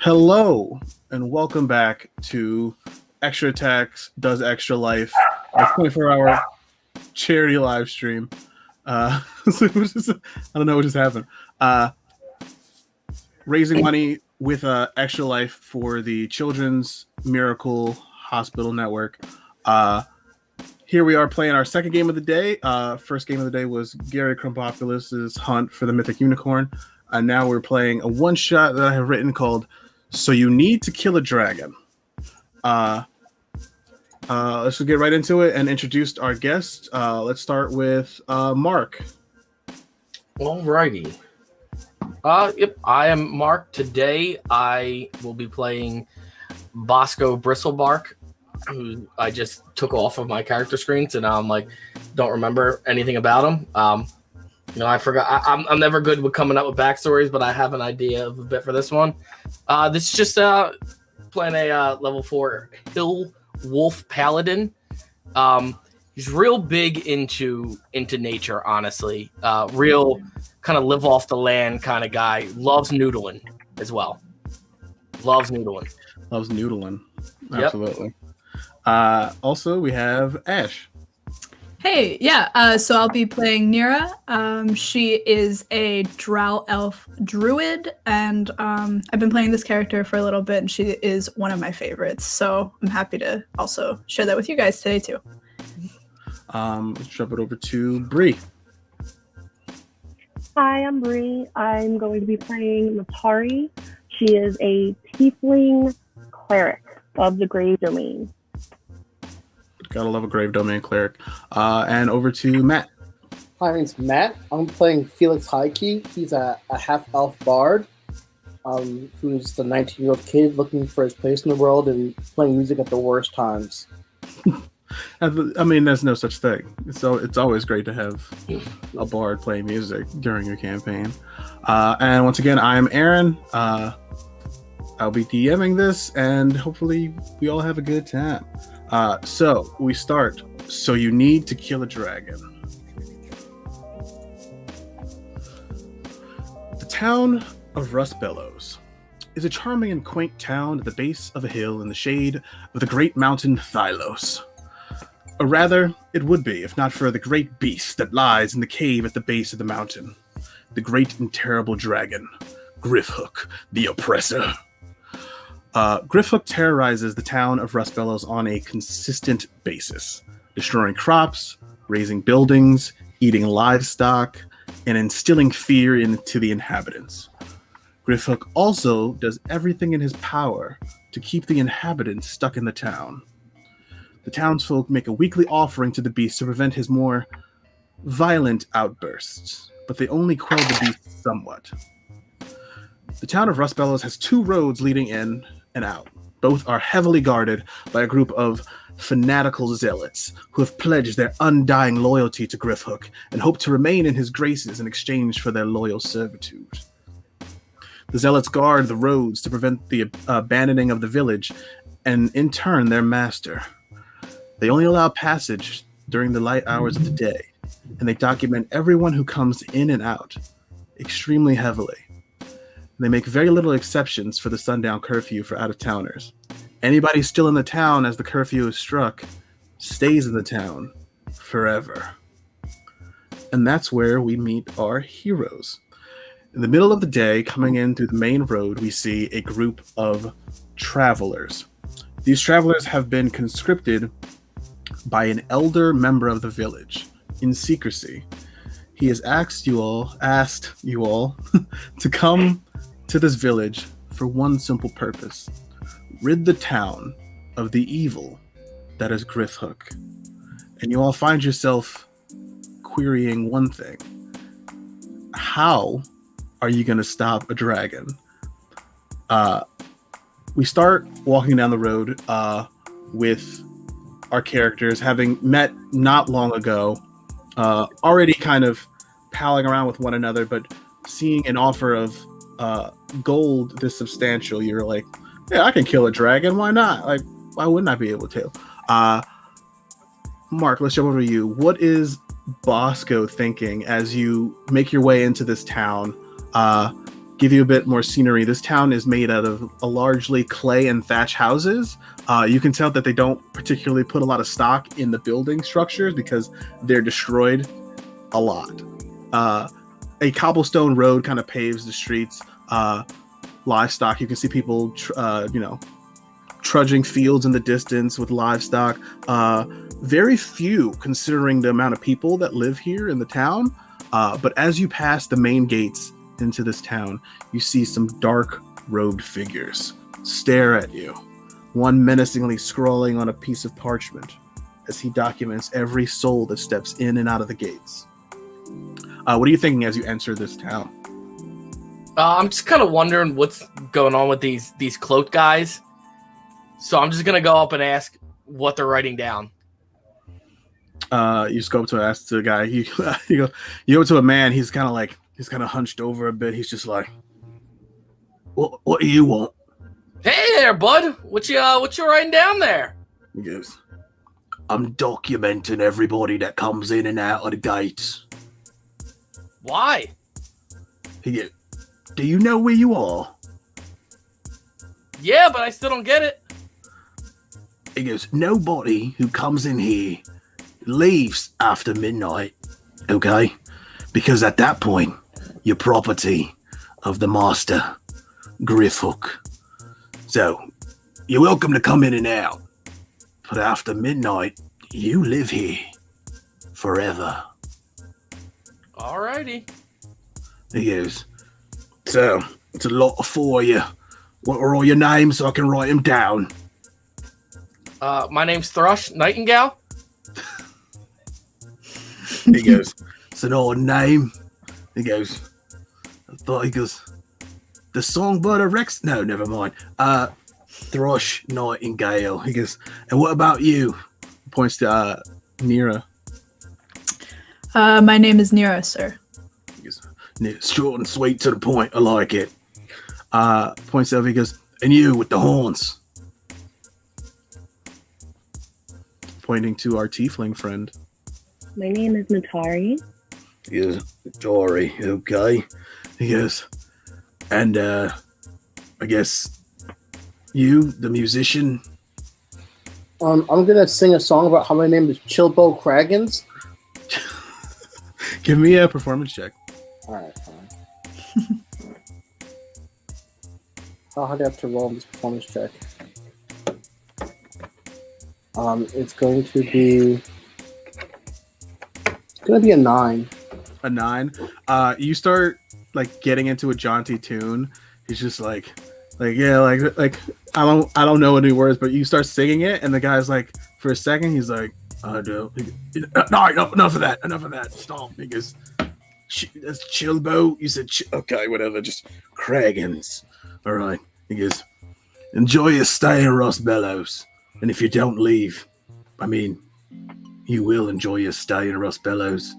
Hello, and welcome back to Extra Attacks Does Extra Life, our 24-hour charity live stream. I don't know what just happened. Raising money with Extra Life for the Children's Miracle Hospital Network. Here we are playing our second game of the day. First game of the day was Gary Krumpopulus's Hunt for the Mythic Unicorn. And now we're playing a one-shot that I have written called So You Need to Kill a Dragon. Let's just get right into it and introduce our guest. Let's start with Mark. Alrighty. Yep, I am Mark. Today I will be playing Bosco Bristlebark, who I just took off of my character screen, so now I'm like, don't remember anything about him. I forgot. I'm never good with coming up with backstories, but I have an idea of a bit for this one. This is just playing a level 4 Hill Wolf Paladin. He's real big into nature, honestly. Real kind of live off the land kind of guy. Loves noodling as well. Loves noodling. Absolutely. Yep. Also, we have Ash. Hey, yeah, so I'll be playing Nira. She is a drow elf druid, and I've been playing this character for a little bit, and she is one of my favorites, so I'm happy to also share that with you guys today, too. Let's jump it over to Bree. Hi, I'm Bree. I'm going to be playing Matari. She is a tiefling cleric of the Grave Domain. Gotta love a Grave Domain cleric. And over to Matt. Hi, my name's Matt. I'm playing Felix Highkey. He's a half-elf bard who's the 19-year-old kid looking for his place in the world and playing music at the worst times. I mean, there's no such thing. So it's always great to have a bard playing music during your campaign. And once again, I'm Aaron. I'll be DMing this, and hopefully we all have a good time. So we start. So you need to kill a dragon. The town of Rustbellows is a charming and quaint town at the base of a hill in the shade of the great mountain Thylos. Or rather, it would be if not for the great beast that lies in the cave at the base of the mountain. The great and terrible dragon, Grifhook, the oppressor. Grifhook terrorizes the town of Rustbellows on a consistent basis, destroying crops, raising buildings, eating livestock, and instilling fear into the inhabitants. Grifhook also does everything in his power to keep the inhabitants stuck in the town. The townsfolk make a weekly offering to the beast to prevent his more violent outbursts, but they only quell the beast somewhat. The town of Rustbellows has 2 roads leading in and out. Both are heavily guarded by a group of fanatical zealots who have pledged their undying loyalty to Grifhook and hope to remain in his graces in exchange for their loyal servitude. The zealots guard the roads to prevent the abandoning of the village and, in turn, their master. They only allow passage during the light hours of the day, and they document everyone who comes in and out extremely heavily. They make very little exceptions for the sundown curfew for out-of-towners. Anybody still in the town as the curfew is struck stays in the town forever. And that's where we meet our heroes. In the middle of the day, coming in through the main road, we see a group of travelers. These travelers have been conscripted by an elder member of the village in secrecy. He has asked you all to come to this village for one simple purpose: rid the town of the evil that is Grifhook. And you all find yourself querying one thing: how are you going to stop a dragon? We start walking down the road with our characters having met not long ago, already kind of palling around with one another, but seeing an offer of gold this substantial, you're like, yeah, I can kill a dragon. Why not? Like, why wouldn't I be able to? Mark, let's jump over to you. What is Bosco thinking as you make your way into this town, give you a bit more scenery, this town is made out of largely clay and thatch houses. You can tell that they don't particularly put a lot of stock in the building structures because they're destroyed a lot. A cobblestone road kind of paves the streets. Livestock, you can see people, trudging fields in the distance with livestock. Very few considering the amount of people that live here in the town. But as you pass the main gates into this town, you see some dark robed figures stare at you. One menacingly scrawling on a piece of parchment as he documents every soul that steps in and out of the gates. What are you thinking as you enter this town? I'm just kind of wondering what's going on with these cloaked guys. So I'm just gonna go up and ask what they're writing down. You just go up to ask the guy. You go to a man. He's kind of hunched over a bit. He's just like, "What do you want?" Hey there, bud. What you writing down there? He goes, "I'm documenting everybody that comes in and out of the gates." Why? He goes, "Do you know where you are?" Yeah, but I still don't get it. He goes, "Nobody who comes in here leaves after midnight, okay? Because at that point, you're property of the master, Griffhook. So, you're welcome to come in and out. But after midnight, you live here forever." Alrighty. He goes, "So, it's a lot for you. What are all your names so I can write them down?" My name's Thrush Nightingale. He goes, "It's an odd name." He goes, "The songbird of Rex." No, never mind. Thrush Nightingale. He goes, "And what about you?" Points to Nira. My name is Nira, sir. He goes, "Short and sweet to the point. I like it." Points over. He goes, "And you with the horns?" Pointing to our tiefling friend. My name is Matari. He goes, "Dory, okay." He goes, "And I guess you, the musician." I'm gonna sing a song about how my name is Chilbo Kraggins. Give me a performance check. Alright, fine. I'll have to roll this performance check. It's going to be a 9. A 9. You start getting into a jaunty tune. He's just like I don't know any words, but you start singing it, and the guy's like, for a second, he's like, "I do." No, enough of that. Stop. He goes, "That's Chilbo." You said, okay, whatever. Just Kraggins. All right. He goes, "Enjoy your stay in Rustbellows, and if you don't leave, I mean, you will enjoy your stay in Rustbellows."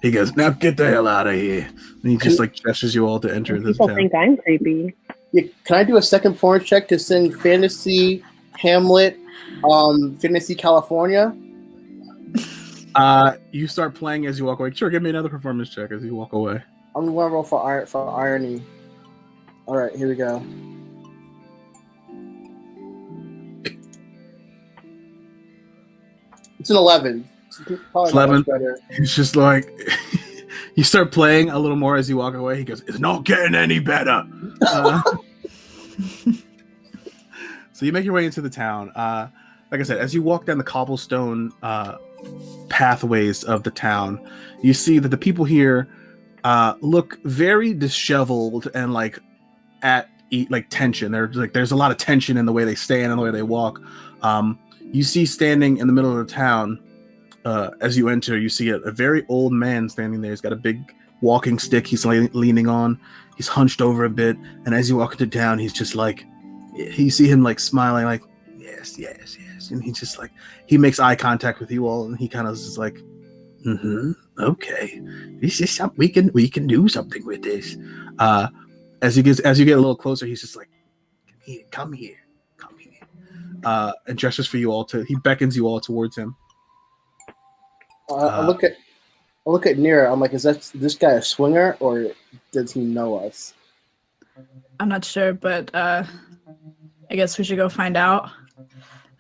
He goes, "Now get the hell out of here." And he just gestures you all to enter this People town. think I'm creepy. Yeah, can I do a second performance check to sing Fantasy Hamlet, Fantasy California? You start playing as you walk away. Sure, give me another performance check as you walk away. I'm going to roll for irony. All right, here we go. It's an 11. Probably 11. much better. It's just like you start playing a little more as you walk away. He goes, "It's not getting any better." So you make your way into the town. Like I said, as you walk down the cobblestone pathways of the town, you see that the people here look very disheveled and at tension. There's a lot of tension in the way they stand and the way they walk. You see standing in the middle of the town. As you enter, you see a very old man standing there. He's got a big walking stick he's leaning on. He's hunched over a bit, and as you walk into town, he's just you see him smiling, yes, and he just he makes eye contact with you all, and he kind of is like, "Okay, this is something we can do something with this." As you get a little closer, he's just like, "Come here," and gestures for you all he beckons you all towards him. I look at Nira. I'm like, is this guy a swinger or does he know us? I'm not sure, but I guess we should go find out.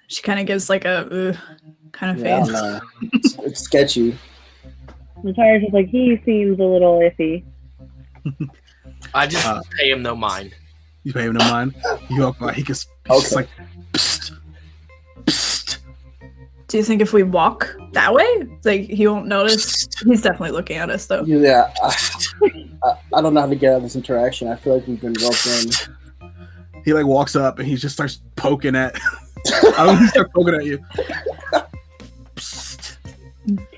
She kind of gives like a kind of Yeah, face. no. It's sketchy. Matari's just like, he seems a little iffy. I just pay him no mind. You pay him no mind. You walk by. He's just like, psst, psst. Do you think if we walk that way, like he won't notice? He's definitely looking at us though. Yeah, I don't know how to get out of this interaction. I feel like we've been roped in. He like walks up and he just starts poking at. I don't want to start poking at you. Psst.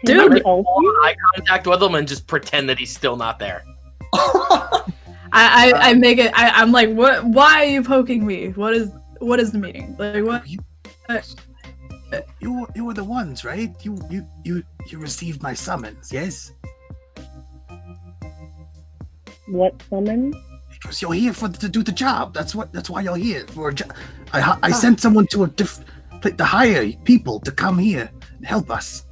Dude, Eye contact with him and just pretend that he's still not there. I make it. I'm like, what? Why are you poking me? What is the meeting? Like what? You were the ones, right? You received my summons, yes? What summon? Because you're here to do the job. That's why you're here for a job. I sent someone to to hire people to come here and help us.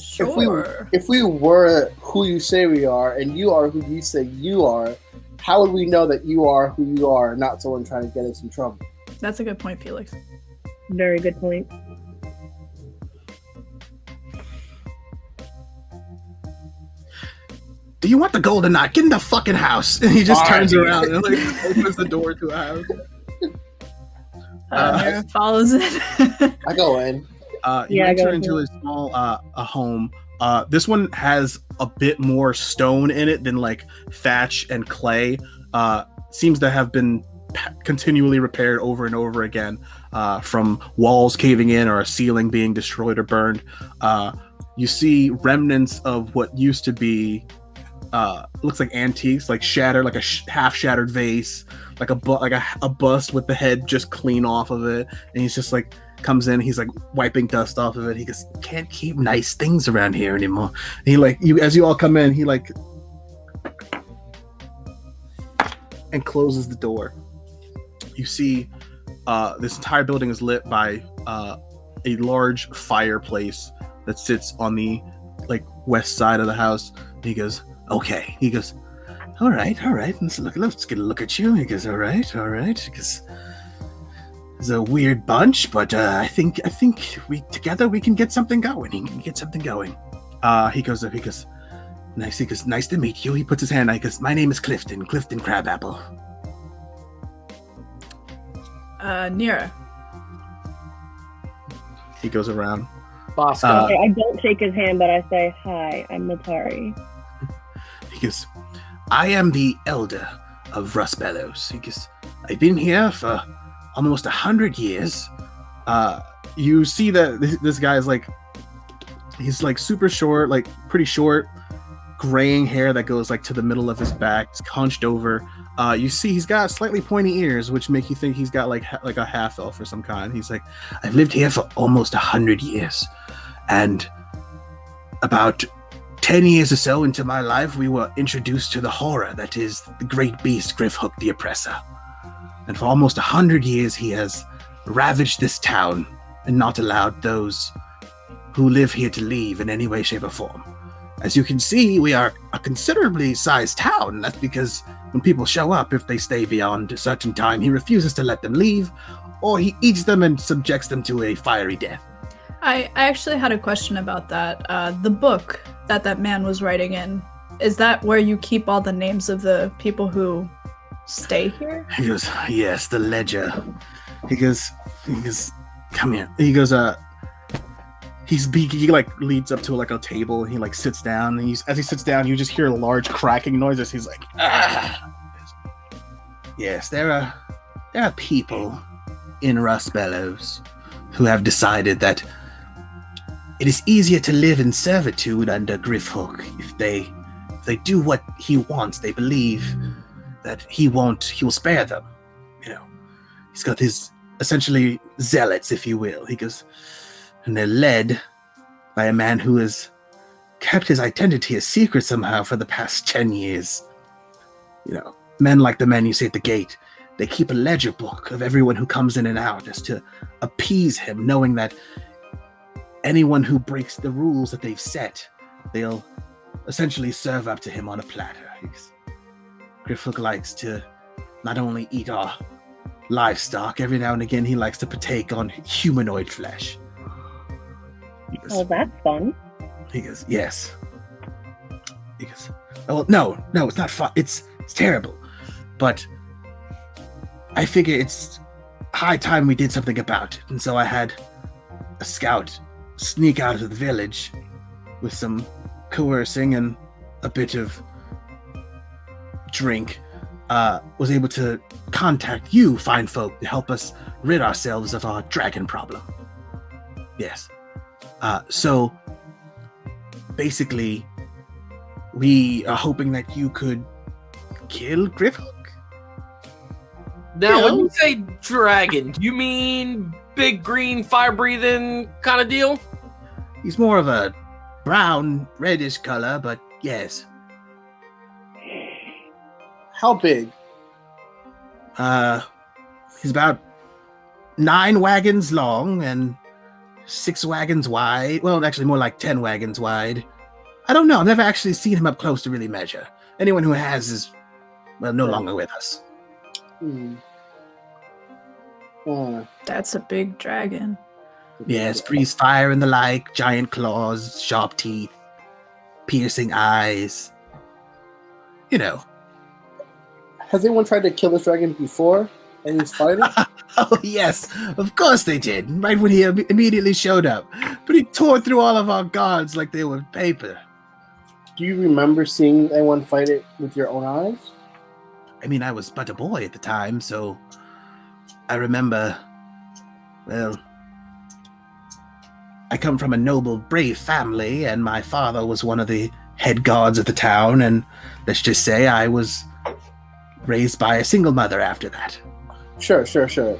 Sure. If we were who you say we are, and you are who you say you are, how would we know that you are who you are, not someone trying to get us in trouble? That's a good point, Felix. Very good point. Do you want the golden knife? Get in the fucking house. And he just All turns right. around and like opens the door to a house. Mira follows it. I go in. You I enter go into too. a small a home. This one has a bit more stone in it than like thatch and clay. Seems to have been continually repaired over and over again, from walls caving in or a ceiling being destroyed or burned. You see remnants of what used to be looks like antiques, like shattered, like a half shattered vase, like a bust with the head just clean off of it, and he's just like comes in, he's like wiping dust off of it. He goes, can't keep nice things around here anymore. And he like you as you all come in, he like and closes the door. You see this entire building is lit by a large fireplace that sits on the like west side of the house. And he goes, okay. He goes, all right. Let's get a look at you. He goes, all right. Because it's a weird bunch, but I think we together we can get something going. He goes, nice. He goes, nice to meet you. He puts his hand out. He goes, my name is Clifton Crabapple. Nira. He goes around. Bosco. Okay, I don't shake his hand, but I say, hi, I'm Matari. He goes, I am the elder of Rustbellows. He goes, I've been here for almost 100 years. You see that this guy is like, he's like super short, like pretty short, graying hair that goes like to the middle of his back. He's hunched over. You see he's got slightly pointy ears, which make you think he's got like a half elf or some kind. He's like, I've lived here for almost 100 years, and about 10 years or so into my life, we were introduced to the horror that is the great beast Grifhook the Oppressor. And for almost 100 years, he has ravaged this town and not allowed those who live here to leave in any way, shape, or form. As you can see, we are a considerably sized town. That's because when people show up, if they stay beyond a certain time, he refuses to let them leave, or he eats them and subjects them to a fiery death. I actually had a question about that. The book that man was writing in, is that where you keep all the names of the people who stay here? He goes, yes, the ledger. He goes, come here. He goes, he like leads up to like a table and he like sits down, and as he sits down, you just hear large cracking noises. He's like, yes, there are people in Rustbellows who have decided that it is easier to live in servitude under Grifhook if they do what he wants. They believe that he will spare them. You know, he's got his essentially zealots, if you will. He goes, and they're led by a man who has kept his identity a secret somehow for the past 10 years. You know, men like the men you see at the gate, they keep a ledger book of everyone who comes in and out just to appease him, knowing that anyone who breaks the rules that they've set, they'll essentially serve up to him on a platter. Griffhook likes to not only eat our livestock, every now and again he likes to partake on humanoid flesh. He goes, Oh, that's fun. He goes, yes. He goes, oh, no, it's not fun. It's terrible. But I figure it's high time we did something about it. And so I had a scout sneak out of the village with some coercing and a bit of drink. Was able to contact you, fine folk, to help us rid ourselves of our dragon problem. Yes. So basically, we are hoping that you could kill Griffhook. Now, when you say dragon, do you mean big green fire breathing kind of deal? He's more of a brown, reddish color, but yes. How big? He's about 9 wagons long and 6 wagons wide. Well, actually more like 10 wagons wide. I don't know. I've never actually seen him up close to really measure. Anyone who has is, well, no longer with us. That's a big dragon. Yes, breathes fire and the like, giant claws, sharp teeth, piercing eyes. You know. Has anyone tried to kill this dragon before? And he's fighting? Oh, yes. Of course they did. Right when he immediately showed up. But he tore through all of our guards like they were paper. Do you remember seeing anyone fight it with your own eyes? I mean, I was but a boy at the time, so I remember, well, I come from a noble, brave family, and my father was one of the head guards of the town, and let's just say I was raised by a single mother after that. Sure.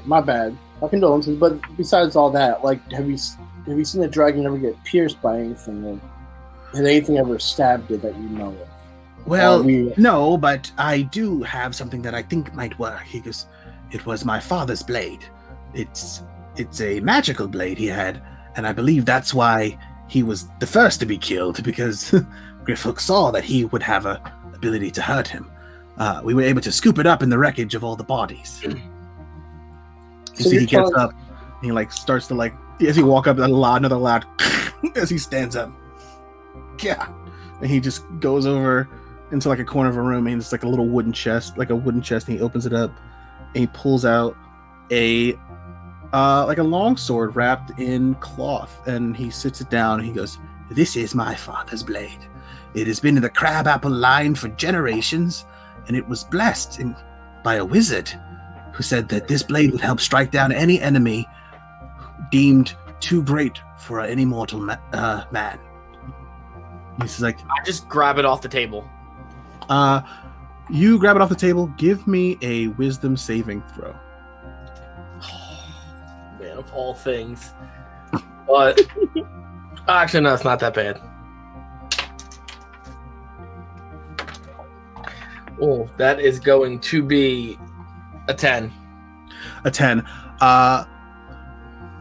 My bad. My condolences. But besides all that, like, have you seen a dragon ever get pierced by anything? Or has anything ever stabbed it that you know of? Well, no, but I do have something that I think might work. He goes, it was my father's blade. It's a magical blade he had, and I believe that's why he was the first to be killed, because Griffhook saw that he would have a ability to hurt him. We were able to scoop it up in the wreckage of all the bodies. So he gets up, and he like starts to like, as he walk up, another loud as he stands up. Yeah, and he just goes over into like a corner of a room, and it's like a little wooden chest, and he opens it up, and he pulls out a like a long sword wrapped in cloth, and he sits it down, and he goes, "This is my father's blade. It has been in the crabapple line for generations, and it was blessed by a wizard who said that this blade would help strike down any enemy deemed too great for any mortal man." He's like, I just grab it off the table. You grab it off the table. Give me a wisdom saving throw. Man, of all things. But actually, no, it's not that bad. Oh, that is going to be a 10. A 10.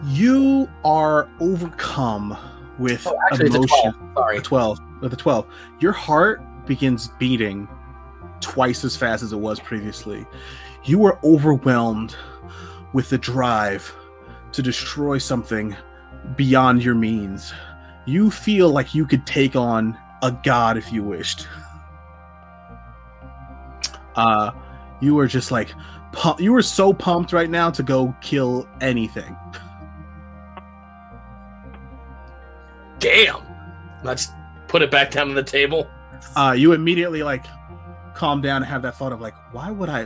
You are overcome with emotion. Sorry. A 12. With a 12. Your heart begins beating twice as fast as it was previously. You are overwhelmed with the drive to destroy something beyond your means. You feel like you could take on a god if you wished. You are just like, you are so pumped right now to go kill anything. Damn. Let's put it back down on the table. You immediately like calm down and have that thought of like, why would I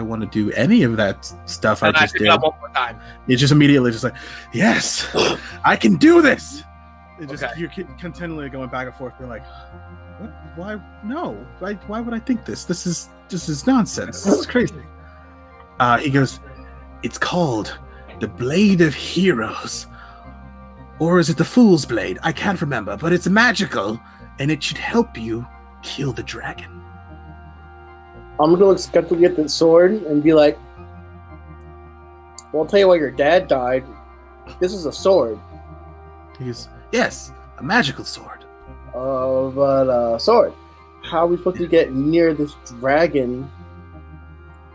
want to do any of that stuff I just did? One more time. It's just immediately just like, yes, I can do this. It just, Okay. You're continually going back and forth, being like, what? Why? No. Why would I think this? This is nonsense. This is crazy. He goes, it's called the Blade of Heroes. Or is it the Fool's Blade? I can't remember, but it's magical, and it should help you kill the dragon. I'm gonna look skeptically at the sword and be like, well, I'll tell you why your dad died. This is a sword. He goes, yes, a magical sword. But sword. how are we supposed to get near this dragon?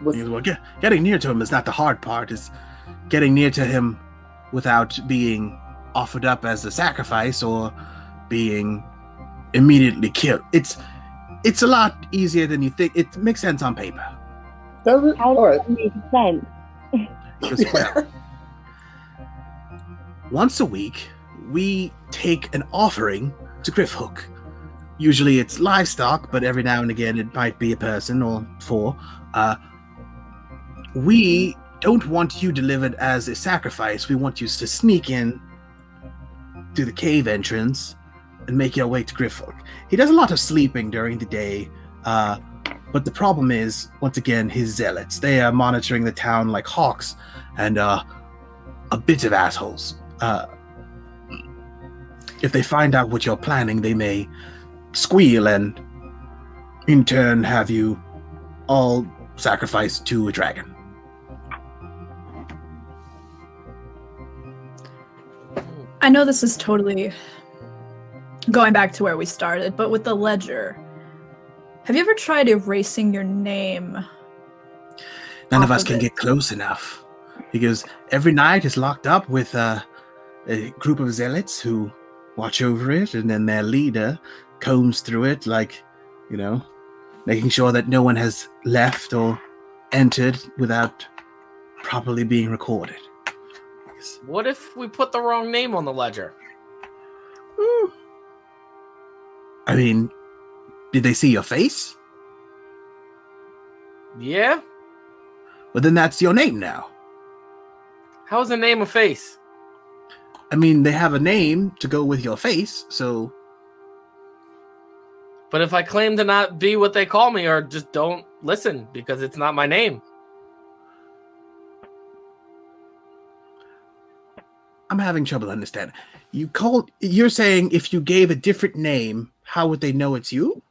Well, getting near to him is not the hard part. It's getting near to him without being offered up as a sacrifice or being immediately killed. It's a lot easier than you think. It makes sense on paper. Does it? How All right. does it make sense? Because, well, once a week, we take an offering to Griffhook. Usually it's livestock, but every now and again it might be a person or four. We don't want you delivered as a sacrifice. We want you to sneak in to the cave entrance and make your way to Griffhook. He does a lot of sleeping during the day, but the problem is, once again, his zealots. They are monitoring the town like hawks and a bit of assholes. If they find out what you're planning, they may squeal and, in turn, have you all sacrificed to a dragon. I know this is totally going back to where we started, but with the ledger, have you ever tried erasing your name? None of us can get close enough, because every night is locked up with a group of zealots who watch over it, and then their leader combs through it, like, making sure that no one has left or entered without properly being recorded. What if we put the wrong name on the ledger? I mean, did they see your face? Yeah? Well, then that's your name now. How's the name a face? I mean, they have a name to go with your face, so... But if I claim to not be what they call me, or just don't listen because it's not my name. I'm having trouble understanding. You're saying if you gave a different name, how would they know it's you?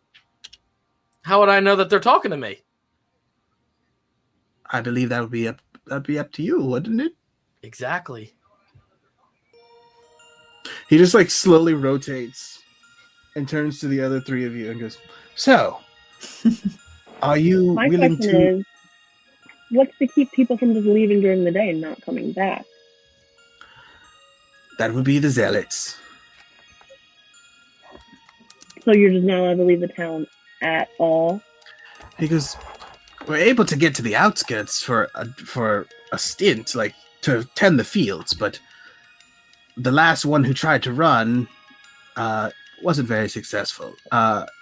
How would I know that they're talking to me? I believe that'd be up to you, wouldn't it? Exactly. He just slowly rotates and turns to the other three of you and goes, "So, are you My willing question to?" is, what's to keep people from just leaving during the day and not coming back? That would be the zealots. So you're just not allowed to leave the town at all? He goes, "We're able to get to the outskirts for a stint, to tend the fields, but the last one who tried to run wasn't very successful.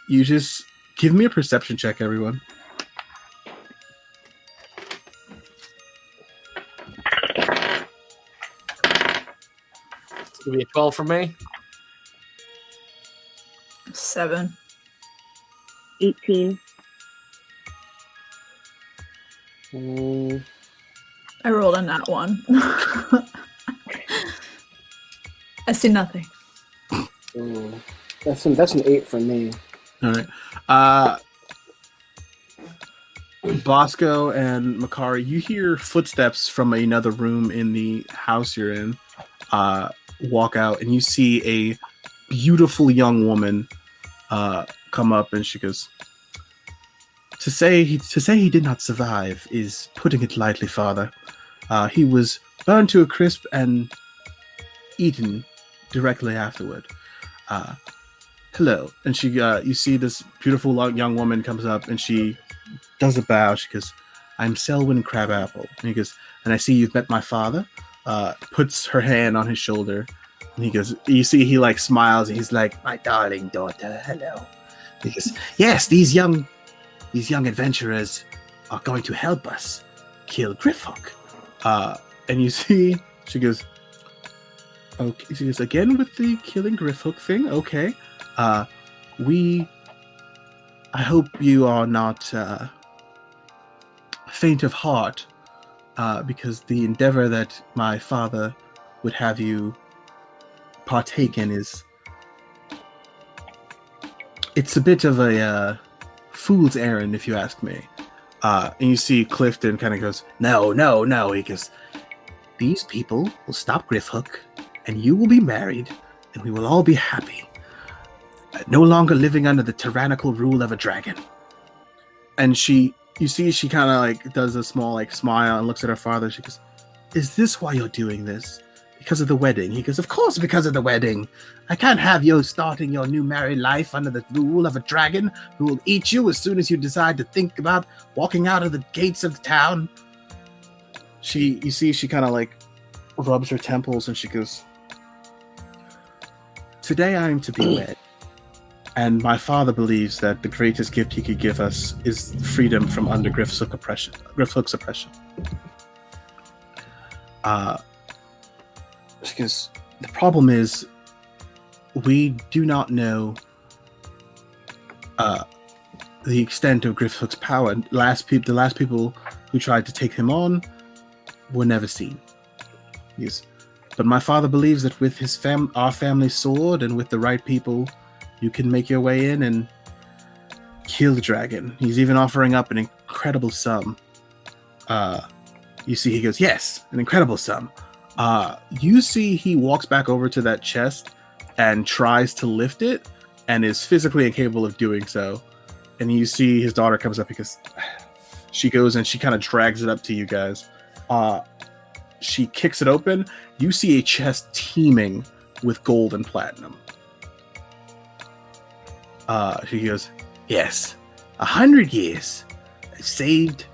You just give me a perception check, everyone." It's gonna be a 12 for me. 7. 18. I rolled a nat 1. I see nothing. That's an 8 for me. All right. Bosco and Makari, you hear footsteps from another room in the house you're in. Walk out, and you see a beautiful young woman come up, and she goes, To say he did not survive is putting it lightly, Father. He was burned to a crisp and eaten directly afterward. Hello. And she, you see this beautiful young woman comes up, and she does a bow. She goes, "I'm Selwyn Crabapple." And he goes, "And I see you've met my father." Puts her hand on his shoulder, and he goes, you see he smiles, and he's like, "My darling daughter, hello." He goes, "Yes, these young adventurers are going to help us kill Griffhook." And you see, she goes, "Okay." She goes, "Again with the killing Griffhook thing? Okay. I hope you are not faint of heart, because the endeavor that my father would have you partake in it's a bit of a fool's errand, if you ask me." And you see Clifton kind of goes, No. He goes, "These people will stop Griffhook, and you will be married, and we will all be happy." no longer living under the tyrannical rule of a dragon. And you see she kind of like does a small like smile and looks at her father. She goes, is this why you're doing this? Because of the wedding? He goes, of course because of the wedding. I can't have you starting your new married life under the rule of a dragon who will eat you as soon as you decide to think about walking out of the gates of the town. You see she kind of like rubs her temples and she goes, today I am to be wed. And my father believes that the greatest gift he could give us is freedom from under Griffhook's oppression. Because the problem is, we do not know the extent of Griffhook's power. The last people who tried to take him on were never seen. Yes, but my father believes that with our family sword and with the right people, you can make your way in and kill the dragon. He's even offering up an incredible sum. You see, he goes, yes, an incredible sum. You see he walks back over to that chest and tries to lift it and is physically incapable of doing so. And you see his daughter comes up because she goes and she kind of drags it up to you guys. She kicks it open. You see a chest teeming with gold and platinum. She goes, yes, 100 years. I've saved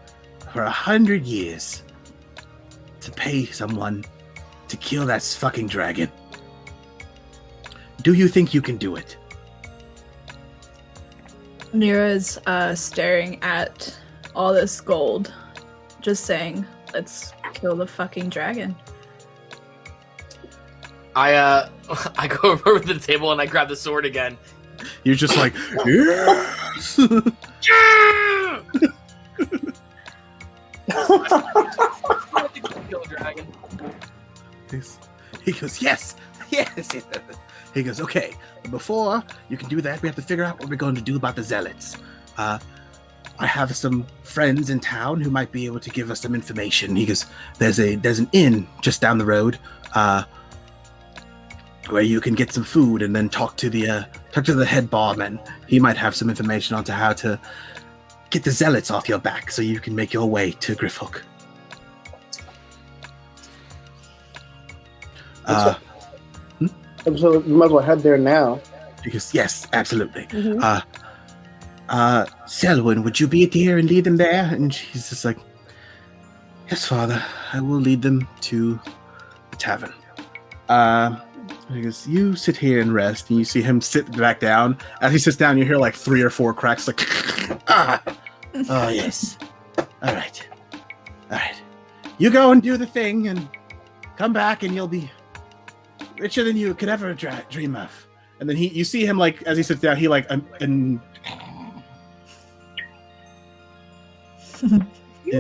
for 100 years to pay someone to kill that fucking dragon. Do you think you can do it? Nira's staring at all this gold, just saying, let's kill the fucking dragon. I go over to the table and I grab the sword again. You're just like, yes! Kill a dragon. He goes, yes! He goes, okay, but before you can do that, we have to figure out what we're going to do about the zealots. I have some friends in town who might be able to give us some information. He goes, there's an inn just down the road, where you can get some food and then talk to the head barman. He might have some information onto how to get the zealots off your back so you can make your way to Griffhook. So you might as well head there now. Because yes, absolutely. Mhm. Selwyn, would you be here and lead them there? And she's just like, yes, father, I will lead them to the tavern. He goes, you sit here and rest. And you see him sit back down. As he sits down, you hear like 3 or 4 cracks, like, oh yes. All right. You go and do the thing and come back and you'll be richer than you could ever dream of. And then you see him like, as he sits down, he like, and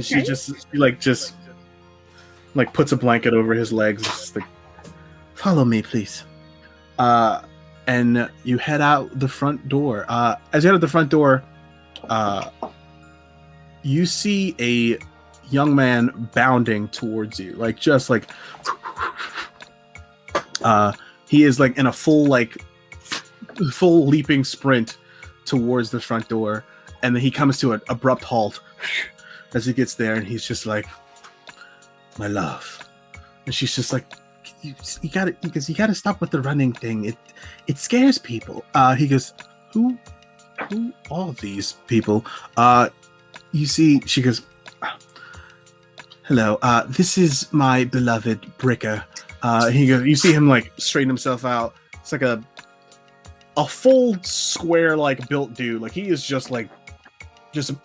she just puts a blanket over his legs. It's just like, follow me, please. And you head out the front door. As you head out the front door, you see a young man bounding towards you, he is like in a full leaping sprint towards the front door, and then he comes to an abrupt halt as he gets there, and he's just like, my love. And she's just like, you gotta stop with the running thing. It scares people. He goes, who are these people? You see, she goes, hello, this is my beloved Bricker. He goes, you see him like straighten himself out. It's like a full square like built dude. Like he is just a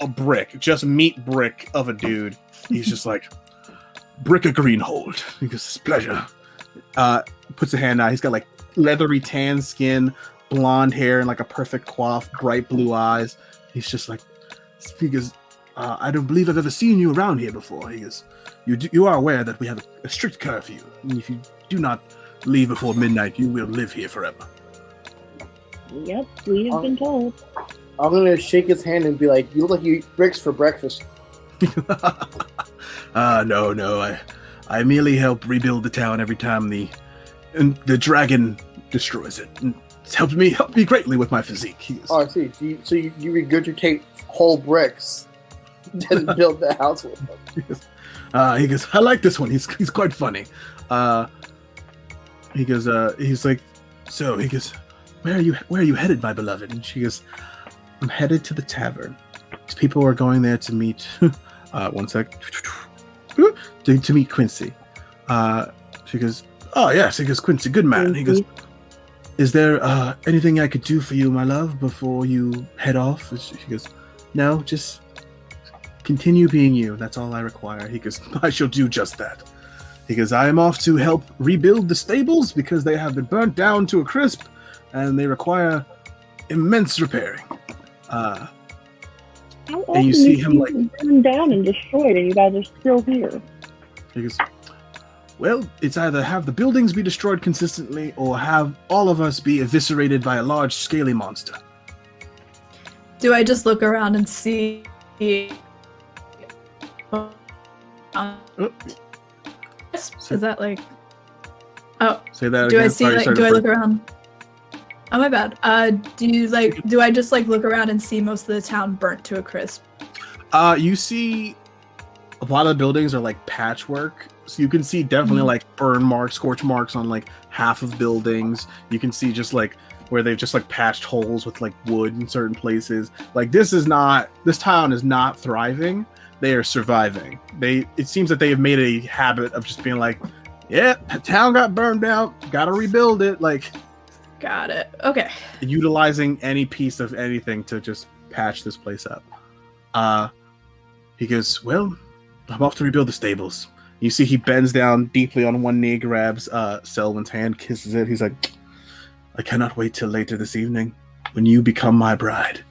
brick, just meat brick of a dude. He's just like, Bricker Greenhold. He goes, it's a pleasure. Puts a hand out. He's got like leathery tan skin, blonde hair, and like a perfect coif, bright blue eyes. He's just like, he goes, I don't believe I've ever seen you around here before. He goes, you are aware that we have a strict curfew, and if you do not leave before midnight, you will live here forever. Yep, we have been told. I'm gonna shake his hand and be like, you look like you eat bricks for breakfast. No, I merely help rebuild the town every time the dragon destroys it. And It's helped me greatly with my physique. He goes, Oh, I see. So you regurgitate whole bricks, then build the house with them. he goes, I like this one. He's quite funny. He goes, he's like, so he goes, where are you headed, my beloved? And she goes, I'm headed to the tavern. These people are going there to meet. One sec. To meet Quincy. She goes, oh yes. He goes, Quincy, good man. He goes, is there anything I could do for you, my love, before you head off? She goes, no, just continue being you. That's all I require. He goes, I shall do just that. He goes, I am off to help rebuild the stables because they have been burnt down to a crisp and they require immense repairing. How and often you see do him like burned down and destroyed, and you guys are still here? he goes, well, it's either have the buildings be destroyed consistently or have all of us be eviscerated by a large scaly monster. Do I just look around and see? Is that like? Oh, Say that do again. I see? Like, do I look around? Oh, my bad. Do I just like look around and see most of the town burnt to a crisp? You see a lot of the buildings are like patchwork. So you can see definitely like burn marks, scorch marks on like half of buildings. You can see just like where they've just like patched holes with like wood in certain places. Like this town is not thriving. They are surviving. It seems that they have made a habit of just being like, yeah, the town got burned down, gotta rebuild it. Like, got it. Okay. Utilizing any piece of anything to just patch this place up. He goes, well, I'm off to rebuild the stables. You see he bends down deeply on one knee, grabs Selwyn's hand, kisses it. He's like, I cannot wait till later this evening when you become my bride.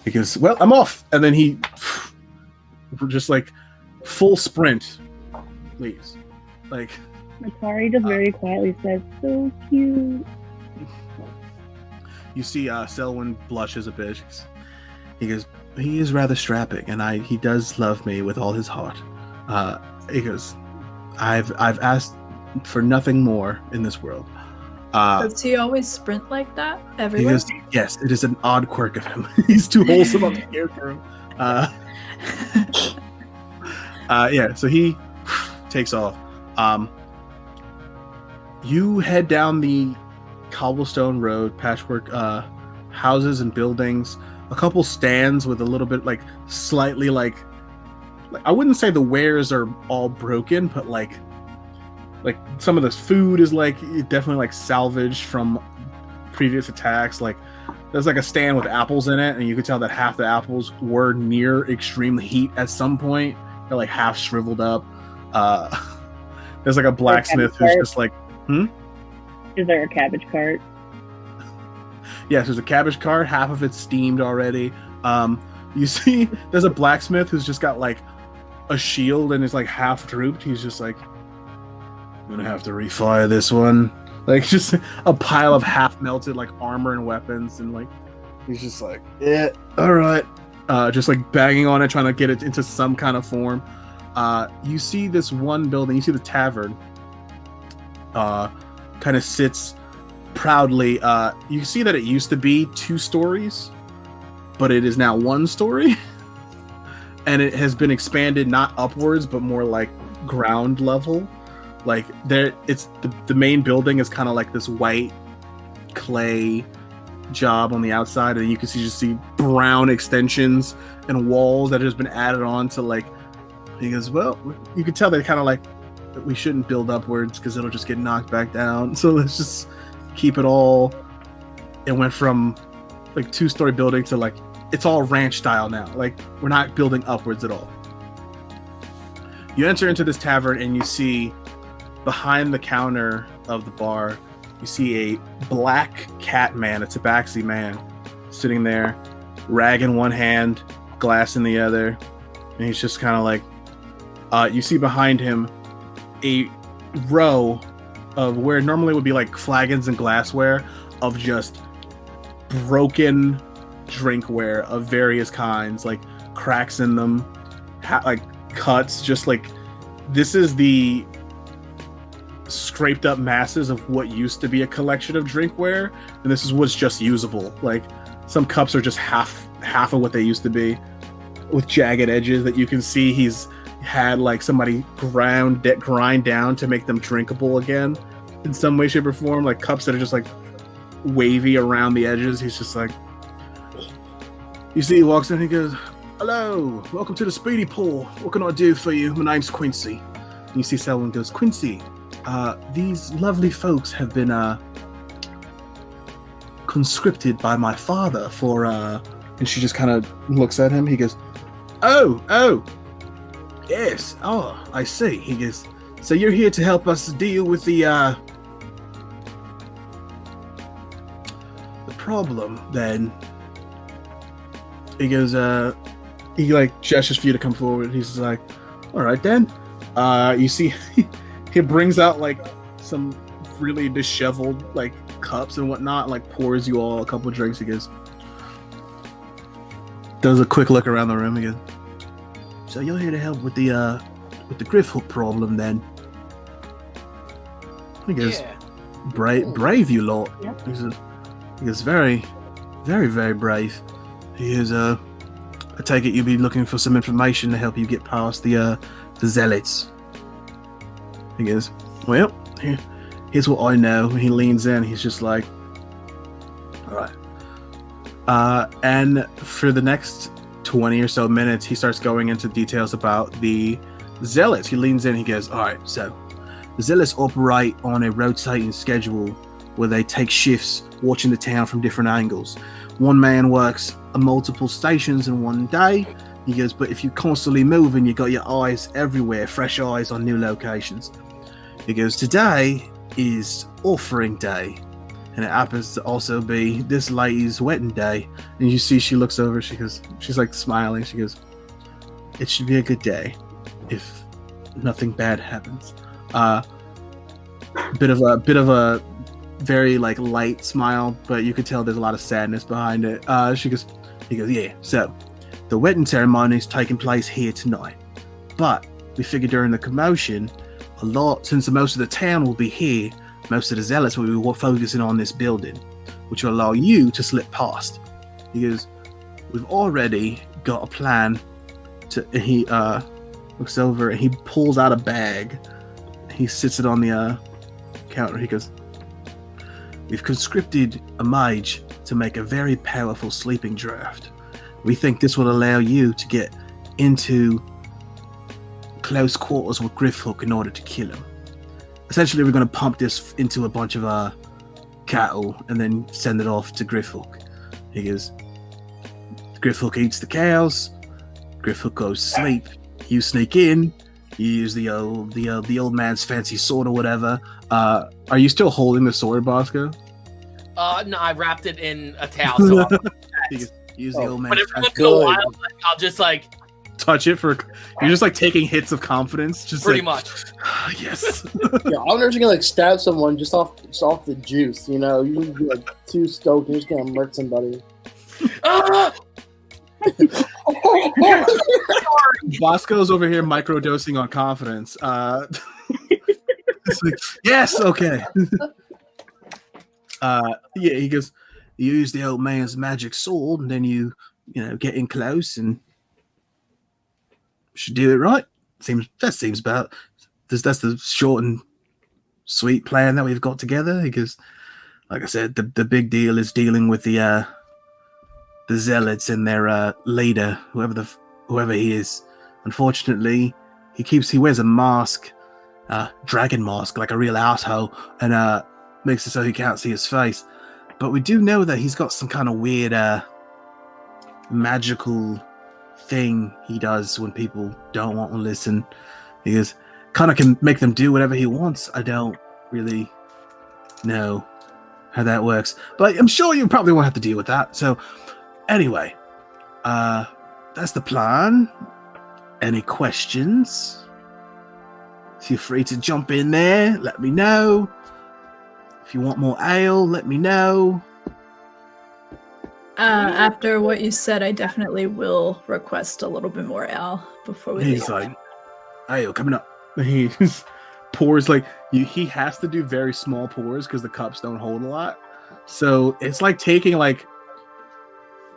He goes, well, I'm off. And then he just like full sprint leaves. Like Atari just very quietly says, so cute. You see Selwyn blushes a bit. He goes, he is rather strapping, and he does love me with all his heart. He goes, I've asked for nothing more in this world. Does he always sprint like that He everywhere? goes, yes, it is an odd quirk of him. He's too wholesome on the scarecrow. Yeah, so he takes off. You head down the cobblestone road, patchwork houses and buildings, a couple stands with a little bit like slightly like I wouldn't say the wares are all broken, but like some of this food is like definitely like salvaged from previous attacks. Like there's like a stand with apples in it, and you could tell that half the apples were near extreme heat at some point. They're like half shriveled up. There's like a blacksmith who's just like, Is there a cabbage cart? Yes, there's a cabbage cart. Half of it's steamed already. You see, there's a blacksmith who's just got like a shield and is like half drooped. He's just like, I'm gonna have to refire this one. Like just a pile of half melted like armor and weapons, and like he's just like, yeah, all right. Just like banging on it, trying to get it into some kind of form. You see this one building. You see the tavern. Kind of sits proudly. You see that it used to be 2 stories, but it is now 1 story, and it has been expanded not upwards but more like ground level. Like there, it's the main building is kind of like this white clay job on the outside, and you can just see brown extensions and walls that have just been added on to like. He goes, well, you could tell they kind of like, we shouldn't build upwards because it'll just get knocked back down. So let's just keep it all. It went from like 2-story building to like it's all ranch style now. Like we're not building upwards at all. You enter into this tavern and you see behind the counter of the bar, you see a black cat man, a tabaxi man, sitting there, rag in one hand, glass in the other, and he's just kind of like. You see behind him a row of where normally would be like flagons and glassware of just broken drinkware of various kinds, like cracks in them, like cuts, just like this is the scraped up masses of what used to be a collection of drinkware, and this is what's just usable. Like some cups are just half of what they used to be, with jagged edges that you can see he's had like somebody grind down to make them drinkable again in some way, shape, or form. Like cups that are just like wavy around the edges. He's just like, you see, he walks in and he goes, "Hello, welcome to the Speedy Pool. What can I do for you? My name's Quincy." And you see Selwyn goes, "Quincy, these lovely folks have been conscripted by my father for and she just kind of looks at him. He goes, oh, yes, oh, I see." He goes, "So you're here to help us deal with the problem, then?" He goes, he like gestures for you to come forward. He's like, "All right, then." You see, he brings out like some really disheveled like cups and whatnot, like pours you all a couple of drinks. He goes, does a quick look around the room. He goes, "So you're here to help with the griff hook problem, then?" He goes, Yeah. Brave you lot." Yep. He goes, "Very, very, very brave." He goes, "I take it you'll be looking for some information to help you get past the zealots." He goes, "Well, here's what I know." He leans in. He's just like, "All right." And for the next 20 or so minutes, he starts going into details about the zealots. He leans in. He goes, "All right, so the zealots operate on a rotating schedule where they take shifts watching the town from different angles. One man works multiple stations in one day." He goes, "But if you're constantly moving, you got your eyes everywhere, fresh eyes on new locations." He goes, "Today is offering day, and it happens to also be this lady's wedding day." And you see she looks over, she goes, she's like smiling, she goes, "It should be a good day if nothing bad happens." Bit of a very like light smile, but you could tell there's a lot of sadness behind it. He goes, "Yeah, so the wedding ceremony is taking place here tonight, but we figured during the commotion, since most of the town will be here, most of the zealots will be focusing on this building, which will allow you to slip past." He goes, "We've already got a plan to," he looks over and he pulls out a bag. He sits it on the counter. He goes, "We've conscripted a mage to make a very powerful sleeping draft. We think this will allow you to get into close quarters with Griffhook in order to kill him. Essentially, we're going to pump this into a bunch of cattle and then send it off to Griffhook." He goes, "Griffhook eats the cows. Griffhook goes to sleep. You sneak in. You use the old man's fancy sword or whatever." Are you still holding the sword, Bosco? No, I wrapped it in a towel. So You goes, "Use the old but man's every fancy once in a while, I'll just like touch it for." You're just like taking hits of confidence, just pretty like, much. Yes. Yeah, I'm never just gonna like stab someone just off the juice, you know. You can be like too stoked, you're just gonna murk somebody. Ah! Bosco's over here microdosing on confidence. It's like, yes, okay. Yeah, he goes, "You use the old man's magic sword, and then you get in close and should do it right. Seems about that's the short and sweet plan that we've got together." He goes, "Like I said, the big deal is dealing with the zealots and their leader, whoever he is. Unfortunately, he wears a mask, dragon mask, like a real asshole, and makes it so he can't see his face. But we do know that he's got some kind of weird magical thing he does when people don't want to listen. He goes, kind of can make them do whatever he wants. I don't really know how that works, but I'm sure you probably won't have to deal with that. So anyway, that's the plan. Any questions? Feel free to jump in there. Let me know. If you want more ale, let me know." After what you said, I definitely will request a little bit more ale before we He's leave. like, "Ale coming up." He's pours like he has to do very small pours because the cups don't hold a lot. So it's like taking like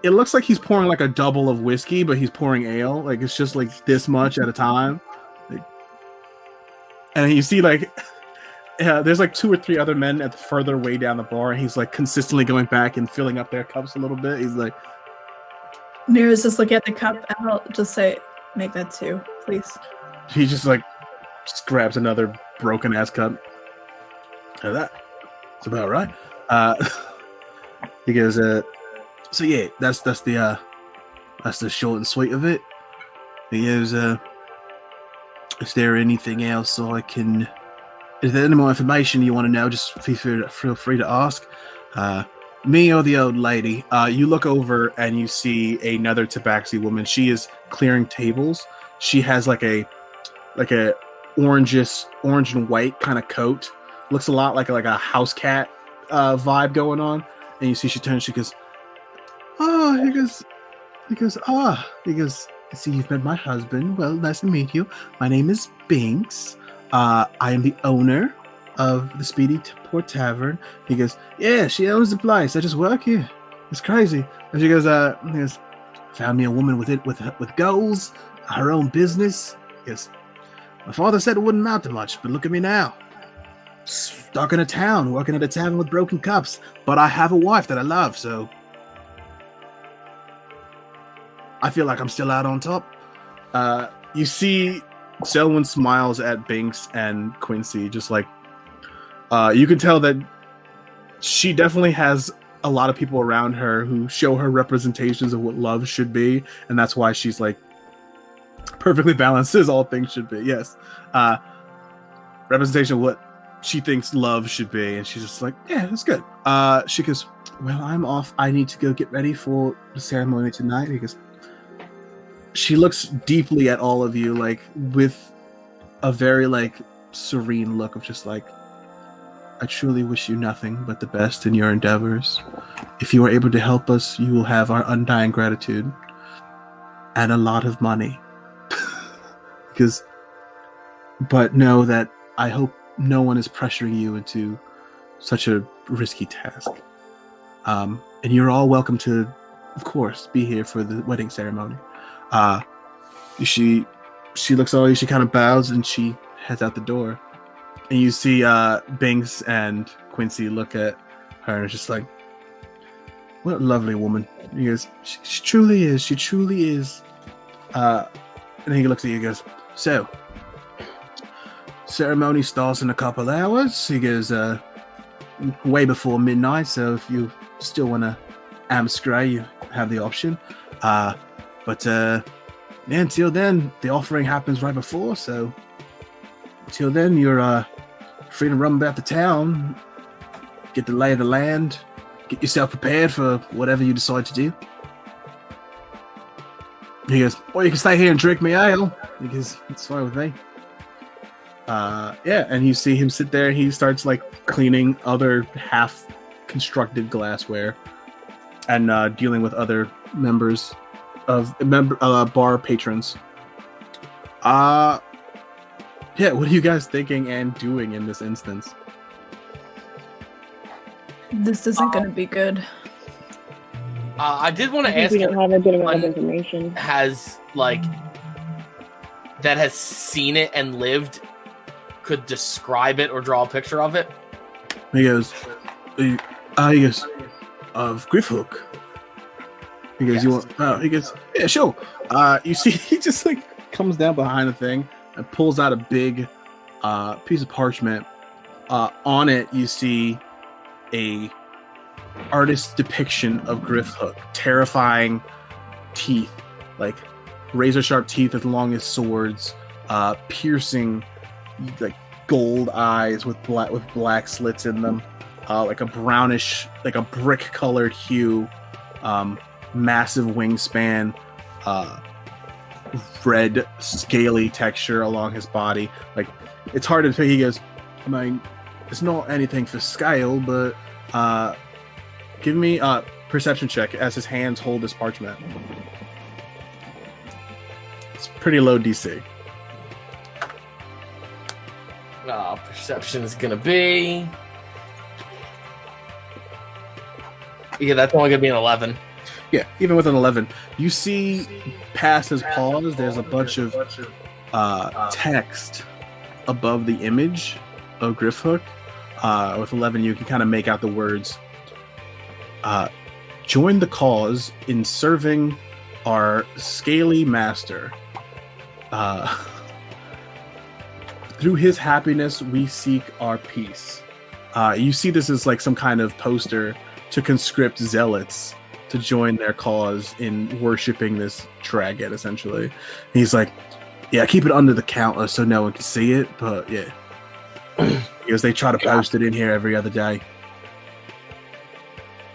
it looks like he's pouring like a double of whiskey, but he's pouring ale. Like it's just like this much at a time. Like, and you see like there's like 2 or 3 other men at the further way down the bar, and he's like consistently going back and filling up their cups a little bit. He's like, Mira's just looking at the cup, and I'll just say, make that 2, please. he just like just grabs another broken ass cup. That's about right. He goes, so yeah, that's the short and sweet of it. He goes, is there anything else I can? Is there any more information you want to know? Just feel free to ask. Me or the old lady. You look over and you see another tabaxi woman. She is clearing tables. She has like a orange and white kind of coat. Looks a lot like a house cat vibe going on. And you see she turns. She goes, I see you've met my husband. Well, nice to meet you. My name is Binks. I am the owner of the Speedy Port Tavern. He goes, yeah, she owns the place. I just work here. It's crazy. And she goes, found me a woman with goals, her own business. He goes, my father said it wouldn't amount to much, but look at me now. Stuck in a town, working at a tavern with broken cups. But I have a wife that I love, so I feel like I'm still out on top. You see Selwyn smiles at Binks and Quincy, just like you can tell that she definitely has a lot of people around her who show her representations of what love should be, and that's why she's like perfectly balanced as all things should be. Yes. Representation of what she thinks love should be, and she's just like, yeah, that's good. She goes, well, I'm off. I need to go get ready for the ceremony tonight. He goes, she looks deeply at all of you, like with a very like serene look of just like, I truly wish you nothing but the best in your endeavors. If you are able to help us, you will have our undying gratitude and a lot of money. But know that I hope no one is pressuring you into such a risky task. And you're all welcome to, of course, be here for the wedding ceremony. She looks at you, she kind of bows, and she heads out the door. And you see Binks and Quincy look at her, and it's just like, what a lovely woman. He goes, she truly is. She truly is. And then he looks at you and goes, so, ceremony starts in a couple hours. He goes, way before midnight, so if you still want to amscray, you have the option. But until then, the offering happens right before, so until then, you're free to roam about the town, get the lay of the land, get yourself prepared for whatever you decide to do. He goes, or you can stay here and drink me ale, because it's fine with me. Yeah, and you see him sit there, he starts like cleaning other half-constructed glassware and dealing with other members of bar patrons. Yeah, what are you guys thinking and doing in this instance? This isn't going to be good. I did want to ask. We don't have a good amount of information. Has seen it and lived, could describe it or draw a picture of it? He goes, of Griffhook. He goes, yes. He goes, yeah, sure. You see, he just like comes down behind the thing and pulls out a big piece of parchment. On it, you see a artist's depiction of Griffhook, terrifying teeth, like razor sharp teeth as long as swords, piercing, like gold eyes with black slits in them, like a brownish, like a brick colored hue, massive wingspan, red scaly texture along his body. Like it's hard to say. He goes, I mean, it's not anything for scale, but give me a perception check as his hands hold this parchment. It's pretty low DC. Perception is gonna be. Yeah, that's only gonna be an 11. Yeah, even with an 11, you see past his pause, there's a bunch of text above the image of Griffhook. With 11, you can kind of make out the words, join the cause in serving our scaly master. Through his happiness, we seek our peace. You see this as like some kind of poster to conscript zealots to join their cause in worshiping this dragon, essentially. He's like, yeah, keep it under the counter so no one can see it, but yeah. Because they try to post it in here every other day.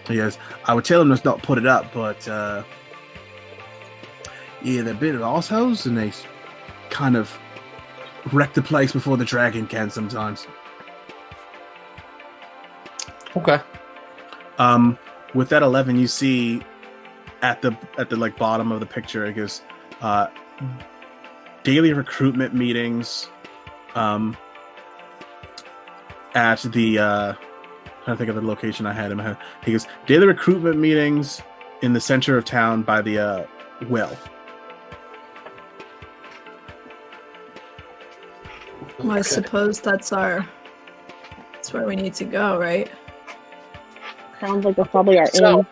He goes, I would tell them to not put it up, but yeah, they're a bit of assholes and they kind of wreck the place before the dragon can sometimes. Okay. With that 11, you see at the like bottom of the picture, it goes daily recruitment meetings at the I'm trying to think of the location I had in my head. He goes, daily recruitment meetings in the center of town by the well. Well, I suppose that's where we need to go, right? Sounds like that's probably our So- aim.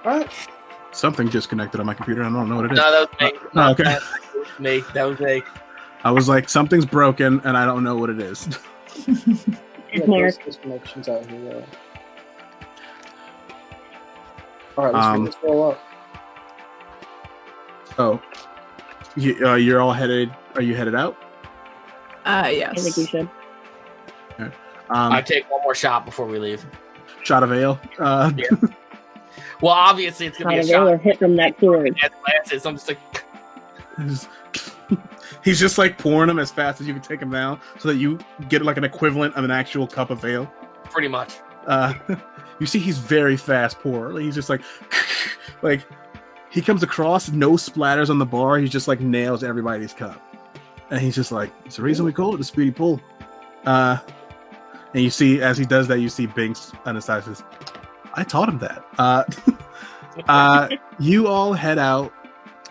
Alright. Something just connected on my computer. I don't know what it is. No, that was me. Oh, okay. That was me. That was me. I was like, something's broken, and I don't know what it is. Yeah, Mark. there's connections out here. Alright, let's get this roll up. Oh, you're all headed. Are you headed out? Yes. I think we should. I take one more shot before we leave. Shot of ale. Yeah. Well, obviously it's gonna be a They were shot. hit from that cord. At glasses, I'm just like, He's just like pouring them as fast as you can take them down, so that you get like an equivalent of an actual cup of ale. pretty much. You see, he's very fast pour. He's just like he comes across, no splatters on the bar. He just like nails everybody's cup, and he's just like, "It's the reason we call it the speedy pull." And you see, as he does that, you see Binks on his side says, "I taught him that." You all head out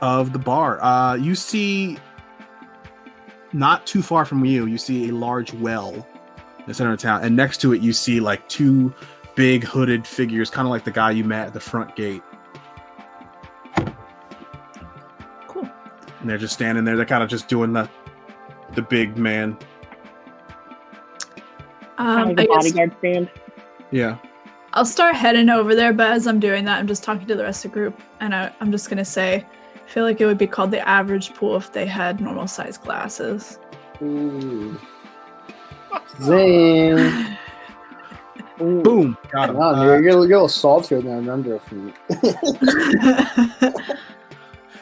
of the bar. You see, not too far from you, you see a large well in the center of town, and next to it, you see like two big hooded figures, kind of like the guy you met at the front gate. Cool. And they're just standing there. They're kind of just doing the big man. Kind of I the guess bodyguard stand. Yeah. I'll start heading over there, but as I'm doing that, I'm just talking to the rest of the group, and I'm just gonna say, I feel like it would be called the average pool if they had normal size glasses. Ooh. Zing. Ooh. Boom. Got him. Wow, you're a little saltier than I remember from you.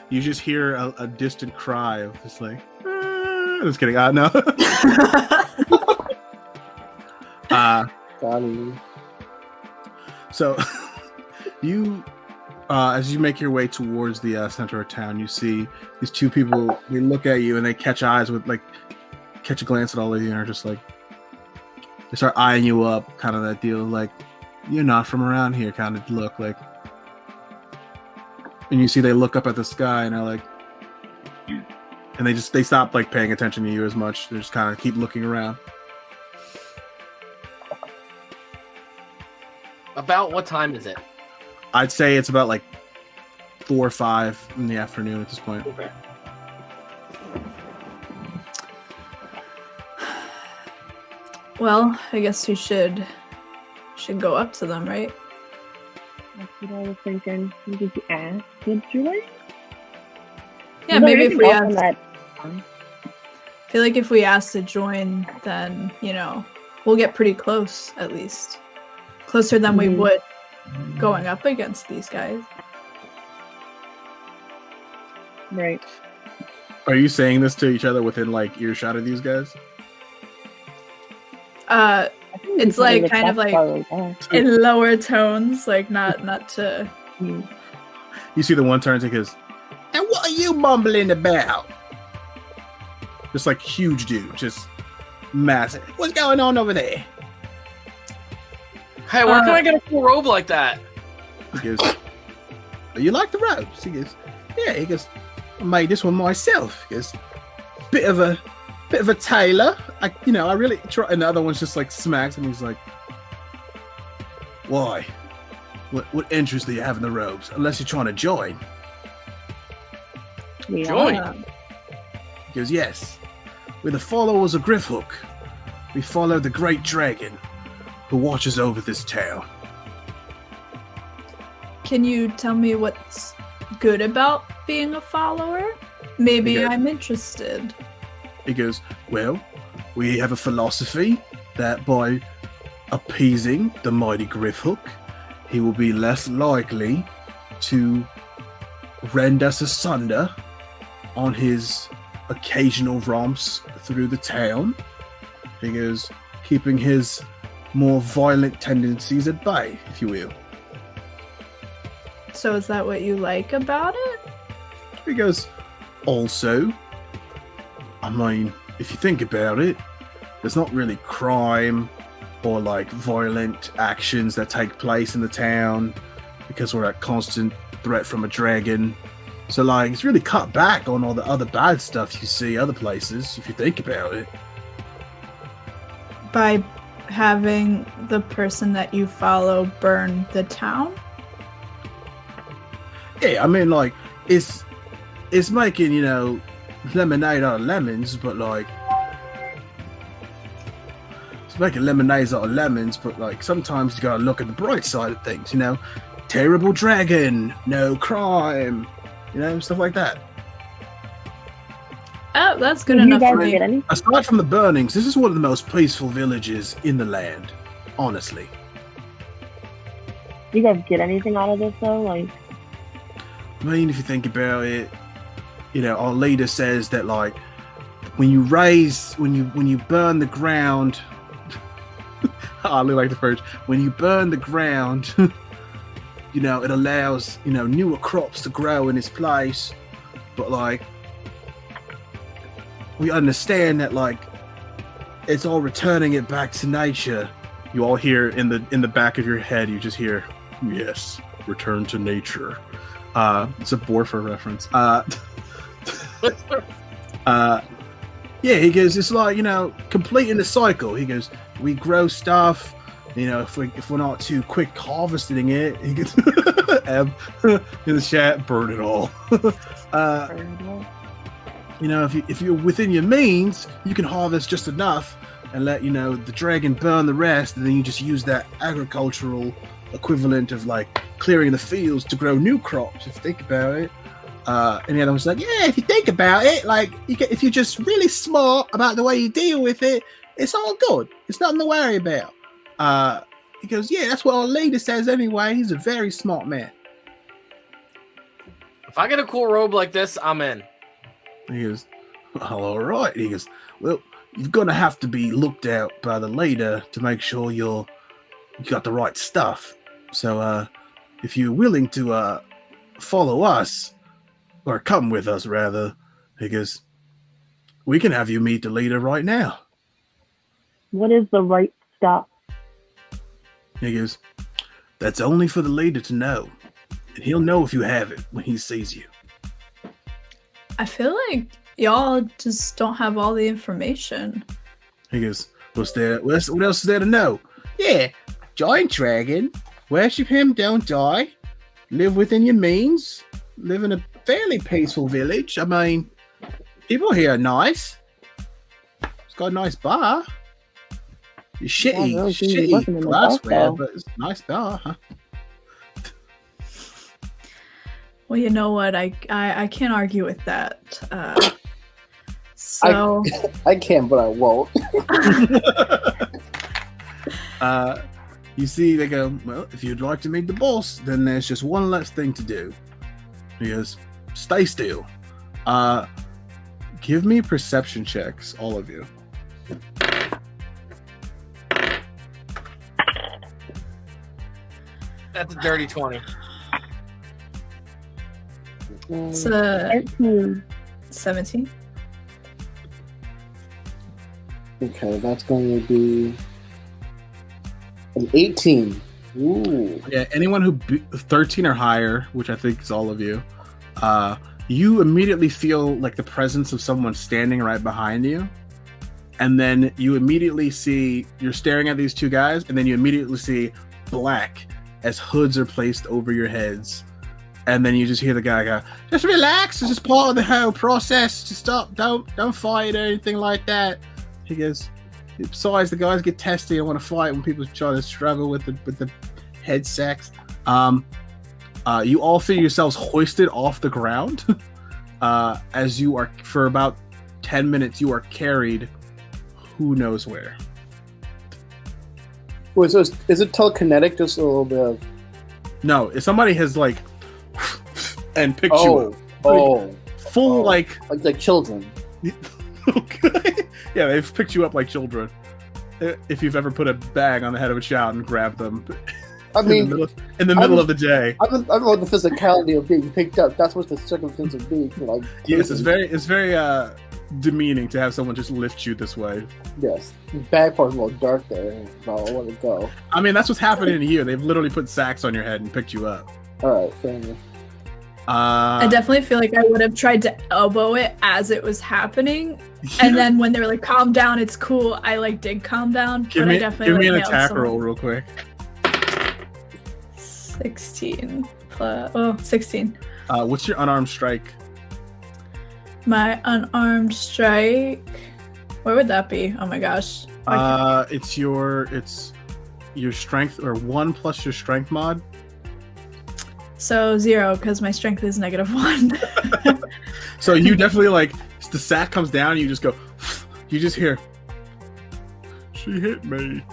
You just hear a distant cry of just like, just kidding. No. Got him. So you, as you make your way towards the center of town, you see these two people. They look at you and they catch eyes with catch a glance at all of you and are just like, they start eyeing you up, kind of that deal, like, you're not from around here kind of look, like. And you see they look up at the sky and they're like, and they stop like paying attention to you as much. They just kind of keep looking around. About what time is it? I'd say it's about like 4 or 5 in the afternoon at this point. Okay. Well, I guess we should go up to them, right? That's what I was thinking. Did you ask? Did you like? Yeah, Is there maybe if anything we else on ask. that? I feel like if we ask to join, then we'll get pretty close, at least closer than we Mhm. would going up against these guys. Right. Are you saying this to each other within like earshot of these guys? I think It's we like could kind of talk like about that. in lower tones, like not to. You see the one turns and goes, "And what are you mumbling about?" Just like huge dude, just massive. What's going on over there? Hey, where can I get a cool robe like that? He goes, you like the robes? He goes, yeah. He goes, I made this one myself. He goes, bit of a tailor. I really try. And the other one's just like smacks, and he's like, why? What interest do you have in the robes? Unless you're trying to join. Join? He goes, yes. We're the followers of Griffhook. We follow the great dragon who watches over this town. Can you tell me what's good about being a follower? Maybe I'm interested. He goes, well, we have a philosophy that by appeasing the mighty Griffhook, he will be less likely to rend us asunder on his occasional romps through the town. He goes, keeping his more violent tendencies at bay, if you will. So is that what you like about it? He goes, also, I mean, if you think about it, there's not really crime or like violent actions that take place in the town because we're at constant threat from a dragon. So like, it's really cut back on all the other bad stuff you see other places, if you think about it. By having the person that you follow burn the town? Yeah, I mean, like, it's making, lemonade out of lemons, but like, it's making lemonades out of lemons, but like, sometimes you gotta look at the bright side of things, terrible dragon, no crime, stuff like that. Oh, that's good enough for me. Aside from the burnings, this is one of the most peaceful villages in the land, honestly. You guys get anything out of this though? Like, I mean, if you think about it, our leader says that like when you burn the ground, I really like the phrase. When you burn the ground, it allows newer crops to grow in its place. But like, we understand that like it's all returning it back to nature. You all hear in the back of your head, you just hear, yes, return to nature. It's a Borfa reference. Yeah, he goes, it's like, completing the cycle. He goes, we grow stuff, if we're not too quick harvesting it, he goes, in the chat, burn it all. If you're within your means, you can harvest just enough and let, the dragon burn the rest, and then you just use that agricultural equivalent of like clearing the fields to grow new crops, if you think about it. And the other one's like, yeah, if you think about it, like if you're just really smart about the way you deal with it, it's all good. It's nothing to worry about. He goes, yeah, that's what our leader says anyway. He's a very smart man. If I get a cool robe like this, I'm in. He goes, well, all right. He goes, well, you're gonna have to be looked out by the leader to make sure you got the right stuff. So if you're willing to follow us, or come with us rather, he goes, we can have you meet the leader right now. What is the right stuff? He goes, that's only for the leader to know, and he'll know if you have it when he sees you. I feel like y'all just don't have all the information. He goes, what else is there to know? Yeah, giant dragon, worship him, don't die, live within your means, live in a fairly peaceful village. I mean, people here are nice. It's got a nice bar. Shitty glassware, but it's a nice bar, huh? Well, you know what? I can't argue with that. So I can, but I won't. You see, they go, well, if you'd like to meet the boss, then there's just one less thing to do. He goes, stay still. Give me perception checks, all of you. That's a dirty 20. it's 17. Okay, that's going to be an 18. Ooh. Yeah, anyone who 13 or higher, which I think is all of you, you immediately feel like the presence of someone standing right behind you. And then you immediately see, you're staring at these two guys, and then you immediately see black as hoods are placed over your heads. And then you just hear the guy go, just relax, this is part of the whole process. Just stop, don't fight or anything like that. He goes, besides, the guys get testy and want to fight when people try to struggle with the head sex. You all feel yourselves hoisted off the ground as you are, for about 10 minutes, you are carried who knows where. Wait, so is it telekinetic? Just a little bit of... No, if somebody has like and picked you up. Full like children. Okay. Yeah, they've picked you up like children. If you've ever put a bag on the head of a child and grabbed them, I mean, in the middle of the day. I don't know the physicality of being picked up. That's what the circumstance of being like. Yes, it's very demeaning to have someone just lift you this way. Yes, the bag part's a little dark there. I'll let it go. I mean, that's what's happening here. They've literally put sacks on your head and picked you up. All right, fair enough. I definitely feel like I would have tried to elbow it as it was happening, and then when they were like, "Calm down, it's cool," I like did calm down. Give me an attack roll real quick. 16. 16. What's your unarmed strike? My unarmed strike. Where would that be? Oh my gosh. It's your strength, or 1 plus your strength mod. So 0, because my strength is -1. So you definitely like, the sack comes down, you just go, you just hear, she hit me.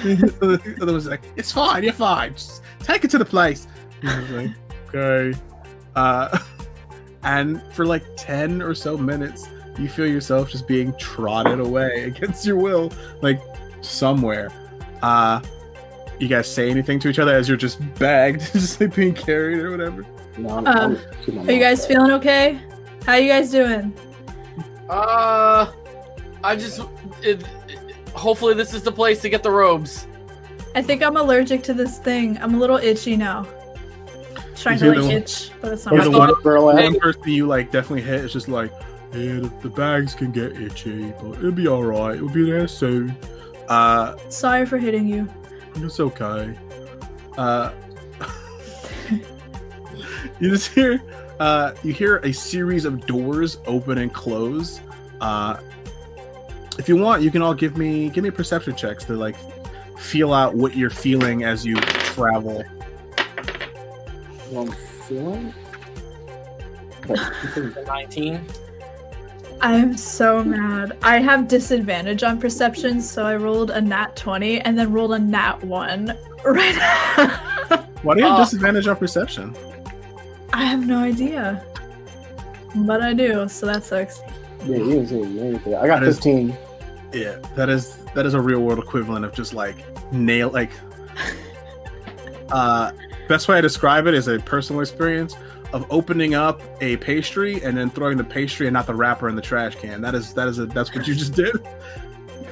The other one's like, it's fine, you're fine. Just take it to the place. Like, okay. And for like 10 or so minutes, you feel yourself just being trotted away against your will, like somewhere. You guys say anything to each other as you're just bagged, just like being carried or whatever? No, are you guys feeling okay? How you guys doing? Hopefully this is the place to get the robes. I think I'm allergic to this thing. I'm a little itchy now. Trying to like itch, but it's not. The one person you like definitely hit is just like, yeah, the bags can get itchy, but it'll be all right. It'll be there soon. Sorry for hitting you. It's okay. You just hear, you hear a series of doors open and close. If you want, you can all give me perception checks to like feel out what you're feeling as you travel. What I'm feeling? 19. I'm so mad. I have disadvantage on perception, so I rolled a nat 20 and then rolled a nat 1 right now. Why do you have disadvantage on perception? I have no idea. But I do, so that sucks. Yeah, you didn't say anything. I got 15. Yeah, that is a real world equivalent of just like best way I describe it is a personal experience of opening up a pastry and then throwing the pastry and not the wrapper in the trash can. That's what you just did.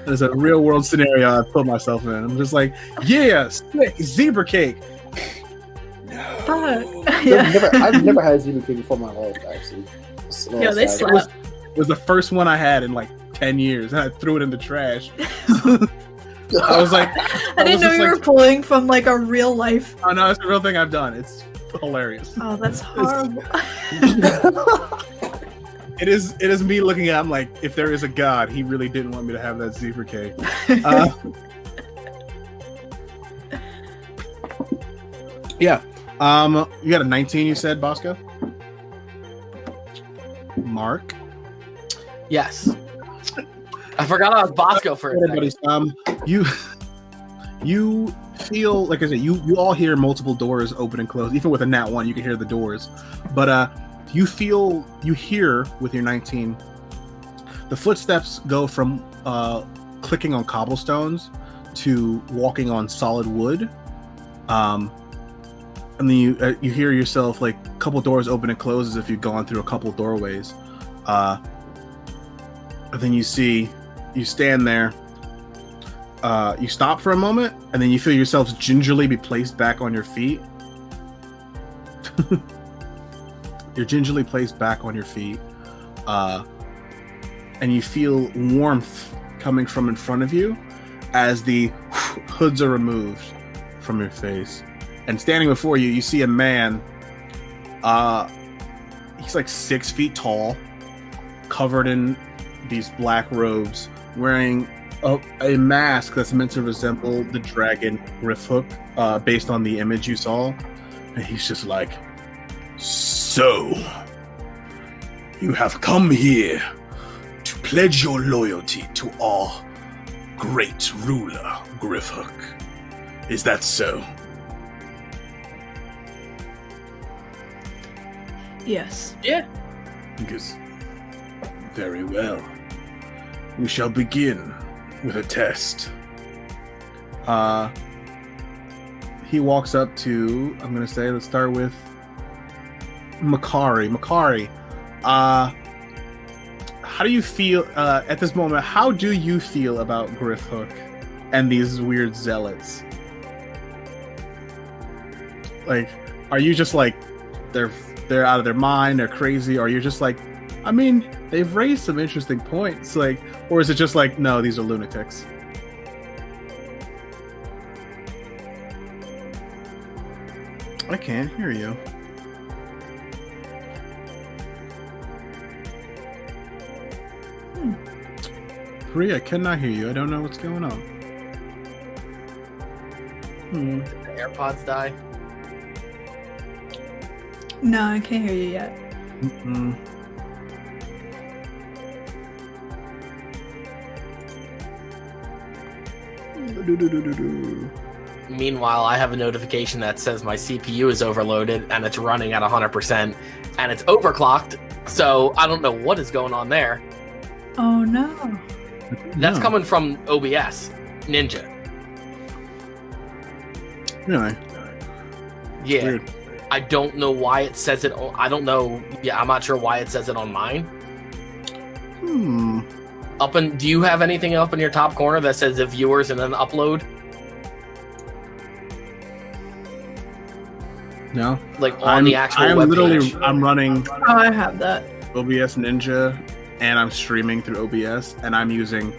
That is a real world scenario I put myself in. I'm just like, yeah, sick, zebra cake. No. Yeah. I've never had zebra cake before in my life, actually. Yo, they slap. It was the first one I had in like 10 years, and I threw it in the trash. I was like, I didn't know you were pulling from like a real life. Oh no, it's a real thing I've done. It's hilarious. Oh, that's horrible. It is me looking at him like, if there is a god, he really didn't want me to have that zebra cake. Yeah. You got a 19, you said, Bosco? Mark? Yes. I forgot I was Bosco for a second. You feel, like I said, you all hear multiple doors open and close. Even with a nat 1, you can hear the doors. But you hear with your 19, the footsteps go from clicking on cobblestones to walking on solid wood. And then you hear yourself, like, a couple doors open and close as if you've gone through a couple doorways. And then you see you stand there. You stop for a moment, and then you feel yourselves gingerly be placed back on your feet. You're gingerly placed back on your feet, and you feel warmth coming from in front of you as the hoods are removed from your face. And standing before you, you see a man. He's like 6 feet tall, covered in these black robes, wearing a mask that's meant to resemble the dragon Griffhook, based on the image you saw. And he's just like, "So, you have come here to pledge your loyalty to our great ruler, Griffhook. Is that so?" Yes. Yeah. Because, very well. We shall begin with a test. He walks up to, I'm going to say, let's start with Makari. Makari, how do you feel at this moment? How do you feel about Griffhook and these weird zealots? Like, are you just like, they're out of their mind, they're crazy, or you're just like, I mean, they've raised some interesting points, like, or is it just like, no, these are lunatics? I can't hear you. Pri, I cannot hear you. I don't know what's going on. Did the AirPods die? No, I can't hear you yet. Mm-mm. Meanwhile, I have a notification that says my CPU is overloaded and it's running at 100% and it's overclocked. So I don't know what is going on there. Oh no. That's No. coming from OBS Ninja. Really? Yeah. Weird. I don't know why it says it. I don't know. Yeah, I'm not sure why it says it on mine. Do you have anything up in your top corner that says the viewers and then upload? No. Like on the actual webpage? I'm running Oh, I have that. OBS Ninja, and I'm streaming through OBS, and I'm using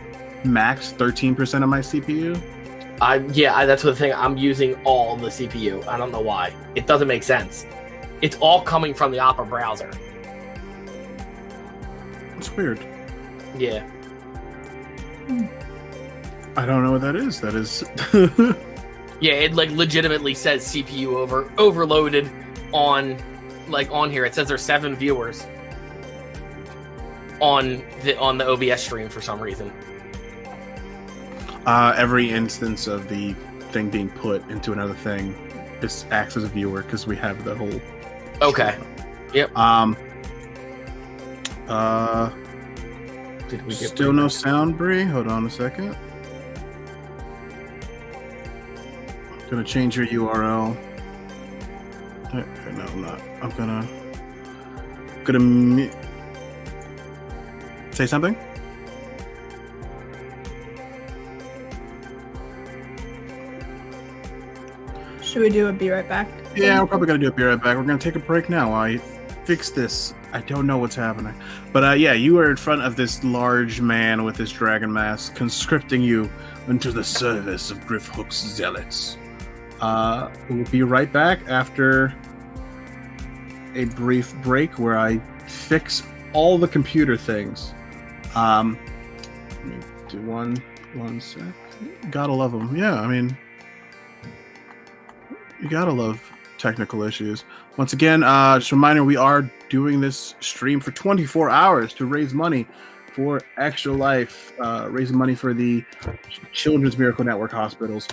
max 13% of my CPU. That's the thing. I'm using all the CPU. I don't know why. It doesn't make sense. It's all coming from the Opera browser. It's weird. Yeah. I don't know what that is. That is. Yeah, it like legitimately says CPU overloaded on here. It says there's 7 viewers on the OBS stream for some reason. Every instance of the thing being put into another thing, this acts as a viewer because we have the whole. Okay. Yep. Did we get still no sound, Bree? Hold on a second. I'm gonna change your URL. Okay, no, I'm not. I'm gonna say something. Should we do a be right back? Yeah, we're probably gonna do a be right back. We're gonna take a break now while I fix this. I don't know what's happening. But yeah, you are in front of this large man with his dragon mask, conscripting you into the service of Griffhook's zealots. We'll be right back after a brief break where I fix all the computer things. Let me do one sec. Gotta love them. Yeah, I mean, you gotta love technical issues. Once again, just a reminder, we are doing this stream for 24 hours to raise money for Extra Life, raising money for the Children's Miracle Network hospitals.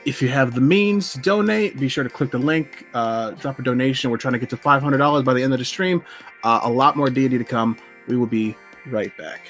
If you have the means to donate, be sure to click the link, drop a donation. We're trying to get to $500 by the end of the stream. A lot more deity to come. We will be right back.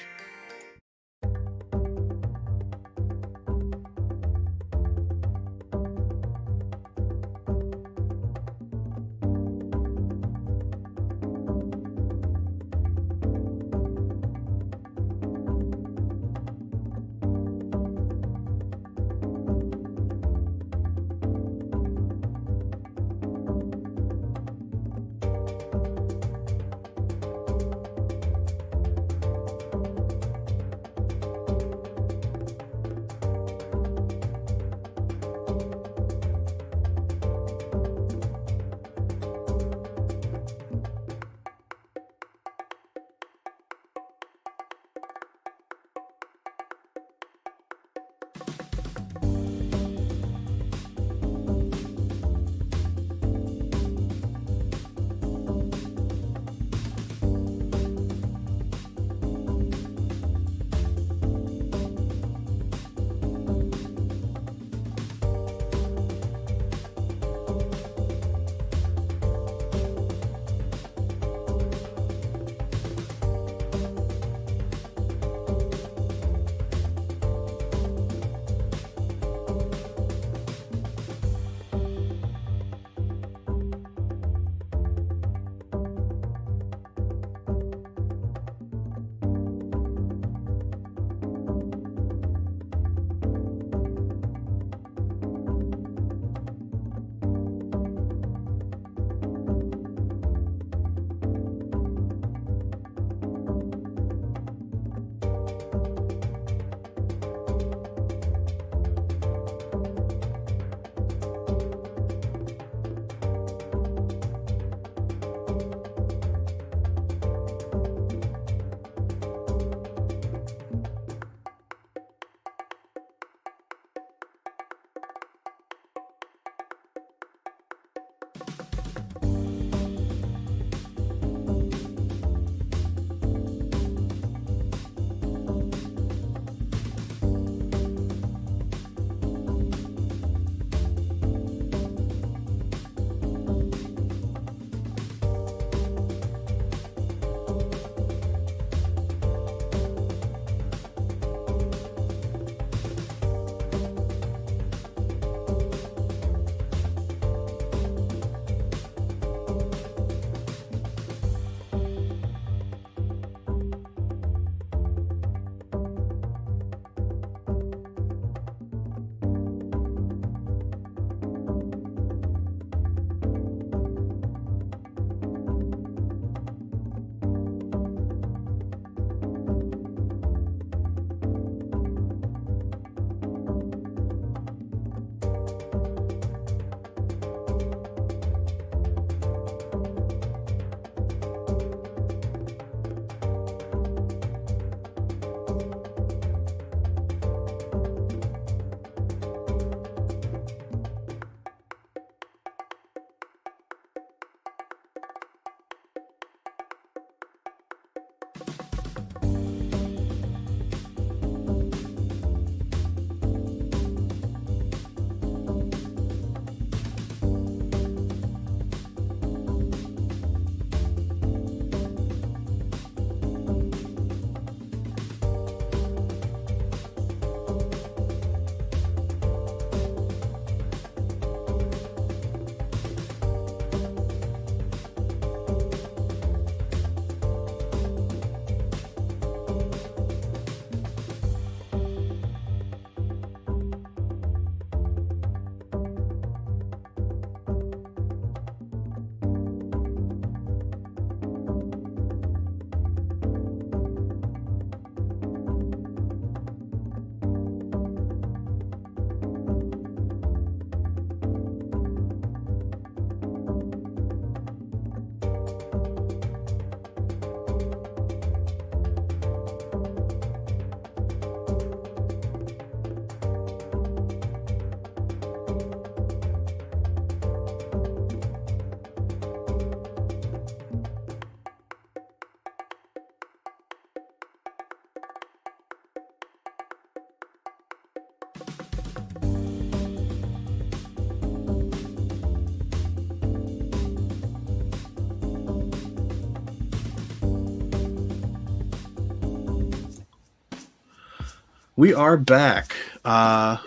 We are back. Got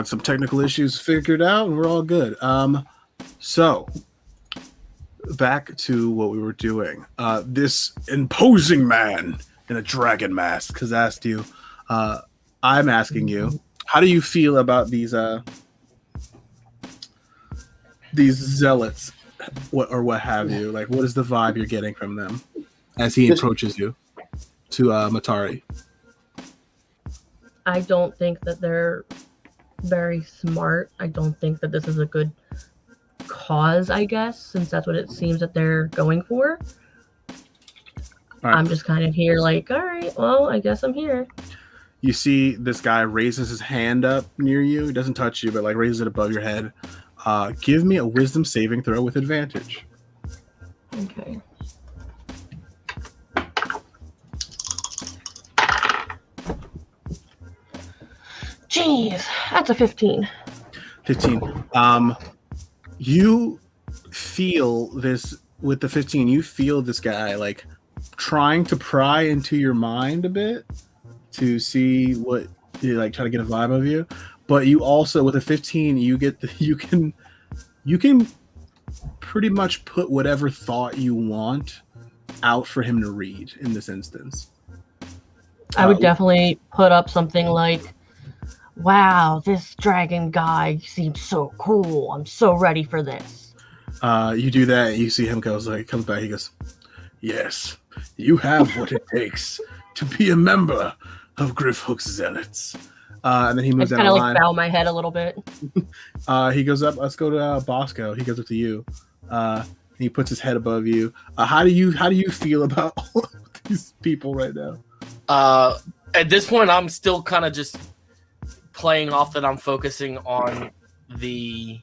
some technical issues figured out, and we're all good. So back to what we were doing. This imposing man in a dragon mask has asked you. I'm asking you, how do you feel about these zealots, what have you? Like, what is the vibe you're getting from them as he approaches you to Matari? I don't think that they're very smart. I don't think that this is a good cause, I guess, since that's what it seems that they're going for. Right. I'm just kind of here like, all right, well, I guess I'm here. You see this guy raises his hand up near you. He doesn't touch you, but like raises it above your head. Give me a wisdom saving throw with advantage. Okay. Jeez, that's a 15. 15. You feel this with the 15. You feel this guy like trying to pry into your mind a bit to see what you like, try to get a vibe of you. But you also, with a 15, you can pretty much put whatever thought you want out for him to read in this instance. I would definitely put up something like, wow, this dragon guy seems so cool. I'm so ready for this. You do that, and you see him comes back. He goes, "Yes, you have what it takes to be a member of Griffhook's Zealots." And then he moves down the line. I kind of like bow my head a little bit. He goes up. Let's go to Bosco. He goes up to you. And he puts his head above you. How do you feel about all of these people right now? At this point, I'm still kind of just playing off that I'm focusing on the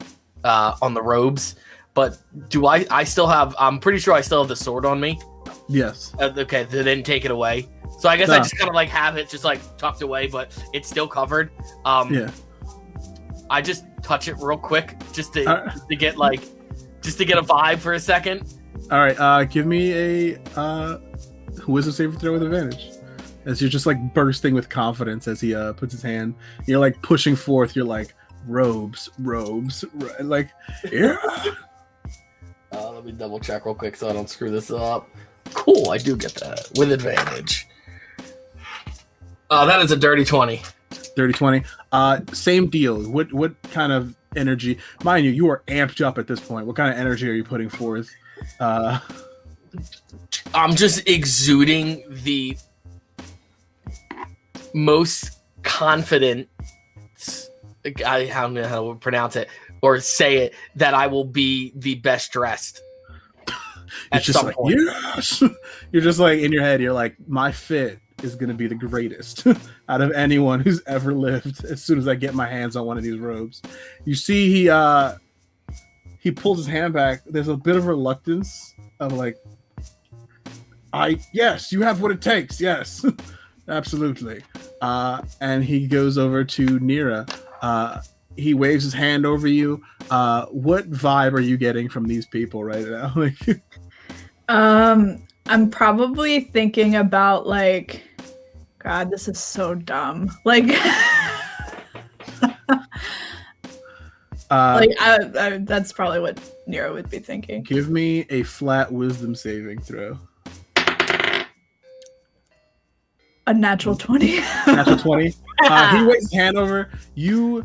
robes. But do I still have? I'm pretty sure I still have the sword on me. Yes. Okay, they didn't take it away. So I guess I just kind of like have it just like tucked away, but it's still covered. Yeah. I just touch it real quick just to get a vibe for a second. All right. Give me a wisdom saving throw with advantage. As you're just like bursting with confidence as he puts his hand. You're like pushing forth. You're like robes, like yeah. Let me double check real quick so I don't screw this up. Cool, I do get that with advantage. That is a dirty 20. Dirty 20. Same deal. What kind of energy? Mind you, you are amped up at this point. What kind of energy are you putting forth? I'm just exuding the most confident. I don't know how to pronounce it or say it, that I will be the best dressed. At just some point. Yes. You're just like in your head. You're like, my fit is going to be the greatest out of anyone who's ever lived. As soon as I get my hands on one of these robes, you see he pulls his hand back. There's a bit of reluctance of like, yes, you have what it takes. Yes, absolutely. And he goes over to Nira. He waves his hand over you. What vibe are you getting from these people right now? I'm probably thinking about like, God, this is so dumb. Like, that's probably what Nero would be thinking. Give me a flat wisdom saving throw. A natural 20. Natural 20. He waves his hand over. You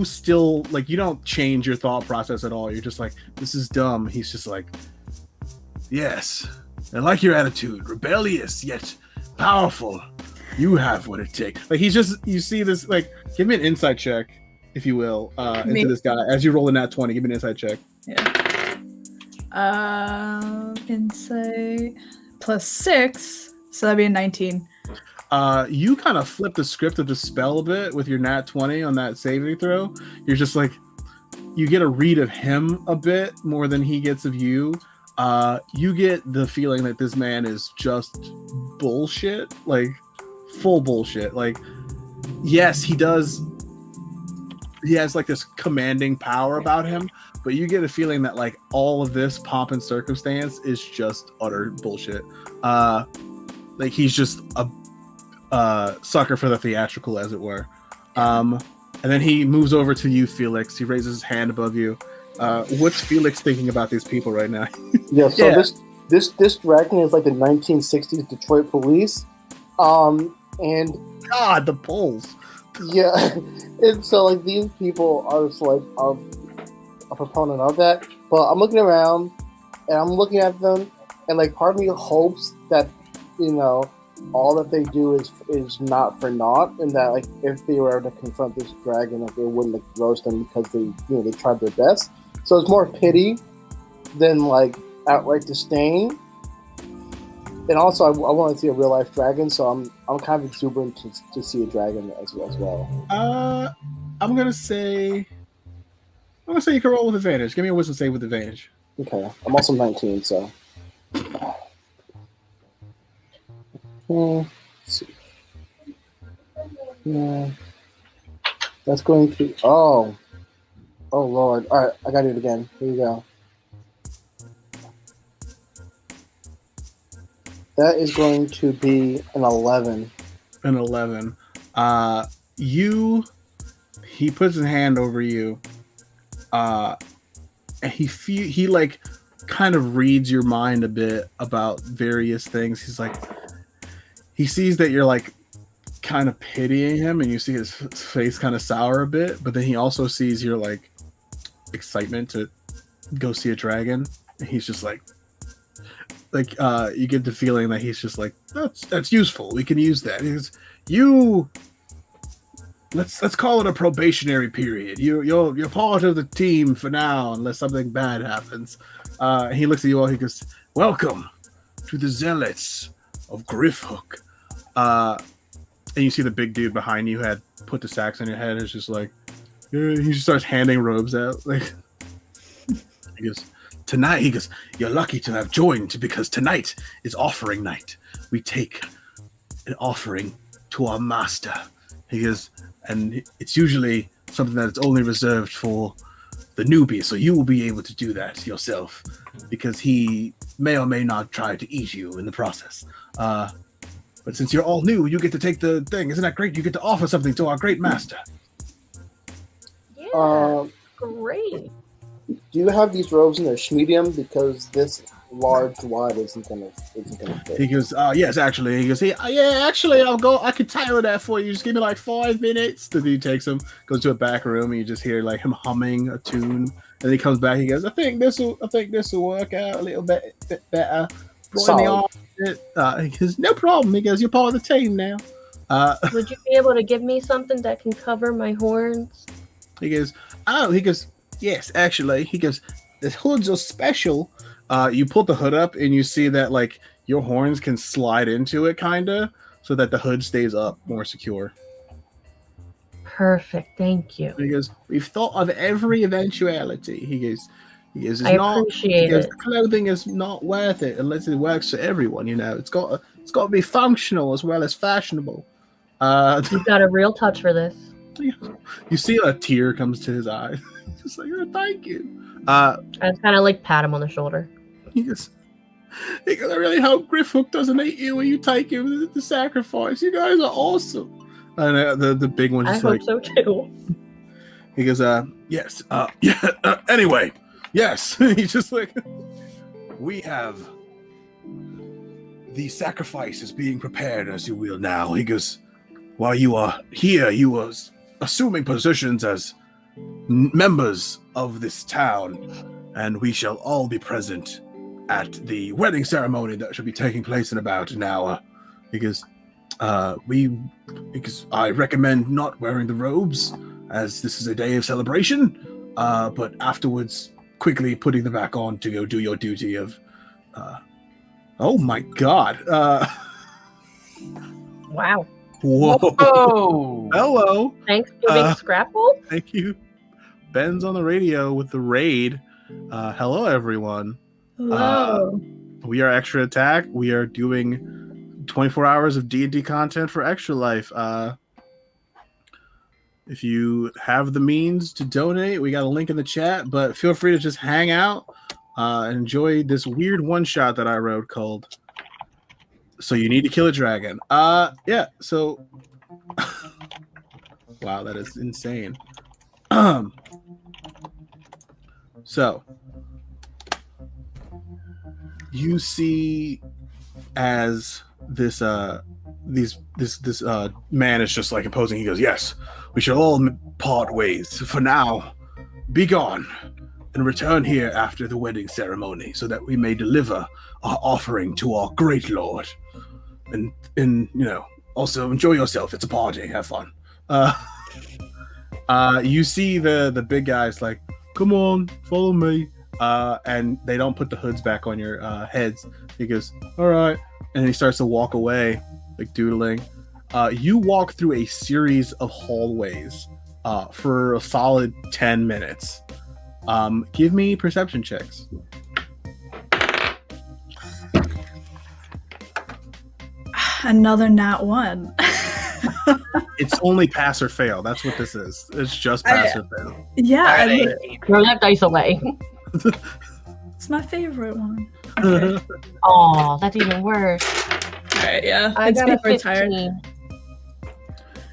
still like, you don't change your thought process at all. You're just like, this is dumb. He's just like, yes, I like your attitude. Rebellious yet powerful. You have what it takes. Like, he's just, you see this, like, give me an insight check, if you will, into this guy. As you roll in that 20, give me an insight check. Yeah. Insight +6, so that'd be a 19. You kind of flip the script of the spell a bit with your nat 20 on that saving throw. You're just like, you get a read of him a bit more than he gets of you. You get the feeling that this man is just bullshit, like full bullshit. Like, yes, he has like this commanding power about him, but you get a feeling that like all of this pomp and circumstance is just utter bullshit. Like, he's just sucker for the theatrical, as it were. And then he moves over to you, Felix. He raises his hand above you. What's Felix thinking about these people right now? This dragon is like the 1960s Detroit police. And God, the polls. Yeah, and so like these people are just like a proponent of that. But I'm looking around and I'm looking at them, and like part of me hopes that all that they do is not for naught, and that like if they were to confront this dragon, like they wouldn't like roast them because they tried their best. So it's more pity than like outright disdain. And also, I want to see a real life dragon, so I'm kind of exuberant to see a dragon as well. I'm gonna say you can roll with advantage. Give me a wisdom save with advantage. Okay, I'm also 19, so. Let's see. Yeah, that's going to. Oh Lord! All right, I got it again. Here you go. That is going to be an 11. An 11. He puts his hand over you. And he like kind of reads your mind a bit about various things. He's like, he sees that you're like kind of pitying him, and you see his face kind of sour a bit. But then he also sees your like excitement to go see a dragon, and he's just like you get the feeling that he's just like, that's useful. We can use that. Let's call it a probationary period. You're part of the team for now, unless something bad happens. He looks at you all. He goes, "Welcome to the Zealots of Griffhook." And you see the big dude behind you had put the sacks on your head. It's just like, he just starts handing robes out. Like, he goes, "Tonight," he goes, "you're lucky to have joined, because tonight is offering night. We take an offering to our master." He goes, "and it's usually something that is only reserved for the newbie, so you will be able to do that yourself, because he may or may not try to eat you in the process. But since you're all new, you get to take the thing. Isn't that great? You get to offer something to our great master." Yeah, great. Do you have these robes in a medium? Because this large wide isn't gonna fit. He goes, "Yes, actually." He goes, "Yeah, actually, I could tailor that for you. Just give me like 5 minutes." The dude takes him, goes to a back room, and you just hear like him humming a tune. And he comes back. He goes, I think this will work out a little bit better." He goes, "No problem." He goes, "You're part of the team now." Would you be able to give me something that can cover my horns? He goes, "Yes, actually." He goes, "The hoods are special." You pull the hood up, and you see that like your horns can slide into it, kinda, so that the hood stays up more secure. Perfect, thank you. He goes, "We've thought of every eventuality." He goes, I appreciate it. The clothing is not worth it unless it works for everyone. It's got to be functional as well as fashionable. You've got a real touch for this. You see a tear comes to his eye. Just like, "Oh, thank you." I kind of like pat him on the shoulder. He goes, "I really hope Griffhook doesn't eat you when you take him to sacrifice. You guys are awesome." And the big one just I hope so too. He goes, "Yes, yeah. Anyway, yes." He's just like, "We have the sacrifice is being prepared, as you will now." He goes, "While you are here, you are assuming positions as members of this town, and we shall all be present at the wedding ceremony that shall be taking place in about an hour." Because I recommend not wearing the robes, as this is a day of celebration, but afterwards quickly putting them back on to go do your duty of oh my god. Wow. Whoa. Hello. Thanksgiving Scrapple? Thank you. Ben's on the radio with the raid. Hello, everyone. Hello. We are Extra Attack. We are doing 24 hours of D&D content for Extra Life. If you have the means to donate, we got a link in the chat, but feel free to just hang out and enjoy this weird one-shot that I wrote called So you need to kill a dragon. Yeah. So, wow, that is insane. So you see as this man is just like imposing. He goes, "Yes, we shall all part ways. For now, be gone, and return here after the wedding ceremony, so that we may deliver our offering to our great lord. And also enjoy yourself. It's a party. Have fun." You see the big guys like, "Come on, follow me." And they don't put the hoods back on your heads. He goes, "All right," and he starts to walk away, like doodling. You walk through a series of hallways for a solid 10 minutes. Give me perception checks. Another nat 1. It's only pass or fail. That's what this is. It's just pass or fail. Yeah, Throw that dice away. it's my favorite one. Okay. Oh, that's even worse. All right, yeah. I It's got a paper tired. 15. What'd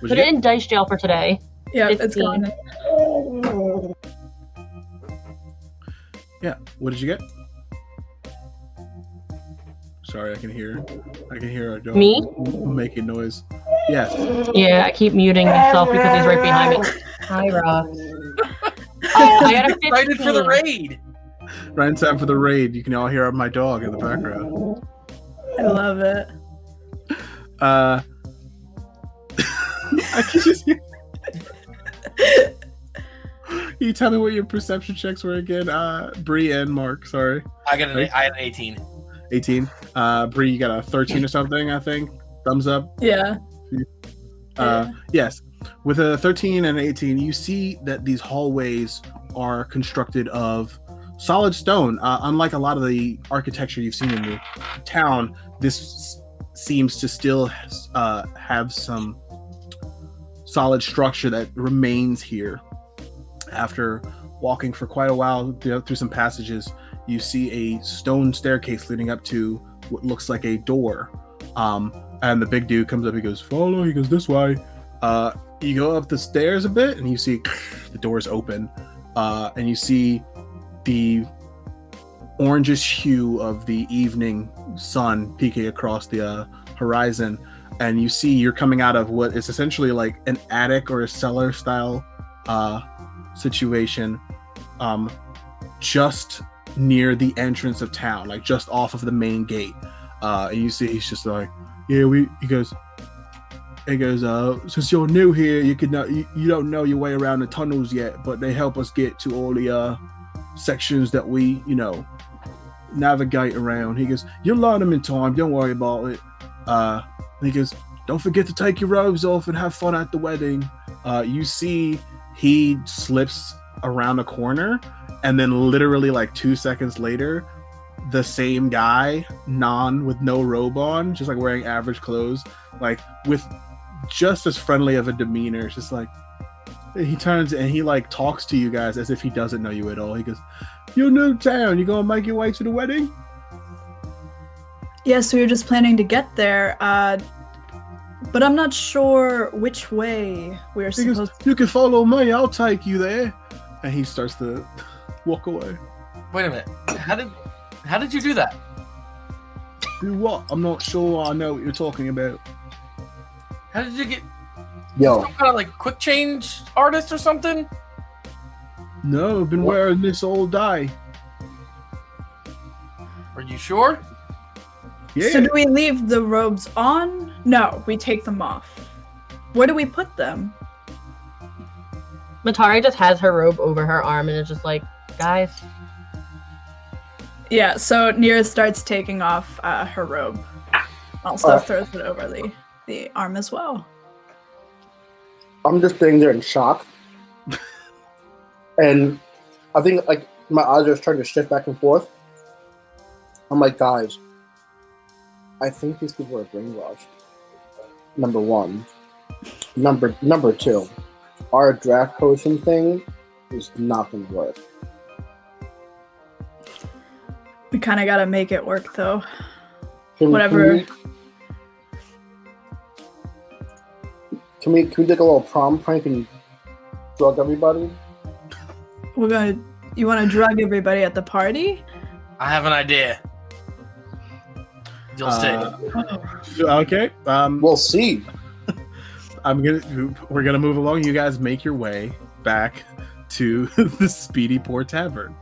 Put you it get? in dice jail for today. Yeah, it's 15. gone. Yeah. What did you get? Sorry, I can hear a dog Me? making noise. Yeah. Yeah, I keep muting myself because he's right behind me. Hi, Ross. I got a 15. Excited for the raid. Right in time for the raid. You can all hear my dog in the background. I love it. I can just hear. Can you tell me what your perception checks were again? Bree and Mark, sorry. I had an 18. 18. Bree, you got a 13 or something, I think. Thumbs up. Yeah. Yes. With a 13 and an 18, you see that these hallways are constructed of solid stone. Unlike a lot of the architecture you've seen in the town, this seems to still have some solid structure that remains here. After walking for quite a while through some passages, you see a stone staircase leading up to what looks like a door. And the big dude comes up, he goes, "Follow," he goes, "this way." You go up the stairs a bit and you see the doors open, and you see the orangish hue of the evening sun peeking across the horizon, and you see you're coming out of what is essentially like an attic or a cellar style situation, just near the entrance of town, like just off of the main gate. And you see he's just like, "Yeah, he goes, since you're new here, you don't know your way around the tunnels yet, but they help us get to all the sections that we, navigate around." He goes, "You'll learn them in time, don't worry about it." And he goes, "Don't forget to take your robes off and have fun at the wedding." You see he slips around a corner, and then literally like 2 seconds later, the same guy, with no robe on, just like wearing average clothes, like with just as friendly of a demeanor. It's just like, he turns and he like talks to you guys as if he doesn't know you at all. He goes, "You're new to town, you gonna make your way to the wedding?" Yes, we were just planning to get there, but I'm not sure which way we were He goes, supposed to. "You can follow me, I'll take you there." And he starts to walk away. Wait a minute. How did you do that? Do what? I'm not sure I know what you're talking about. How did you get Yo, some kind of like quick change artist or something? No, I've been wearing this all day. Are you sure? Yeah. So do we leave the robes on? No, we take them off. Where do we put them? Matari just has her robe over her arm and is just like, "Guys." Yeah, so Nira starts taking off her robe. Also throws it over the arm as well. I'm just sitting there in shock. And I think like my eyes are starting to shift back and forth. I'm like, "Guys, I think these people are brainwashed." Number one. Number two, our draft potion thing is not going to work. We kind of gotta make it work, though. Can Whatever. Can we do like a little prom prank and drug everybody? You want to drug everybody at the party? I have an idea. You'll see. Okay. We'll see. We're gonna move along. You guys make your way back to the Speedy Poor Tavern.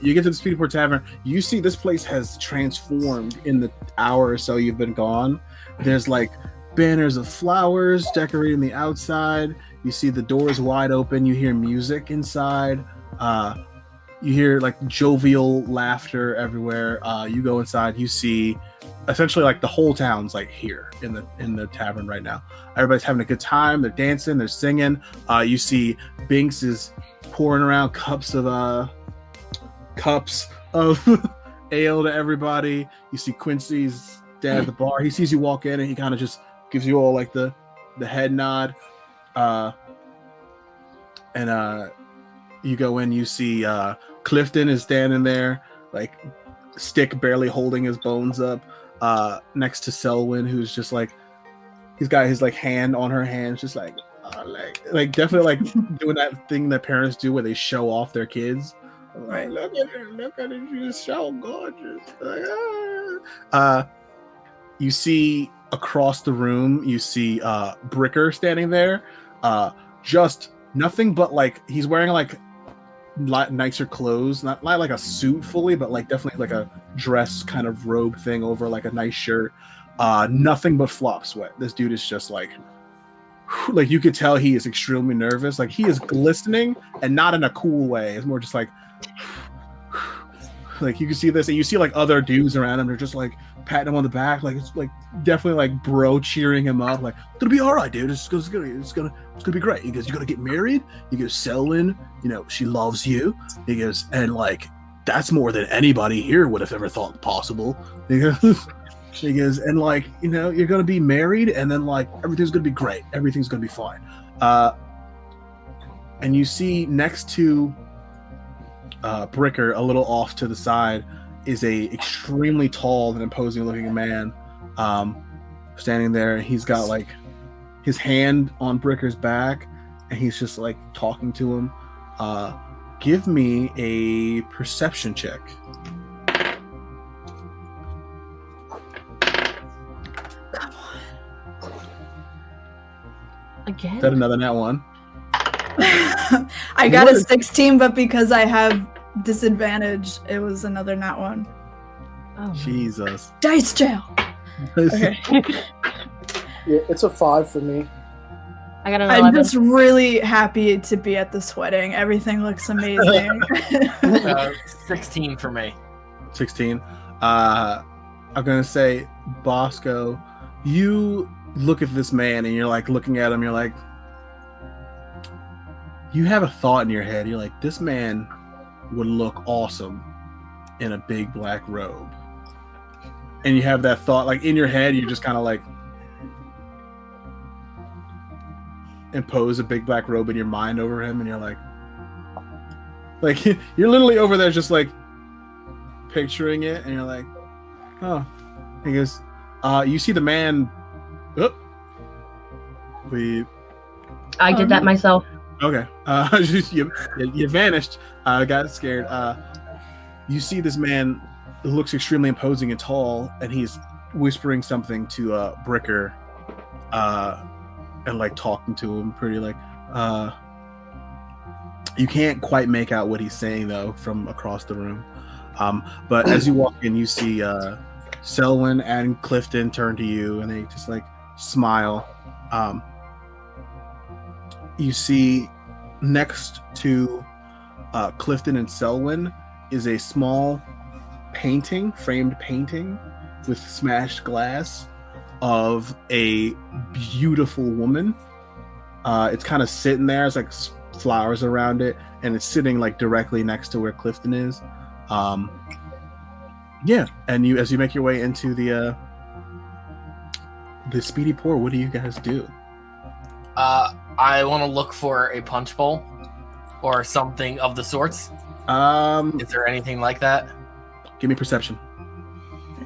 You get to the Speedy Poor Tavern. You see this place has transformed in the hour or so you've been gone. There's like banners of flowers decorating the outside. You see the doors wide open. You hear music inside. You hear like jovial laughter everywhere. You go inside. You see essentially like the whole town's like here in the tavern right now. Everybody's having a good time. They're dancing. They're singing. You see Binks is pouring around cups of ale to everybody. You see Quincy's dad at the bar. He sees you walk in and he kind of just gives you all like the head nod. You go in. You see Clifton is standing there, like stick barely holding his bones up, next to Selwyn, who's just like he's got his like hand on her hand, just like definitely like doing that thing that parents do where they show off their kids. Right. Look at her, she's so gorgeous. You see across the room, you see Bricker standing there, just nothing but like he's wearing like nicer clothes, not like a suit fully, but like definitely like a dress kind of robe thing over like a nice shirt. Nothing but flop sweat. This dude is just like you could tell he is extremely nervous. Like he is glistening and not in a cool way. It's more just like you can see this, and you see like other dudes around him. They're just like patting him on the back, like it's like definitely like bro cheering him up, like it's gonna be all right, dude. It's gonna be great. He goes, you're gonna get married. He goes, Selwyn, she loves you. He goes, and like that's more than anybody here would have ever thought possible. He goes, and like you're gonna be married, and then like everything's gonna be great. Everything's gonna be fine. And you see next to Bricker, a little off to the side, is a extremely tall and imposing looking man standing there. He's got like his hand on Bricker's back, and he's just like talking to him. Give me a perception check. Come on. Again? Is that another nat one? I got a 16, but because I have disadvantage, it was another nat one. Oh, Jesus. Dice jail. Okay. Yeah, it's a 5 for me. I got an I'm 11. just really happy to be at this wedding. Everything looks amazing. 16 for me. 16. I'm gonna say, Bosco, you look at this man and you're like looking at him, you're like, you have a thought in your head. You're like, this man would look awesome in a big black robe. And you have that thought, like in your head, you just kind of like impose a big black robe in your mind over him, and you're like you're literally over there just like picturing it, and you're like, oh. He goes, you see the man. Oh, I did that myself. Okay. You vanished. Got scared. You see this man looks extremely imposing and tall, and he's whispering something to Bricker, and like talking to him pretty like. You can't quite make out what he's saying though from across the room. But as you walk in, you see Selwyn and Clifton turn to you, and they just like smile. You see next to Clifton and Selwyn is a small framed painting with smashed glass of a beautiful woman. It's kind of sitting there. It's like flowers around it, and it's sitting like directly next to where Clifton is. Yeah, and as you make your way into the Speedy Pour, what do you guys do? I want to look for a punch bowl or something of the sorts. Is there anything like that? Give me perception.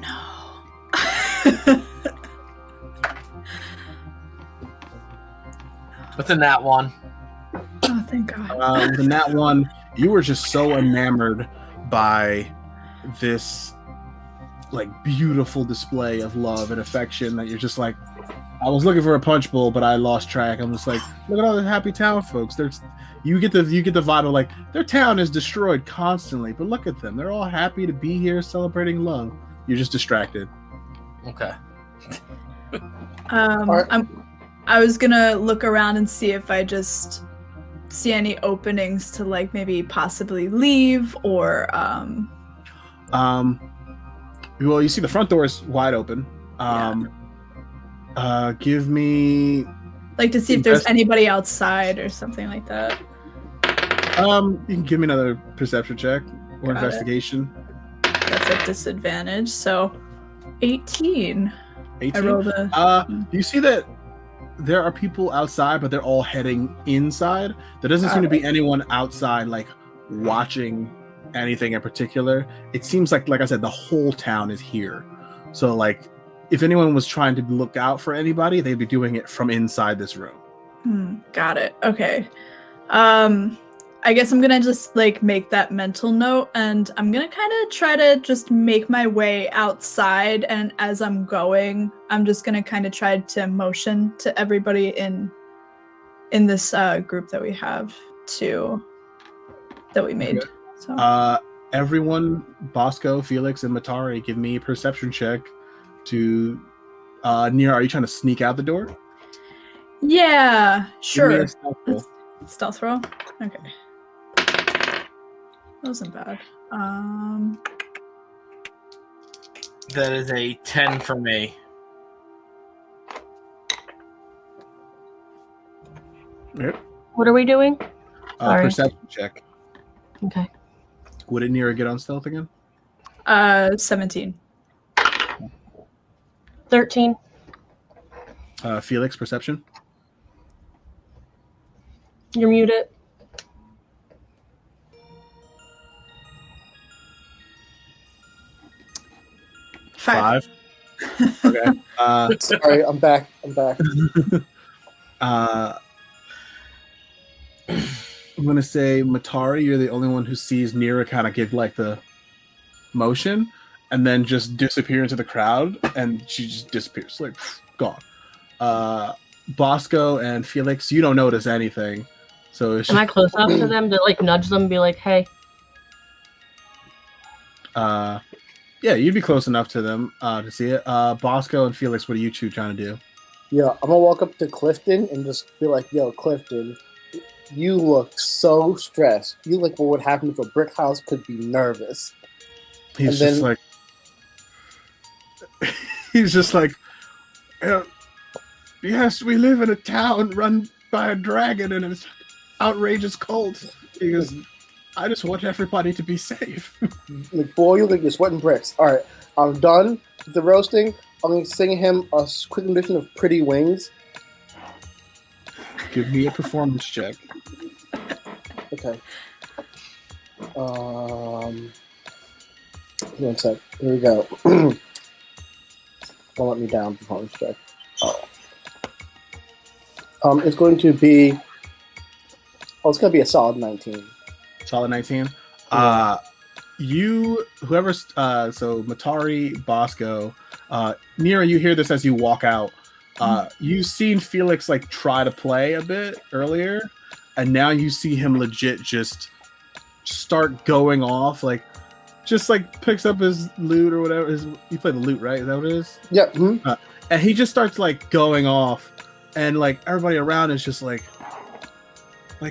No. with the nat one. Oh, thank God. With the nat one, you were just so enamored by this like beautiful display of love and affection that you're just like, I was looking for a punch bowl, but I lost track. I'm just like, look at all the happy town folks. You get the vibe of like their town is destroyed constantly, but look at them. They're all happy to be here celebrating love. You're just distracted. Okay. I was gonna look around and see if I just see any openings to like maybe possibly leave or well, you see the front door is wide open. Give me like to see if there's anybody outside or something like that. You can give me another perception check or Got investigation. That's a disadvantage, so 18. 18? I rolled you see that there are people outside, but they're all heading inside. There doesn't seem to be anyone outside, like, watching anything in particular. It seems like I said, the whole town is here. So, like, if anyone was trying to look out for anybody, they'd be doing it from inside this room. Got it. Okay. I guess I'm gonna just like make that mental note, and I'm gonna kind of try to just make my way outside. And as I'm going, I'm just gonna kind of try to motion to everybody in this group that we have that we made. Okay. So Everyone, Bosco, Felix, and Matari, give me a perception check to Nira. Are you trying to sneak out the door? Yeah, Give me sure. a stealth roll. Stealth roll? Okay. That wasn't bad. That is a 10 for me. Yep. What are we doing? Sorry. Perception check. Okay. Would it Nira get on stealth again? 17. 13. Felix, perception. You're muted. 5. Okay. Sorry, I'm back. I'm gonna say Matari, you're the only one who sees Nira kind of give like the motion and then just disappear into the crowd, and she just disappears, like gone. Bosco and Felix, you don't notice anything. So it's Am I close enough to them to like nudge them and be like, hey? Yeah, you'd be close enough to them to see it. Bosco and Felix, what are you two trying to do? Yeah, I'm gonna walk up to Clifton and just be like, "Yo, Clifton, you look so stressed. You look what would happen if a brick house could be nervous." He's And just then- like, he's just like, yes, we live in a town run by a dragon and an outrageous cult. He goes, I just want everybody to be safe. Like, boy, you look like you're sweating bricks. All right, I'm done with the roasting. I'm gonna sing him a quick rendition of "Pretty Wings." Give me a performance check. Okay. 1 sec. Here we go. Don't let me down. Performance check. It's going to be. Oh, it's going to be a solid 19. Solid 19. Yeah. Whoever, so Matari, Bosco, Nira, you hear this as you walk out. You've seen Felix like try to play a bit earlier, and now you see him legit just start going off, like just like picks up his lute or whatever. You play the lute, right? Is that what it is? Yeah. Mm-hmm. And he just starts like going off, and like everybody around is just like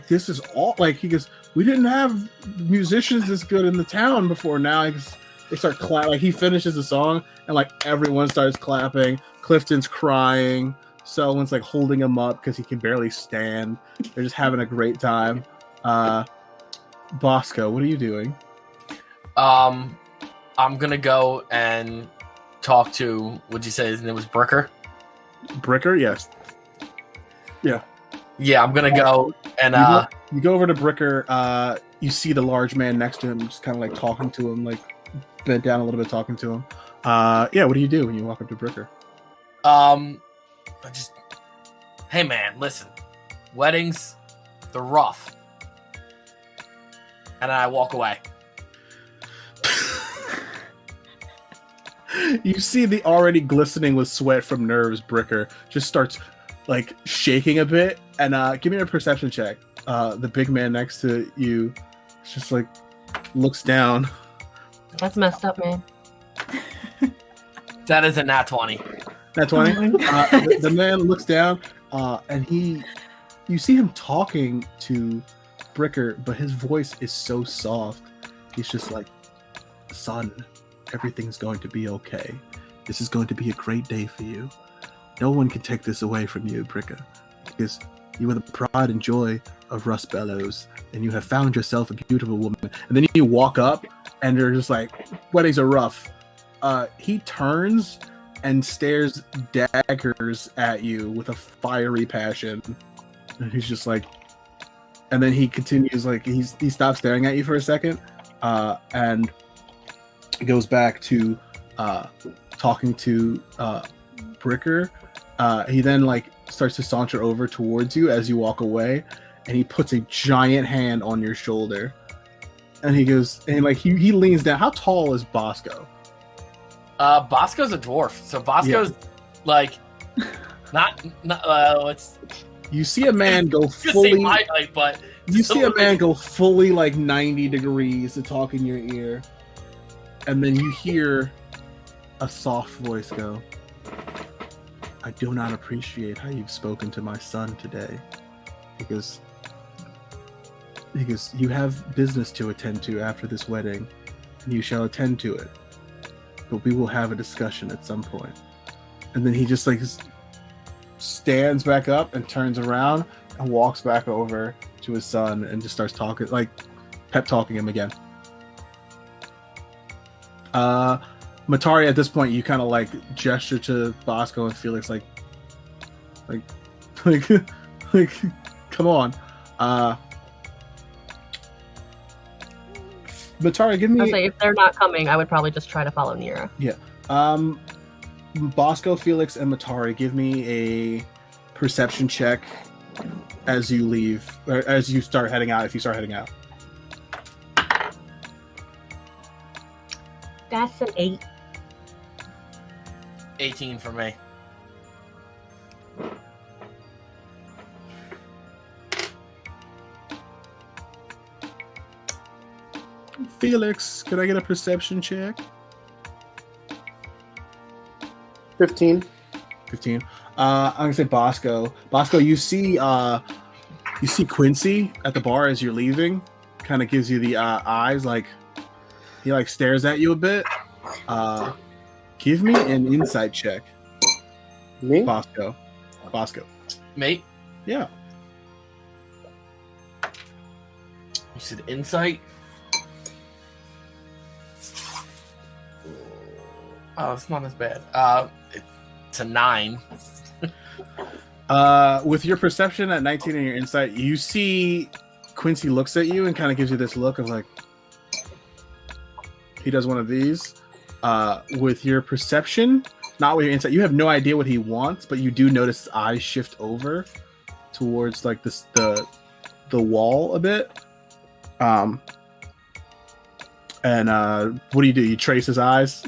this is all like he goes. We didn't have musicians this good in the town before. Now they start clapping. Like he finishes the song, and like everyone starts clapping. Clifton's crying. Selwyn's like holding him up because he can barely stand. They're just having a great time. Bosco, what are you doing? I'm gonna go and talk to. Would you say his name was Bricker? Bricker, yes. Yeah. Yeah, I'm gonna go and you go over to Bricker. You see the large man next to him, just kind of like talking to him, like bent down a little bit, talking to him. Yeah. What do you do when you walk up to Bricker? I just, hey man, listen, weddings, they're rough. And then I walk away. You see the already glistening with sweat from nerves Bricker just starts like shaking a bit, and give me a perception check. The big man next to you just like looks down. That's messed up, man. That is a nat 20. Nat 20? The man looks down, and you see him talking to Bricker, but his voice is so soft. He's just like, son, everything's going to be okay. This is going to be a great day for you. No one can take this away from you, Bricker, because you are the pride and joy of Rustbellows, and you have found yourself a beautiful woman. And then you walk up, and they're just like, weddings are rough. He turns and stares daggers at you with a fiery passion. And he's just like, and then he continues, like, he stops staring at you for a second, and goes back to talking to Bricker. He then like starts to saunter over towards you as you walk away, and he puts a giant hand on your shoulder, and he goes, and like he leans down. How tall is Bosco? Bosco's a dwarf, so Bosco's like not it's. You see a man go Say fully. my height, but You see a man go fully like 90 degrees to talk in your ear, and then you hear a soft voice go, I do not appreciate how you've spoken to my son today, because you have business to attend to after this wedding, and you shall attend to it, but we will have a discussion at some point. And then he just like stands back up and turns around and walks back over to his son and just starts talking, like pep talking him again. Matari, at this point, you kind of like gesture to Bosco and Felix, like, come on. Matari, give me. I'll say if they're not coming, I would probably just try to follow Nira. Yeah. Bosco, Felix, and Matari, give me a perception check as you leave, or as you start heading out. If you start heading out. That's an 8. 18 for me. Felix, could I get a perception check? 15. 15. I'm gonna say Bosco. Bosco, you see Quincy at the bar as you're leaving. Kind of gives you the eyes, like he like stares at you a bit. Give me an insight check. Me? Bosco. Mate, Yeah. you said insight? Oh, it's not as bad. It's a 9. With your perception at 19 and your insight, you see Quincy looks at you and kind of gives you this look of like, he does one of these. With your perception, not with your insight, you have no idea what he wants, but you do notice his eyes shift over towards like the wall a bit. And what do? You trace his eyes.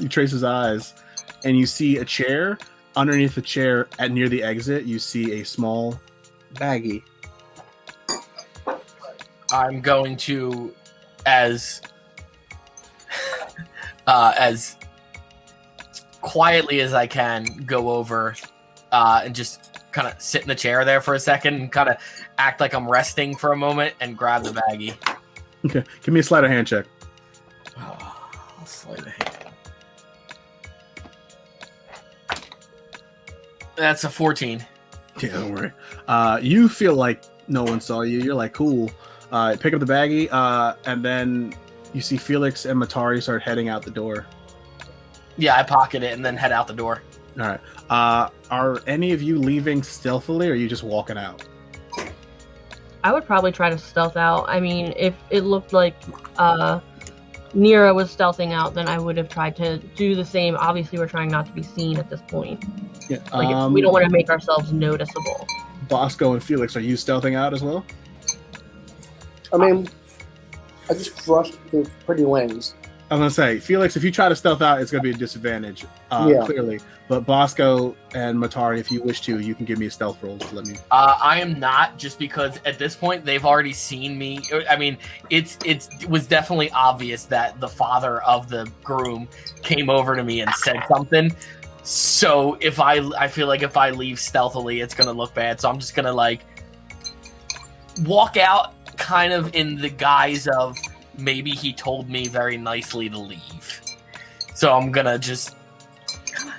And you see a chair. Underneath the chair, at near the exit, you see a small baggie. I'm going to, as quietly as I can, go over and just kind of sit in the chair there for a second and kind of act like I'm resting for a moment and grab the baggie. Okay, give me a sleight of hand check. I'll sleight of hand. That's a 14. Yeah, don't worry. You feel like no one saw you. You're like, cool. Pick up the baggie, and then you see Felix and Matari start heading out the door. Yeah, I pocket it and then head out the door. All right. Are any of you leaving stealthily, or are you just walking out? I would probably try to stealth out. I mean, if it looked like Nira was stealthing out, then I would have tried to do the same. Obviously, we're trying not to be seen at this point. Yeah. Like, we don't want to make ourselves noticeable. Bosco and Felix, are you stealthing out as well? I mean, I just brushed with pretty wings. I'm gonna say, Felix, if you try to stealth out, it's gonna be a disadvantage, clearly. But Bosco and Matari, if you wish to, you can give me a stealth roll to let me. I am not, just because at this point they've already seen me. I mean, it was definitely obvious that the father of the groom came over to me and said something. So if I feel like if I leave stealthily, it's gonna look bad. So I'm just gonna like walk out, kind of in the guise of maybe he told me very nicely to leave. So I'm gonna just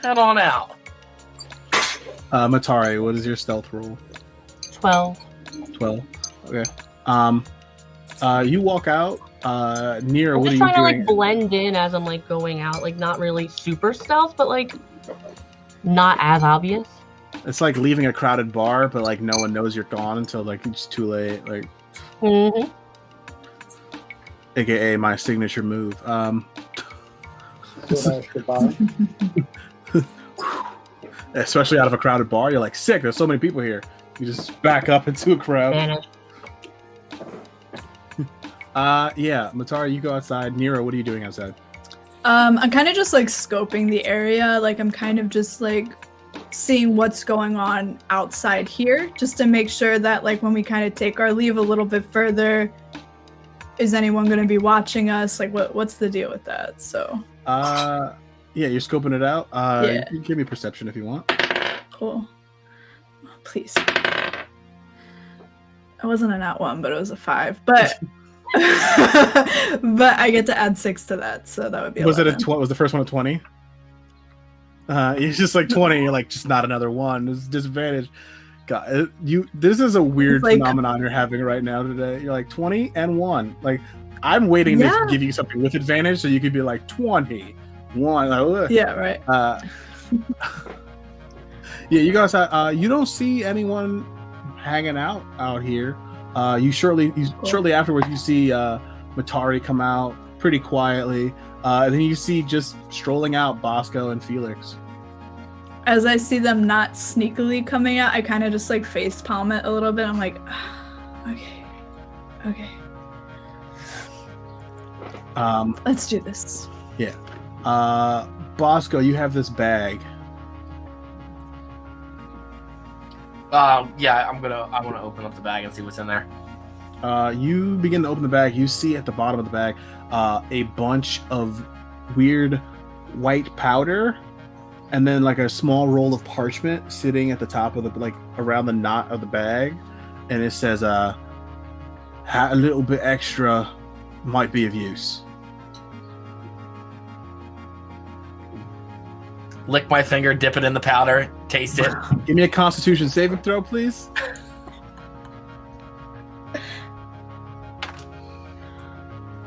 head on out. Matari, what is your stealth roll? 12. 12. Okay. You walk out. Nira, I'm what are just you trying to doing? like blend in as I'm like going out, like not really super stealth, but like not as obvious. It's like leaving a crowded bar, but like no one knows you're gone until like it's too late. Like, AKA my signature move. Goodbye. Especially out of a crowded bar, you're like, sick. There's so many people here. You just back up into a crowd. Vanish. Yeah, Matari, you go outside. Nira, what are you doing outside? I'm kind of just like scoping the area. Like I'm kind of just like seeing what's going on outside here, just to make sure that like when we kind of take our leave a little bit further, is anyone going to be watching us? Like what's the deal with that? So. Yeah, you're scoping it out. Yeah. You can give me perception if you want. Cool. Please. I wasn't a nat 1, but it was a 5. But but I get to add 6 to that, so that would be. Was 11. it was the first one a 20? It's just like 20. You're like, just not another one. It's disadvantage. God, this is a weird like, phenomenon you're having right now today. You're like 20 and 1. Like, I'm waiting to give you something with advantage so you could be like 21. Like, yeah, right. Yeah, you guys. You don't see anyone hanging out here. Shortly afterwards, you see Matari come out pretty quietly. And then you see just strolling out Bosco and Felix. As I see them not sneakily coming out, I kind of just like face palm it a little bit. I'm like, okay. Let's do this. Yeah. Bosco, you have this bag. Yeah, I want to open up the bag and see what's in there. You begin to open the bag. You see at the bottom of the bag a bunch of weird white powder, and then like a small roll of parchment sitting at the top of the like around the knot of the bag, and it says, "A little bit extra might be of use." Lick my finger, dip it in the powder, taste it. Give me a Constitution saving throw, please.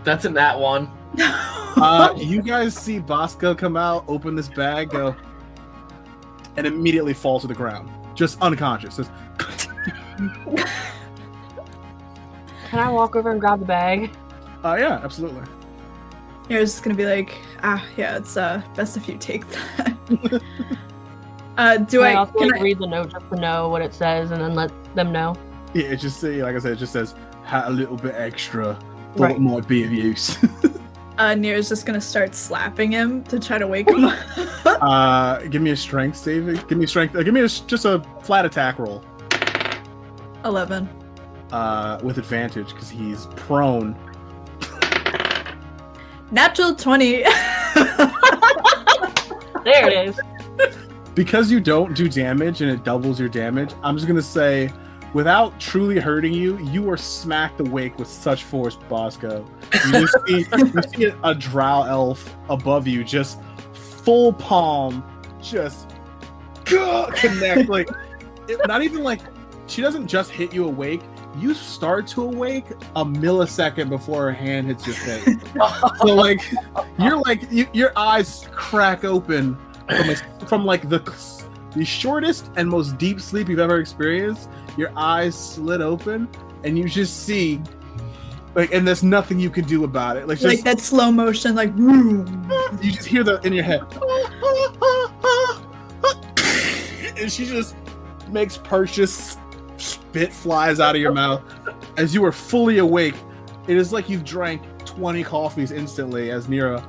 That's in that one. You guys see Bosco come out, open this bag, go, and immediately fall to the ground, just unconscious. Just Can I walk over and grab the bag? yeah, absolutely. You're just gonna be like, yeah, it's best if you take that. Can I read the note just to know what it says and then let them know? Yeah, it just like I said, it just says a little bit extra. Thought Right. it might be of use. Nira's just gonna start slapping him to try to wake him up. Give me a strength saving. Give me strength. Give me just a flat attack roll. 11. With advantage because he's prone. Natural 20. There it is. Because you don't do damage and it doubles your damage, I'm just gonna say, without truly hurting you, you are smacked awake with such force, Bosco. You see a drow elf above you, just full palm, just connect. Like, not even like, she doesn't just hit you awake. You start to awake a millisecond before her hand hits your face. So like, your eyes crack open from like the shortest and most deep sleep you've ever experienced. Your eyes slit open, and you just see, like, and there's nothing you can do about it. Like that slow motion, like, you just hear that in your head, and she just makes purchase spit flies out of your mouth. As you are fully awake, it is like you've drank 20 coffees instantly as Nira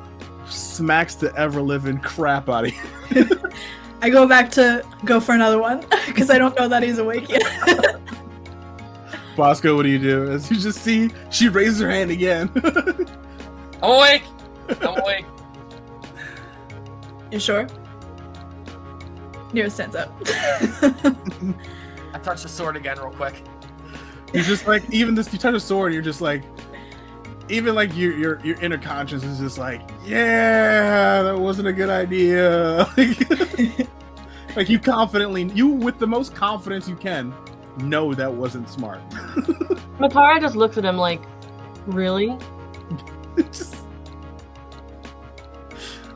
smacks the ever-living crap out of you. I go back to go for another one because I don't know that he's awake yet. Bosco, what do you do? As you just see, she raises her hand again. I'm awake. I'm awake. You sure? Nero stands up. I touch the sword again real quick. You're just like, even this, you touch a sword, you're just like, even like your inner conscience is just like, yeah, that wasn't a good idea. Like you confidently, you with the most confidence you can, know that wasn't smart. Matara just looks at him like, really?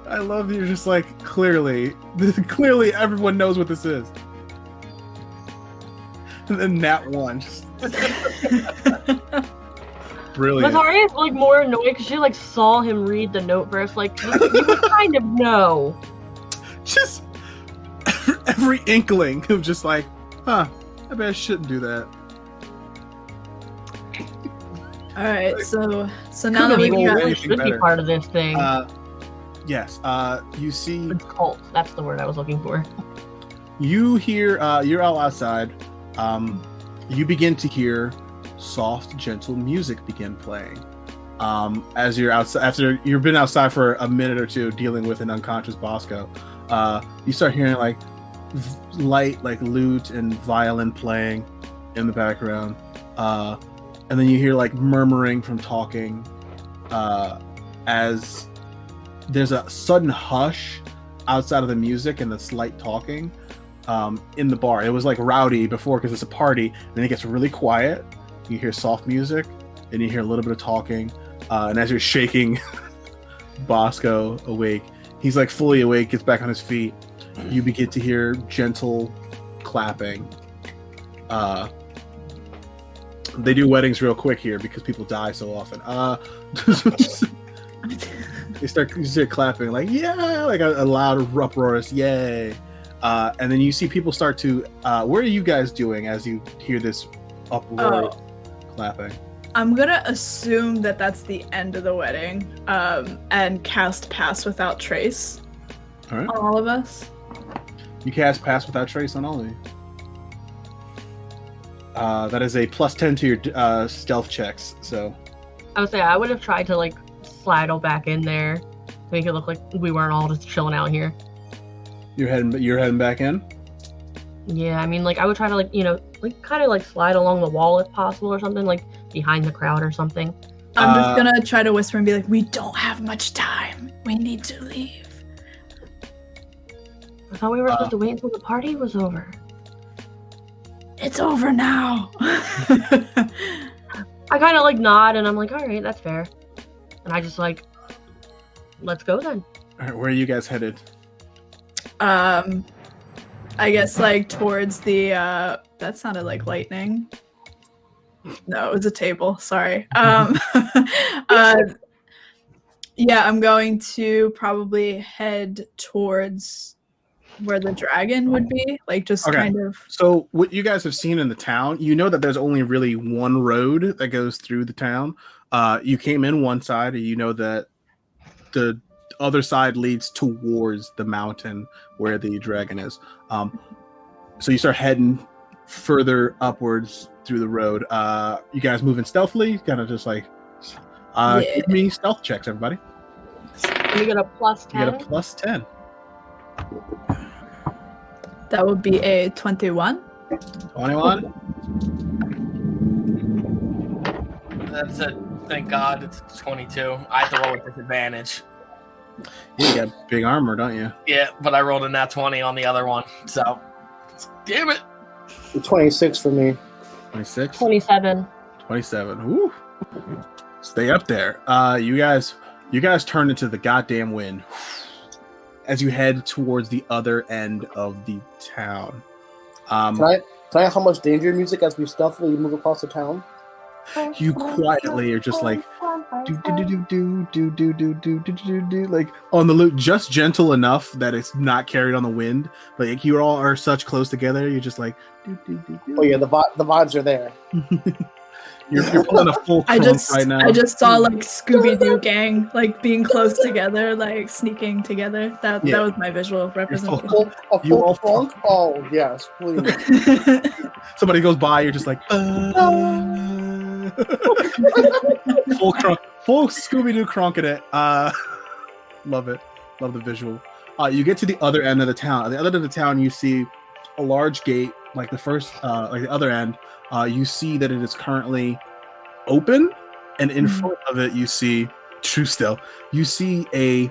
I love that you're just like, clearly everyone knows what this is. And then that one. Brilliant. Matara is like more annoyed because she like saw him read the note verse. Like, you would kind of know. Just every inkling of just like, I bet I shouldn't do that. All right, so now that we've got, should be part of this thing. Yes. You see. It's cult. That's the word I was looking for. You hear. You're all outside. You begin to hear soft, gentle music begin playing. As you're outside, after you've been outside for a minute or two dealing with an unconscious Bosco, you start hearing like light, like lute and violin playing in the background, and then you hear like murmuring from talking, as there's a sudden hush outside of the music and the slight talking in the bar. It was like rowdy before because it's a party, and then it gets really quiet. You hear soft music, and you hear a little bit of talking, and as you're shaking Bosco awake, he's like fully awake, gets back on his feet. You begin to hear gentle clapping. They do weddings real quick here because people die so often. You start clapping like, yeah, like a loud uproarious yay. And then you see people start to what are you guys doing as you hear this uproar clapping? I'm gonna assume that that's the end of the wedding, and cast Pass Without Trace All right. on all of us. You cast Pass Without Trace on all of you. That is a +10 to your stealth checks. So I would say I would have tried to like slide back in there to make it look like we weren't all just chilling out here. you're heading back in. Yeah, I mean, like I would try to like like kind of like slide along the wall if possible or something, like behind the crowd or something. I'm just gonna try to whisper and be like, "We don't have much time. We need to leave." I thought we were supposed to wait until the party was over. It's over now. I kind of like nod and I'm like, all right, that's fair. And I just like, let's go then. All right, where are you guys headed? I guess like towards the that sounded like lightning. No, it was a table. Sorry. Yeah, I'm going to probably head towards where the dragon would be, like just kind of. So what you guys have seen in the town, you know that there's only really one road that goes through the town. You came in one side, and you know that the other side leads towards the mountain where the dragon is. So you start heading further upwards through the road. You guys moving stealthily, kind of just like give me stealth checks, everybody. You get a +10. You get a +10. That would be a 21. 21. That's it. Thank God it's 22. I have to roll with disadvantage. You got big armor, don't you? Yeah, but I rolled a nat 20 on the other one. So, damn it. 26 for me. 26. 27. 27. Woo. Stay up there. You guys turn into the goddamn wind as you head towards the other end of the town. Can I have how much danger music as we stealthily move across the town? You quietly are just like like on the loop, just gentle enough that it's not carried on the wind. Like you all are such close together, you're just like. Oh yeah, the vibes are there. You're pulling a full crunk right now. I just saw like Scooby-Doo gang like being close together, like sneaking together. That was my visual representation. A full crunk? Oh yes, please. Somebody goes by, you're just like full crunk, full Scooby-Doo crunk in it. Love it. Love the visual. You get to the other end of the town. At the other end of the town, you see a large gate, like the first, like the other end. You see that it is currently open, and in front of it, you see you see a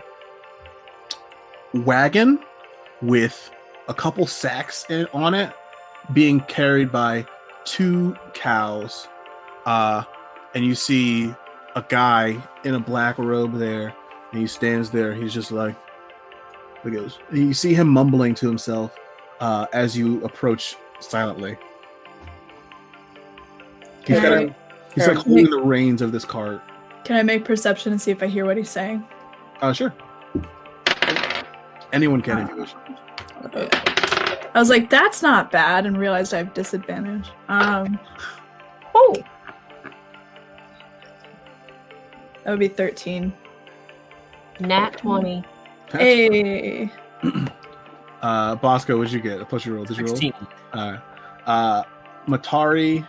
wagon with a couple sacks on it, being carried by 2 cows, and you see a guy in a black robe there, and he stands there. He's just like, he goes. You see him mumbling to himself as you approach silently. He's like holding the reins of this cart. Can I make perception and see if I hear what he's saying? Sure. Anyone can if you wish. I was like, that's not bad, and realized I have disadvantage. That would be 13. Nat 20. Hey. Bosco, what'd you get? Plus your roll. Did you roll? 16. Matari,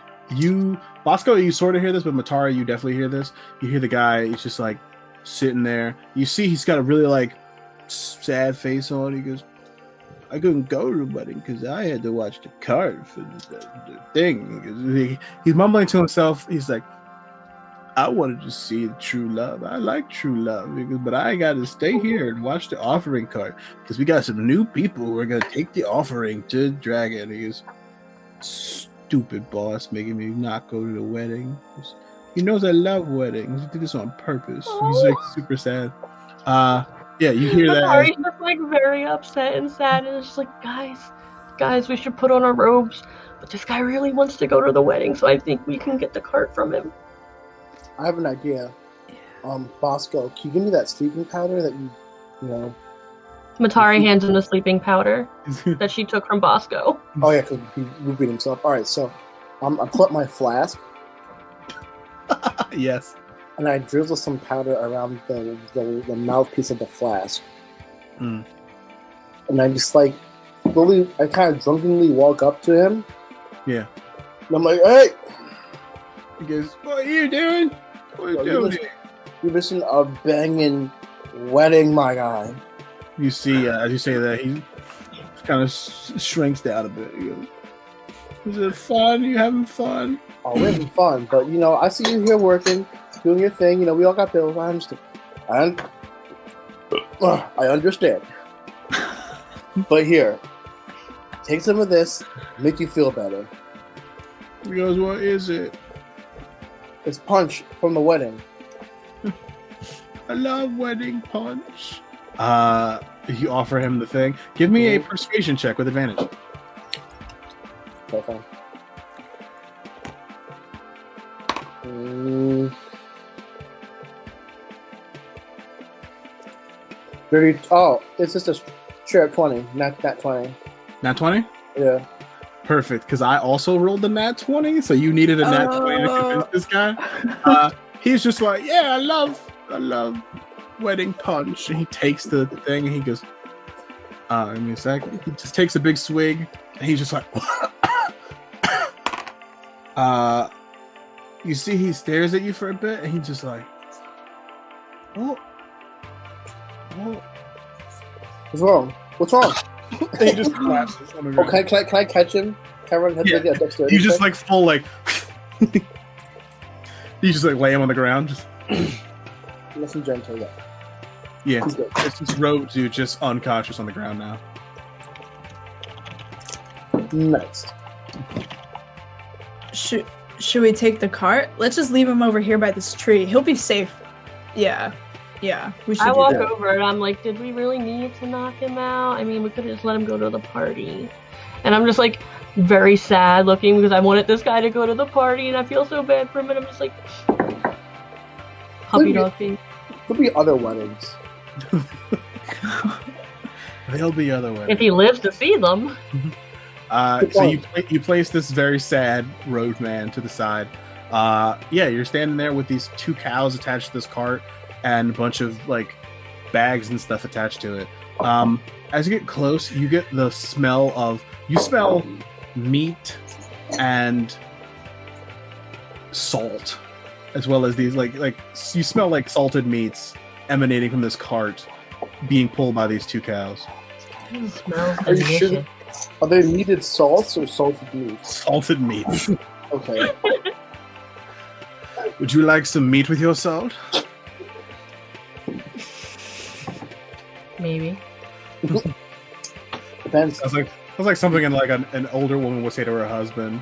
Bosco, you sort of hear this, but Matari, you definitely hear this. You hear the guy, he's just like sitting there. You see he's got a really like sad face on. He goes, I couldn't go to the wedding because I had to watch the card for the thing. He's mumbling to himself. He's like, I wanted to see the true love. I like true love, but I got to stay here and watch the offering card because we got some new people who are going to take the offering to Dragon. He goes, stupid boss making me not go to the wedding. He knows I love weddings. He did this on purpose. He's like super sad. Yeah, you hear that. He's just like very upset and sad, and it's just like, guys, we should put on our robes. But this guy really wants to go to the wedding, so I think we can get the cart from him. I have an idea. Bosco, can you give me that sleeping powder that you know? Matari hands him the sleeping powder that she took from Bosco. Oh yeah, because he beat himself. All right, so I pull up my flask. Yes. And I drizzle some powder around the mouthpiece of the flask. And I just like slowly, I kind of drunkenly walk up to him. Yeah. And I'm like, hey! He goes, what are you doing? What are you doing? You're missing a banging wedding, my guy. You see, as you say that, he kind of shrinks down a bit. He goes, is it fun? Are you having fun? Oh, we're having fun, but I see you here working, doing your thing. We all got bills. I understand. I understand. But here, take some of this, make you feel better. He goes, what is it? It's punch from the wedding. I love wedding punch. You offer him the thing. Give me a persuasion check with advantage. Okay, fine. It's just a straight 20, not 20. Nat 20? Yeah. Perfect, because I also rolled the nat 20, so you needed a nat 20 to convince this guy. He's just like, yeah, I love wedding punch. And he takes the thing and he goes, give me a sec. He just takes a big swig and he's just like, you see he stares at you for a bit and he's just like, what? What's wrong? And he just collapses on the ground. Can I catch him? Can I run ahead with a dexterity? You just like full like you just like lay him on the ground. Just listen gentle, yeah. It's this rogue dude just unconscious on the ground now. Nice. Should we take the cart? Let's just leave him over here by this tree. He'll be safe. Yeah. We should. I walk over and I'm like, did we really need to knock him out? I mean, we could have just let him go to the party. And I'm just like very sad looking because I wanted this guy to go to the party and I feel so bad for him. And I'm just like, puppy dog face. Could be other weddings. There'll be other ways. If he lives to see them. So you place this very sad roadman to the side. You're standing there with these 2 cows attached to this cart and a bunch of like bags and stuff attached to it. As you get close, you get the smell of meat and salt, as well as these like you smell like salted meats emanating from this cart being pulled by these 2 cows. It smells Are you delicious. sure? Are they meated salts or salted meats? Salted meats. Okay. Would you like some meat with your salt? Maybe. Depends. Sounds like something in like an older woman would say to her husband.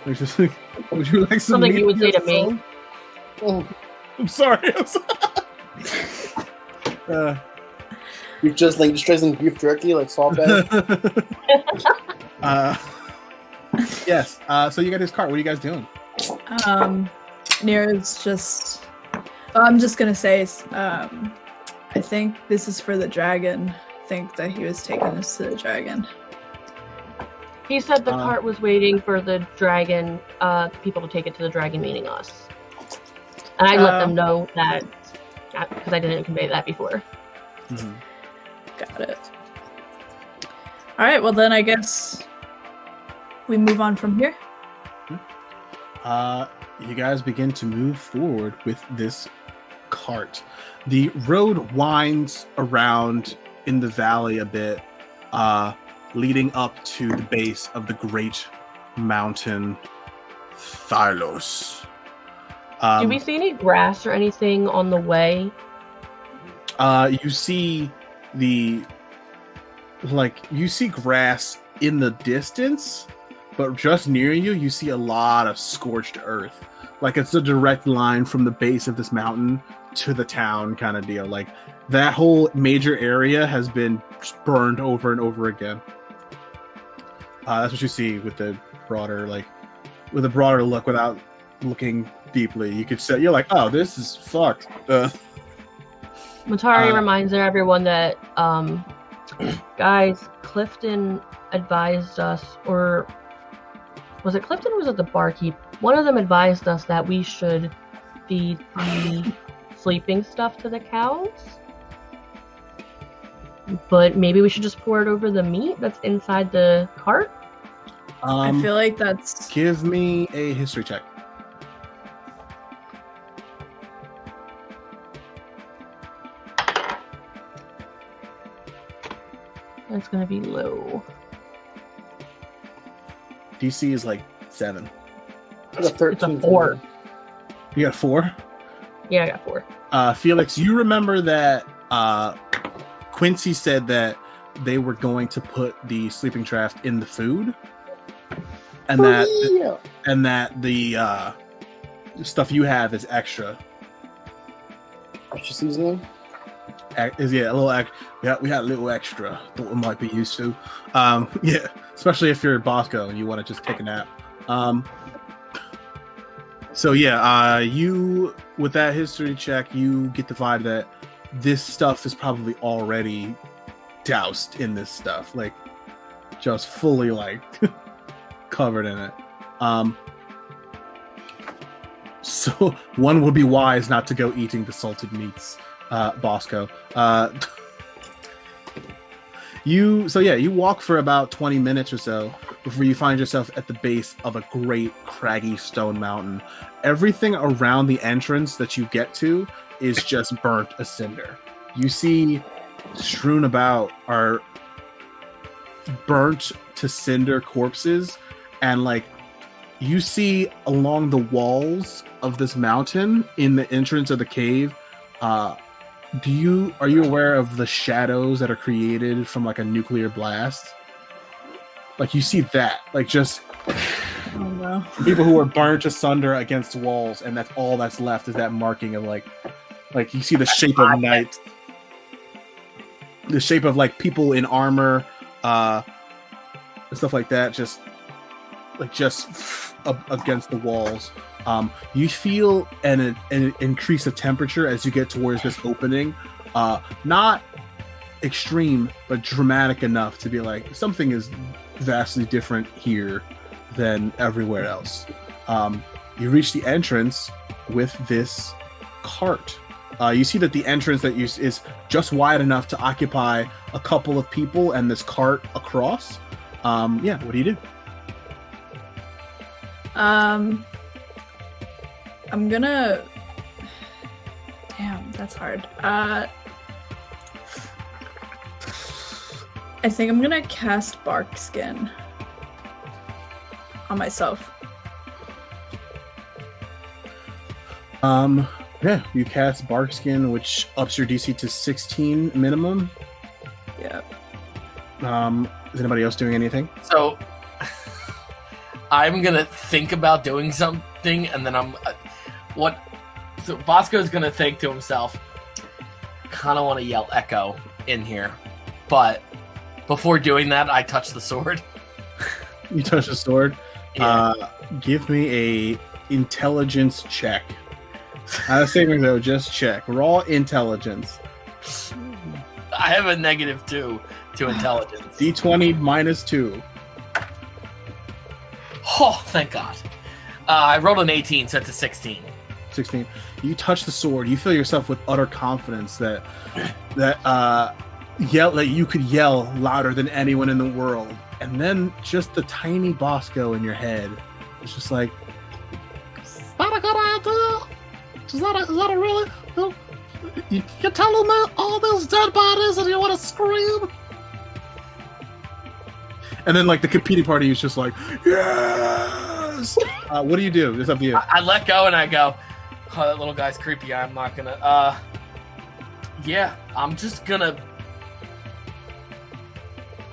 It's just like, would you like some Something meat you would with say your to me. salt? Oh, I'm sorry. you just raising beef jerky like salt bag. Yes. So you got this cart. What are you guys doing? Nira's just. I'm just gonna say. I think this is for the dragon. I think that he was taking this to the dragon. He said the cart was waiting for the dragon, people to take it to the dragon, meaning us. And I let them know that, because I didn't convey that before. Mm-hmm. Got it. All right. Well, then I guess we move on from here. You guys begin to move forward with this cart. The road winds around in the valley a bit, leading up to the base of the great mountain Thylos. Do we see any grass or anything on the way? You see you see grass in the distance, but just near you, you see a lot of scorched earth. Like it's a direct line from the base of this mountain to the town kind of deal. Like that whole major area has been burned over and over again. That's what you see with the broader look without looking deeply. You could say, you're like, oh, this is fucked. Matari reminds everyone that, guys, Clifton advised us, or was it Clifton or was it the barkeep? One of them advised us that we should feed the sleeping stuff to the cows. But maybe we should just pour it over the meat that's inside the cart? I feel like that's... Give me a history check. That's gonna be low. DC is like 7. I got 13. It's a 4. You got 4? Yeah, I got 4. Felix, you remember that Quincy said that they were going to put the sleeping draft in the food, and that the stuff you have is extra. Extra seasoning. A little extra. We had a little extra. Thought it might be used to. Especially if you're Bosco and you want to just take a nap. You with that history check, you get the vibe that this stuff is probably already doused in this stuff, like just fully like covered in it. So one would be wise not to go eating the salted meats, Bosco. You walk for about 20 minutes or so before you find yourself at the base of a great craggy stone mountain. Everything around the entrance that you get to is just burnt a cinder. You see strewn about are burnt to cinder corpses, and like you see along the walls of this mountain in the entrance of the cave, are you aware of the shadows that are created from like a nuclear blast? Like you see that, like just people who are burnt asunder against walls, and that's all that's left is that marking of like you see the shape of knights, the shape of like people in armor, and stuff like that, just like just up against the walls. You feel an increase of temperature as you get towards this opening. Not extreme, but dramatic enough to be like something is vastly different here than everywhere else. You reach the entrance with this cart. You see that the entrance that is just wide enough to occupy a couple of people and this cart across. What do you do? I'm gonna... Damn, that's hard. I think I'm gonna cast Bark Skin on myself. You cast Bark Skin, which ups your DC to 16 minimum. Yeah. Is anybody else doing anything? So I'm gonna think about doing something, and then So Bosco's gonna think to himself, kind of want to yell "Echo" in here, but before doing that, I touch the sword. You touch the sword. Yeah. Give me a intelligence check. Not a saving throw, just check. Raw intelligence. I have a -2 to intelligence. D20 -2. Oh, thank God. I rolled an 18, so it's a 16. 16. You touch the sword. You feel yourself with utter confidence that you could yell louder than anyone in the world. And then just the tiny Bosco in your head is just like, is that a good idea? Is that a really... You're telling me all those dead bodies and you want to scream? And then like the competing party is just like, yes! What do you do? It's up to you. I let go and I go, oh, that little guy's creepy. I'm not gonna, I'm just gonna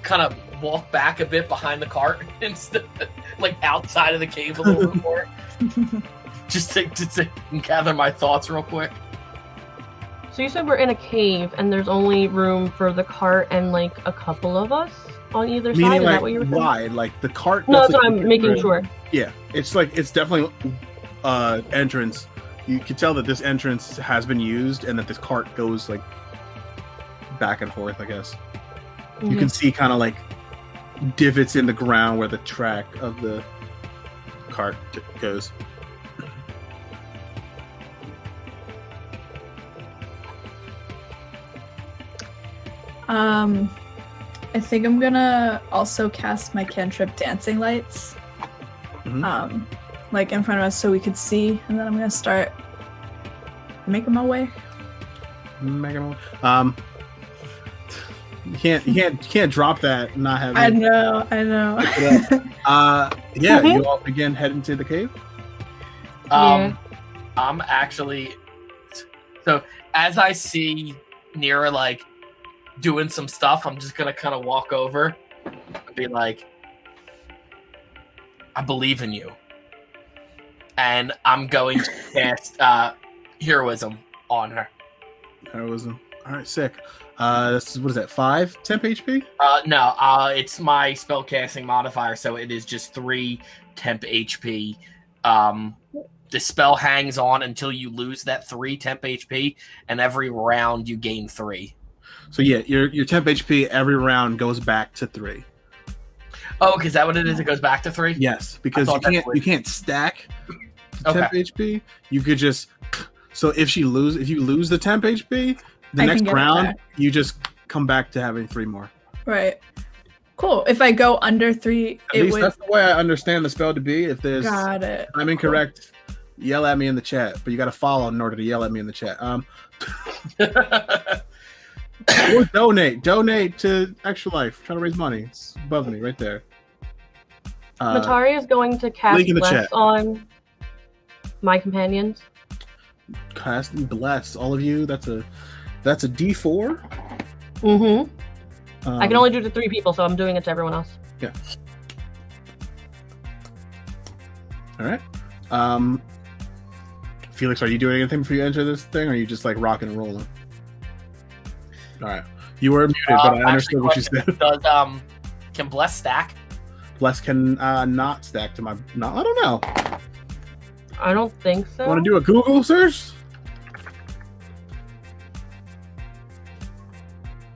kind of walk back a bit behind the cart instead, like outside of the cave a little bit more. Just to gather my thoughts real quick. So you said we're in a cave and there's only room for the cart and like a couple of us on either side? Meaning Is like that what you were saying? wide, like the cart. No, that's what definitely I'm making through. sure. Yeah, it's definitely entrance. You can tell that this entrance has been used and that this cart goes like back and forth, I guess. Mm-hmm. You can see kind of like divots in the ground where the track of the cart goes. I think I'm gonna also cast my cantrip Dancing Lights. Mm-hmm. Like in front of us so we could see, and then I'm gonna start making my way. You can't drop that and not have I it. know. You all again head into the cave. Yeah. I'm actually, so as I see Nira like doing some stuff, I'm just gonna kind of walk over and be like, I believe in you. And I'm going to cast heroism on her. Heroism. Alright, sick. This is, what is that, 5 temp HP? No, it's my spellcasting modifier, so it is just 3 temp HP. The spell hangs on until you lose that 3 temp HP, and every round you gain 3. So yeah, your temp HP every round goes back to 3. Oh, is that what it is? It goes back to 3? Yes, because you can't stack the temp HP. You could just, so if you lose the temp HP, the next round you just come back to having 3 more. Right. Cool. If I go under 3, At least that's the way I understand the spell to be. If there's Got it. I'm incorrect, yell at me in the chat, but you got to follow in order to yell at me in the chat. Or donate to Extra Life. I'm trying to raise money. It's above me right there. Matari is going to cast Bless on my companions. Cast and bless all of you. That's a D4. Mm-hmm. I can only do it to 3 people, so I'm doing it to everyone else. Yeah. All right. Felix, are you doing anything before you enter this thing, or are you just like rocking and rolling? All right. You were muted, but I understood what you said. Does can bless stack? Bless can not stack to my. No, I don't know. I don't think so. Want to do a Google search?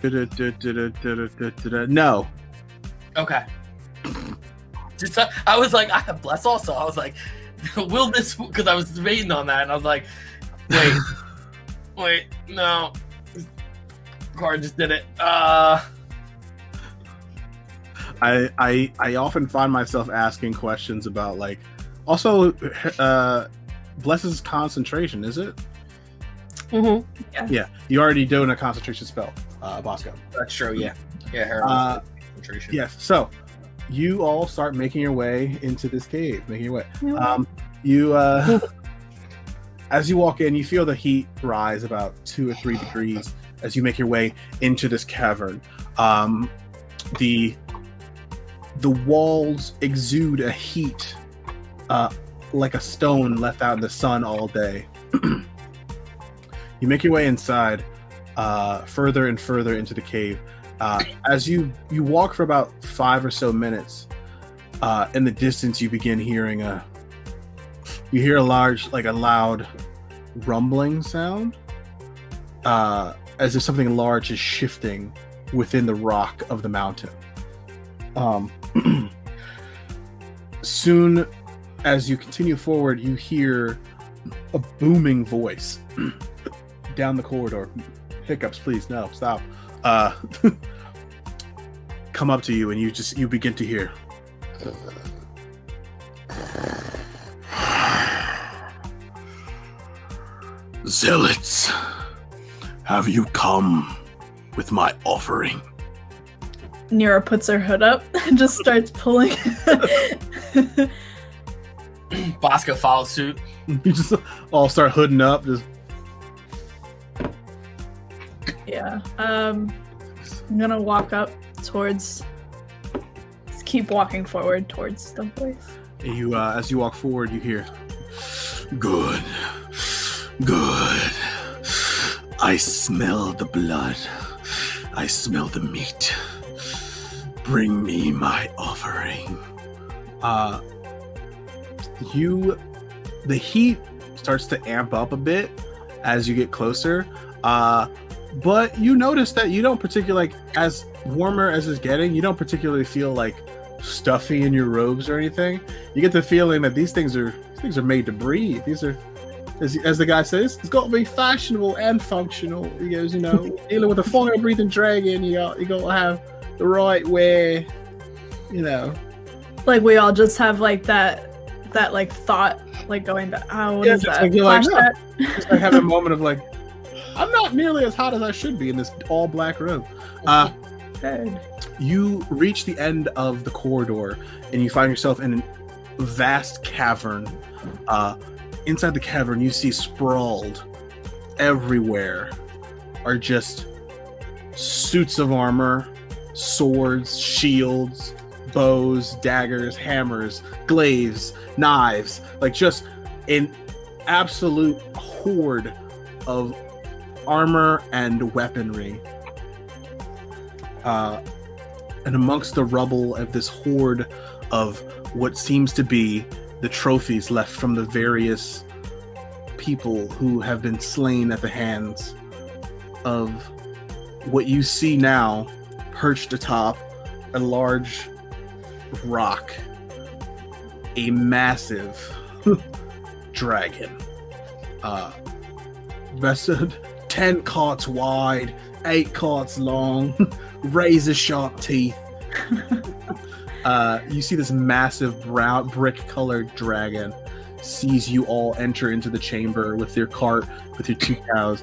No. Okay. Just I was like, I have bless also. I was like, will this? Because I was debating on that, and I was like, wait, no. Card just did it. I often find myself asking questions about like. Also, Bless's concentration, is it? Mm-hmm. Yeah. You already doing a concentration spell, Bosco. That's true. Yeah. Her concentration. Yes. So you all start making your way into this cave. Making your way. As you walk in, you feel the heat rise about 2 or 3 degrees as you make your way into this cavern. The walls exude a heat, like a stone left out in the sun all day. You make your way inside, further and further into the cave. As you walk for about 5 or so minutes, in the distance you begin hearing a loud rumbling sound, as if something large is shifting within the rock of the mountain. Soon, as you continue forward, you hear a booming voice down the corridor. Hiccups, please. No, stop. Come up to you, and you begin to hear. Zealots, have you come with my offering? Nira puts her hood up and just starts pulling. Bosco follows suit. You just all start hooding up. Just Yeah. I'm gonna walk up towards. Just keep walking forward towards the voice. you, as you walk forward, you hear, "Good, good. I smell the blood. I smell the meat. Bring me my offering." The heat starts to amp up a bit as you get closer. But you notice that you don't particularly, as warmer as it's getting, you don't particularly feel like stuffy in your robes or anything. You get the feeling that these things are made to breathe. These are, as the guy says, it's got to be fashionable and functional. He goes, dealing with a fire-breathing dragon, you got to have the right way, Like we all just have like that like thought, like going back. Oh, what is that? Like, you're like, Flashback? just like having a moment of like, I'm not nearly as hot as I should be in this all black robe. Good. You reach the end of the corridor and you find yourself in a vast cavern. Inside the cavern, you see sprawled everywhere are just suits of armor, swords, shields, bows, daggers, hammers, glaives, knives, like just an absolute horde of armor and weaponry. And amongst the rubble of this horde of what seems to be the trophies left from the various people who have been slain at the hands of what you see now perched atop a large rock, a massive dragon, vested 10 carts wide, 8 carts long, razor sharp teeth. You see this massive brown brick colored dragon sees you all enter into the chamber with your cart, with your 2 cows,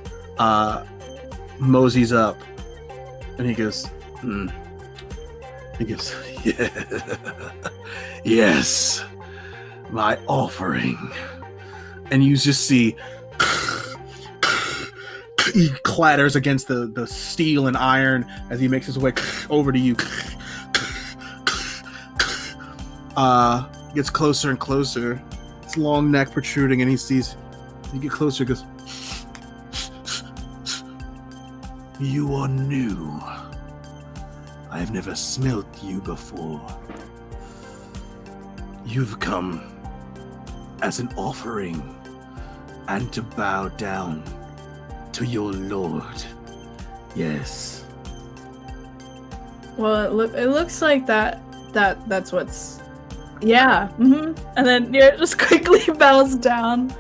moseys up, and he goes, yes, my offering. And you just see he clatters against the steel and iron as he makes his way over to you. Gets closer and closer. His long neck protruding, and you get closer, he goes, "You are new. I have never smelt you before. You've come as an offering and to bow down to your lord. Yes. Well, it looks like that's what's. Yeah. Mm-hmm. And then Nira just quickly bows down.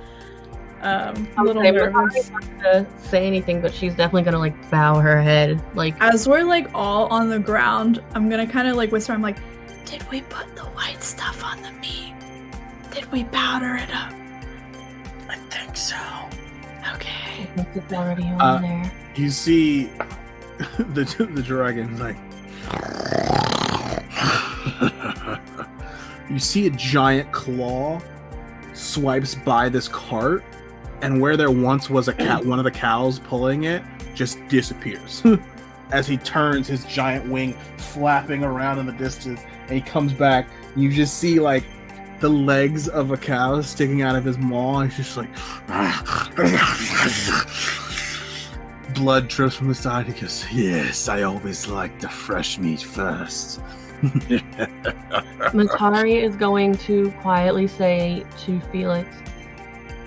A little nervous. I'm not gonna say anything, but she's definitely gonna like bow her head. Like As we're like all on the ground, I'm gonna kind of like whisper. I'm like, "Did we put the white stuff on the meat? Did we powder it up?" I think so. Okay. it's already on there. You see the dragon like. You see a giant claw swipes by this cart, and where there once was a cat, one of the cows pulling it, just disappears. As he turns, his giant wing flapping around in the distance, and he comes back. You just see like the legs of a cow sticking out of his maw, and he's just like blood drips from the side. He goes, "Yes, I always like the fresh meat first." Matari is going to quietly say to Felix,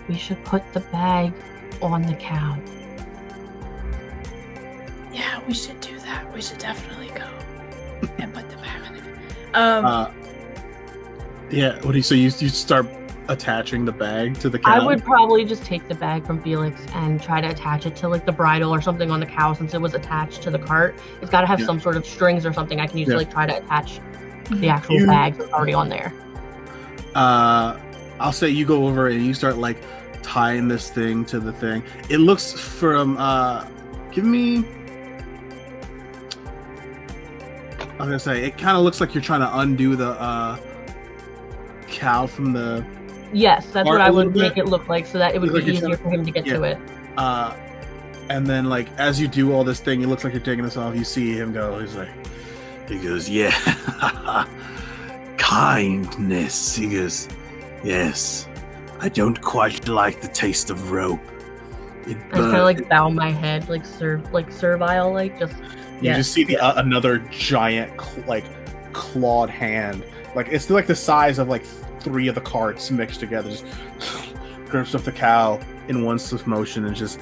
"We should put the bag on the cow." Yeah, we should do that. We should definitely go and put the bag on the. Yeah. What do you? So you start attaching the bag to the cow? I would probably just take the bag from Felix and try to attach it to like the bridle or something on the cow, since it was attached to the cart. It's got to have some sort of strings or something I can use to like try to attach the actual bag that's already on there. I'll say you go over and you start like tying this thing to the thing. It looks from give me. I was gonna say it kind of looks like you're trying to undo the cow from the. Yes, that's what I would make bit. it look like, so that it would Look be like easier for him to get to it. And then like as you do all this thing, it looks like you're taking this off. You see him go. He goes, "Yeah, kindness." He goes, "Yes, I don't quite like the taste of rope." I kind of like bow my head, like servile, like just. You just see another giant clawed hand, like it's like the size of like 3 of the carts mixed together. Just grips up the cow in one swift motion and just.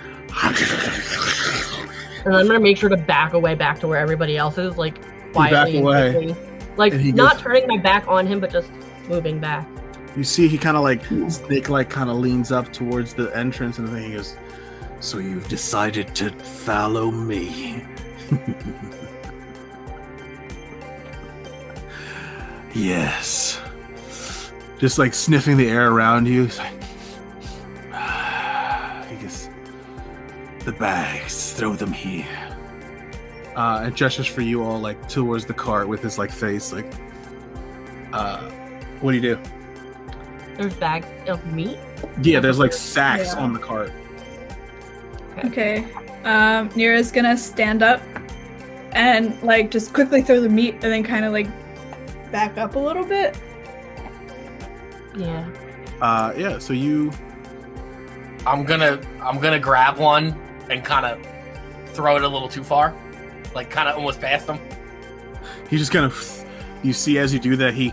And I'm gonna make sure to back away back to where everybody else is, like quietly. Back away. And like not turning my back on him, but just moving back. You see, he kind of like snake-like kind of leans up towards the entrance, and then he goes, "So you've decided to follow me?" Yes. Just like sniffing the air around you. He's like, he goes, "The bags, throw them here." And gestures for you all like towards the cart with his like face like. What do you do? There's bags of meat. Yeah, there's like sacks on the cart. Okay. Nira's gonna stand up and like just quickly throw the meat and then kind of like back up a little bit. Yeah. Yeah. So you. I'm gonna grab one and kind of throw it a little too far, like kind of almost past him. He just kind of. You see, as you do that, his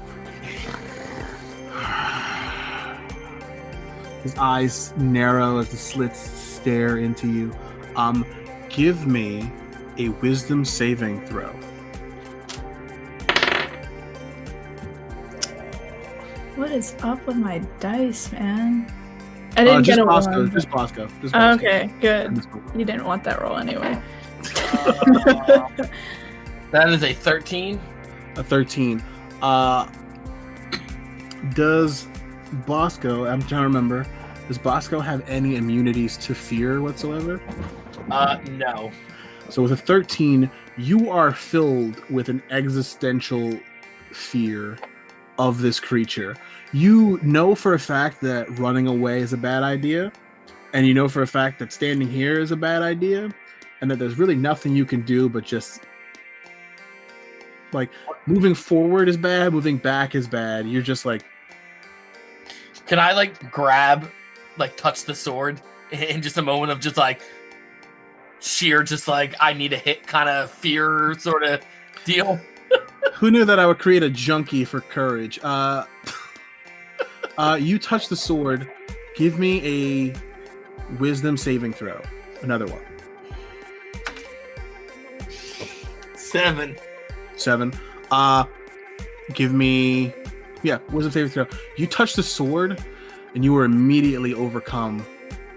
eyes narrow as the slits stare into you. Give me a wisdom saving throw. What is up with my dice, man? I didn't get a Bosco, one. just Bosco. Okay, good. You didn't want that roll anyway. That is a 13. A 13. Does Bosco, I'm trying to remember, does Bosco have any immunities to fear whatsoever? No. So with a 13, you are filled with an existential fear of this creature. You know for a fact that running away is a bad idea, and you know for a fact that standing here is a bad idea, and that there's really nothing you can do but just like moving forward is bad, moving back is bad. You're just like, can I like grab, like touch the sword in just a moment of just like sheer, just like I need a hit kind of fear sort of deal? who knew that I would create a junkie for courage? You touch the sword. Give me a wisdom saving throw. Another one. 7. 7. Give me, wisdom saving throw. You touch the sword, and you are immediately overcome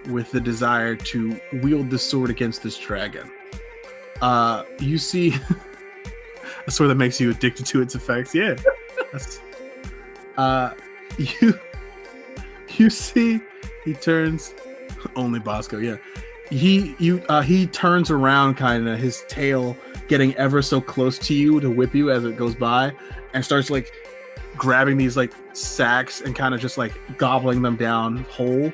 with the desire to wield the sword against this dragon. You see a sword that makes you addicted to its effects. Yeah. You see, he turns. Only Bosco. Yeah. He turns around, kind of his tail getting ever so close to you to whip you as it goes by, and starts like grabbing these like sacks and kind of just like gobbling them down whole.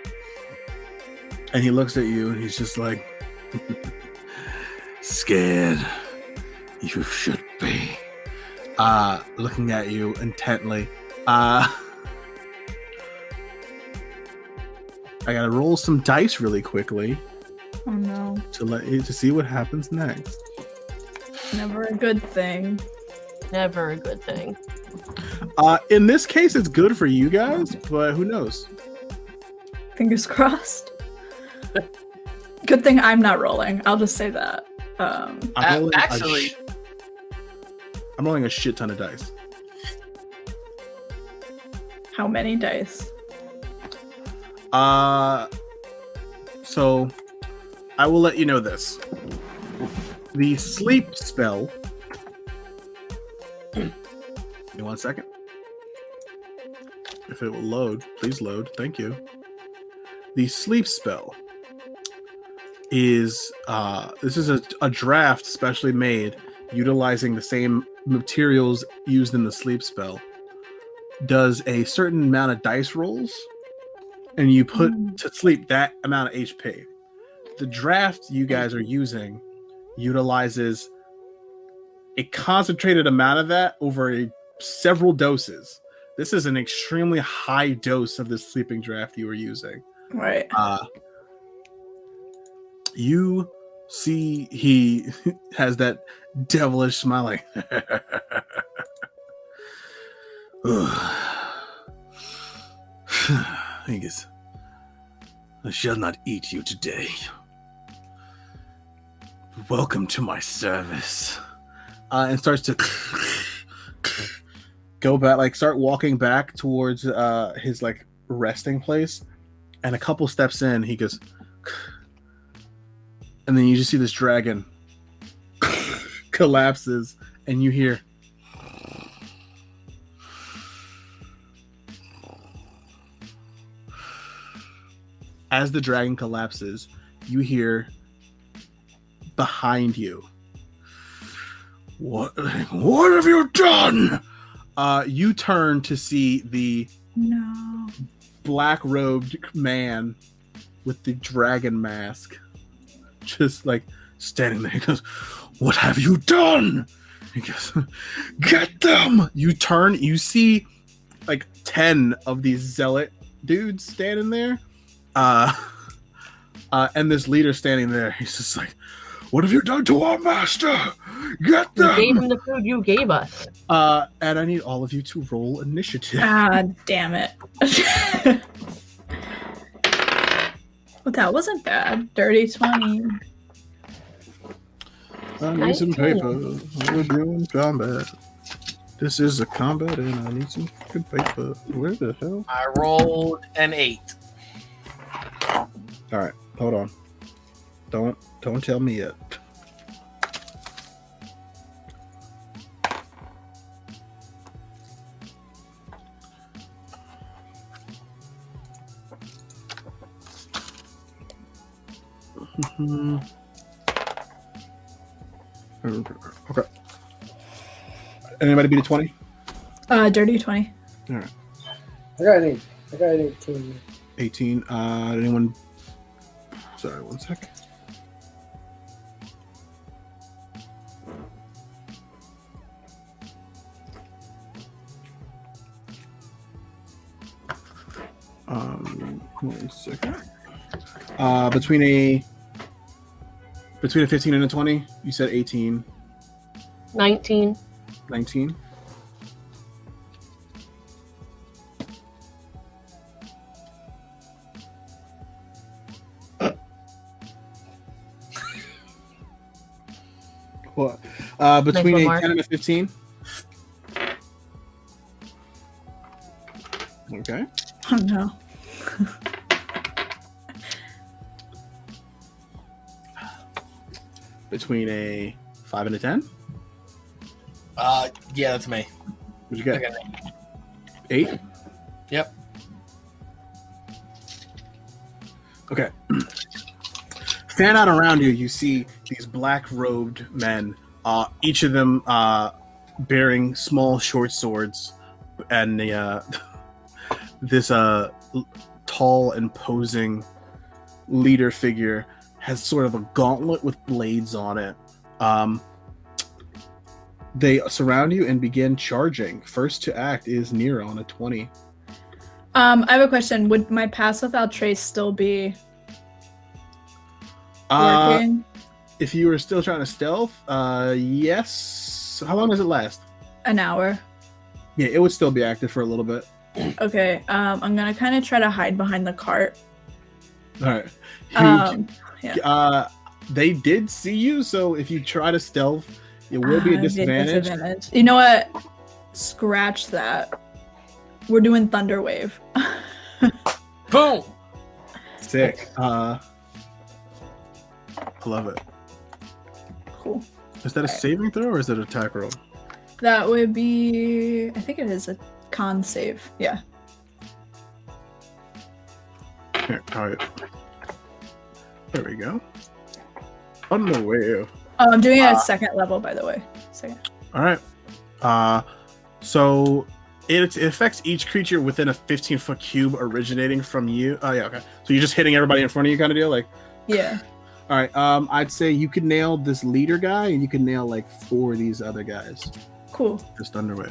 And he looks at you and he's just like, scared. You should be. Looking at you intently. I gotta roll some dice really quickly. Oh no. To see what happens next. Never a good thing. Never a good thing. In this case, it's good for you guys, but who knows? Fingers crossed. Good thing I'm not rolling. I'll just say that. I'm rolling a shit ton of dice. How many dice? So I will let you know this. The sleep spell. Give me 1 second. If it will load, please load. Thank you. The sleep spell is this is a draft specially made utilizing the same materials used in the sleep spell. Does a certain amount of dice rolls, and you put to sleep that amount of HP. The draft you guys are using utilizes a concentrated amount of that over several doses. This is an extremely high dose of the sleeping draft you are using. Right. You see he has that devilish smiling. I guess I shall not eat you today. Welcome to my service. And starts to go back, like start walking back towards his like resting place. And a couple steps in, he goes, and then you just see this dragon collapses, and you hear, as the dragon collapses, you hear behind you, What have you done? You turn to see the black-robed man with the dragon mask just like standing there. He goes, what have you done? He goes, get them! You turn, you see like 10 of these zealot dudes standing there. And this leader standing there. He's just like, what have you done to our master? Get them! We gave him the food you gave us. And I need all of you to roll initiative. Damn it. Well, that wasn't bad. Dirty 20. I need some paper. We're doing combat. This is a combat, and I need some good paper. Where the hell? I rolled an 8. All right, hold on. Don't tell me yet. Okay. Anybody beat a 20? Dirty 20. All right. I got an 18. 18. Anyone? Sorry, 1 second. Wait a second. Between a 15 and a 20, you said 18. 19. 19. Between Nice a one, Mark. 10 and a 15. Okay. Oh no. Between a 5 and a 10. Yeah, that's me. What'd you get? Okay. 8? Yep. Okay. Fan out around you, you see these black-robed men, each of them bearing small short swords, and this tall and posing leader figure has sort of a gauntlet with blades on it. They surround you and begin charging. First to act is Nira on a 20. I have a question. Would my pass without trace still be working? If you were still trying to stealth, yes. How long does it last? An hour. Yeah, it would still be active for a little bit. Okay. I'm gonna kind of try to hide behind the cart. All right. Yeah. They did see you, so if you try to stealth, it will be a disadvantage. You know what? Scratch that. We're doing Thunder Wave. Boom. Sick. I love it. Cool. Is that a saving throw or is it an attack roll? That would be. I think it is a con save. Yeah. Here, all right. There we go. Thunder Wave. Oh, I'm doing it at second level, by the way. Second. All right. So it affects each creature within a 15-foot cube originating from you. Oh, yeah, okay. So you're just hitting everybody in front of you kind of deal? Like, Yeah. all right. I'd say you could nail this leader guy and you can nail like 4 of these other guys. Cool. Just underway.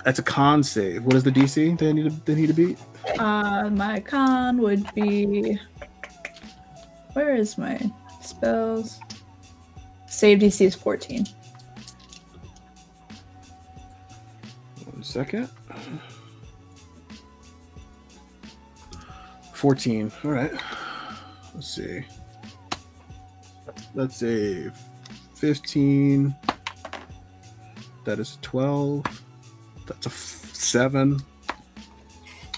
That's a con save. What is the DC they need to beat? My con would be. Where is my spells? Save DC is 14. 1 second. 14. All right. Let's see. That's a 15. That is a 12. That's a 7.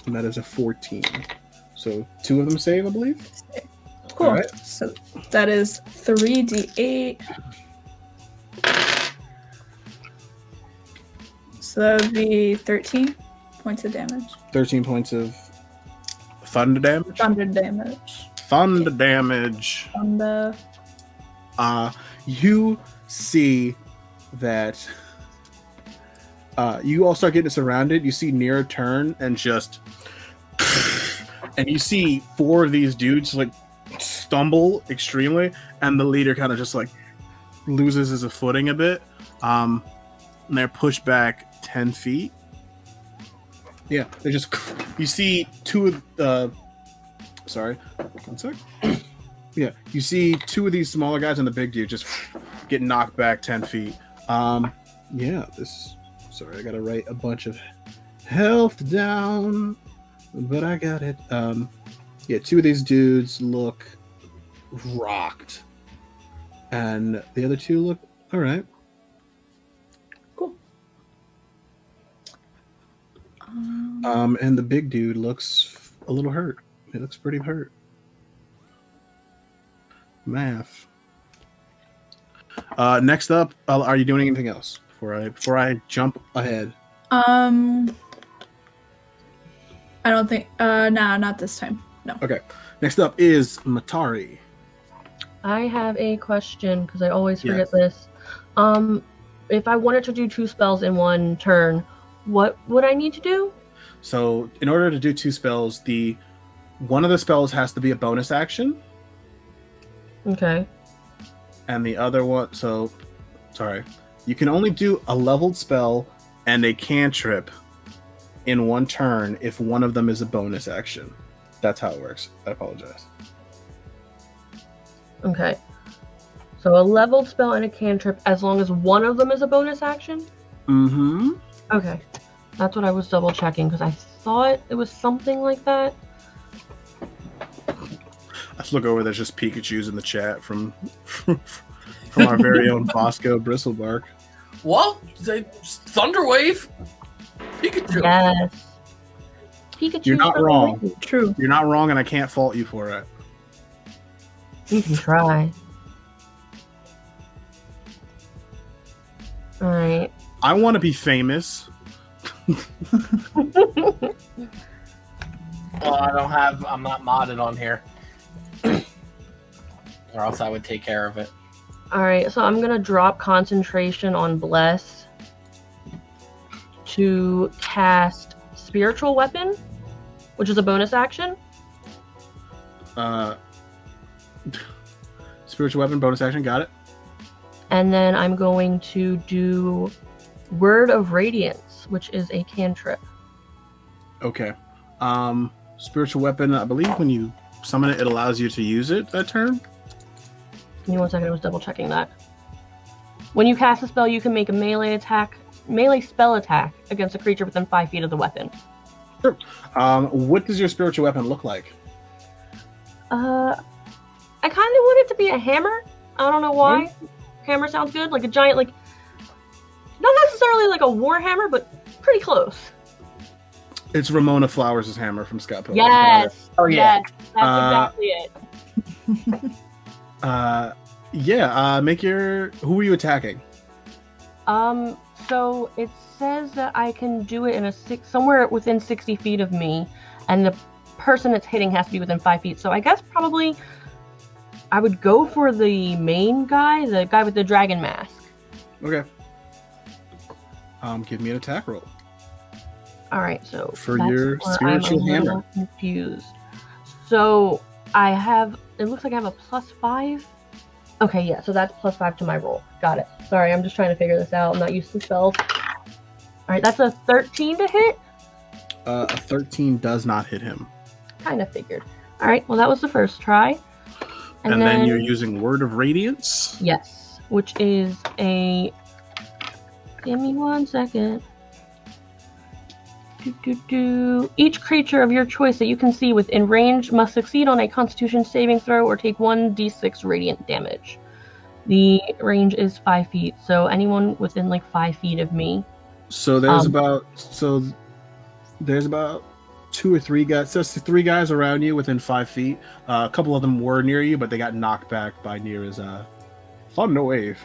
And that is a 14. So 2 of them save, I believe. Cool. All right. So that is 3d8. So that would be 13 points of damage. 13 points of thunder damage. Thunder damage. Thunder damage. Thunder. You see that you all start getting surrounded. You see Nira turn and just, and you see 4 of these dudes like stumble extremely, and the leader kind of just like loses his footing a bit. And they're pushed back 10 feet. Yeah, they just, you see 2 of sorry, 1 sec. Yeah, you see 2 of these smaller guys and the big dude just get knocked back 10 feet. Yeah, this, sorry, I gotta write a bunch of health down, but I got it. Yeah, 2 of these dudes look rocked, and the other 2 look all right. Cool. And the big dude looks a little hurt. He looks pretty hurt. Math. Next up, are you doing anything else before I jump ahead? I don't think. Nah, not this time. No. Okay. Next up is Matari. I have a question because I always forget Yes. this. If I wanted to do 2 spells in one turn, what would I need to do? So, in order to do 2 spells, one of the spells has to be a bonus action, Okay. and the other one. So, sorry, you can only do a leveled spell and a cantrip in one turn if one of them is a bonus action. That's how it works. I apologize. Okay. So a leveled spell and a cantrip as long as one of them is a bonus action? Mm-hmm. Okay. That's what I was double checking because I thought it was something like that. Let's look over. There's just Pikachu's in the chat from from our very own Bosco Bristlebark. Well, Thunderwave. Pikachu. Yes. Pikachu. You're not wrong. True. You're not wrong, and I can't fault you for it. You can try. All right. I want to be famous. I'm not modded on here. Or else I would take care of it. All right. So I'm gonna drop concentration on Bless to cast Spiritual Weapon, which is a bonus action. Spiritual weapon, bonus action, got it. And then I'm going to do Word of Radiance, which is a cantrip. Okay. Spiritual weapon, I believe when you summon it, it allows you to use it that turn. Give me 1 second, I was double checking that. When you cast a spell, you can make a melee spell attack against a creature within 5 feet of the weapon. Sure. What does your spiritual weapon look like? I kind of want it to be a hammer. I don't know why. Mm-hmm. Hammer sounds good, like a giant, like not necessarily like a war hammer, but pretty close. It's Ramona Flowers' hammer from Scott Pilgrim. Yes. Oh, yeah. Yes, that's exactly it. Make your. Who are you attacking? So it says that I can do it in somewhere within 60 feet of me, and the person it's hitting has to be within 5 feet. So I guess probably I would go for the main guy, the guy with the dragon mask. Okay. Give me an attack roll. All right, so For that's your where spiritual I'm a little hammer. confused. So I have. It looks like I have a +5. Okay, yeah. So that's +5 to my roll. Got it. Sorry, I'm just trying to figure this out. I'm not used to spells. All right, that's a 13 to hit. A 13 does not hit him. Kind of figured. All right. Well, that was the first try. And then you're using Word of Radiance. Yes, which is a. Give me 1 second. Each creature of your choice that you can see within range must succeed on a Constitution saving throw or take 1d6 radiant damage. The range is 5 feet, so anyone within like 5 feet of me. So there's about 2 or 3 guys. So 3 guys around you within 5 feet. A couple of them were near you, but they got knocked back by Nira's thunder wave.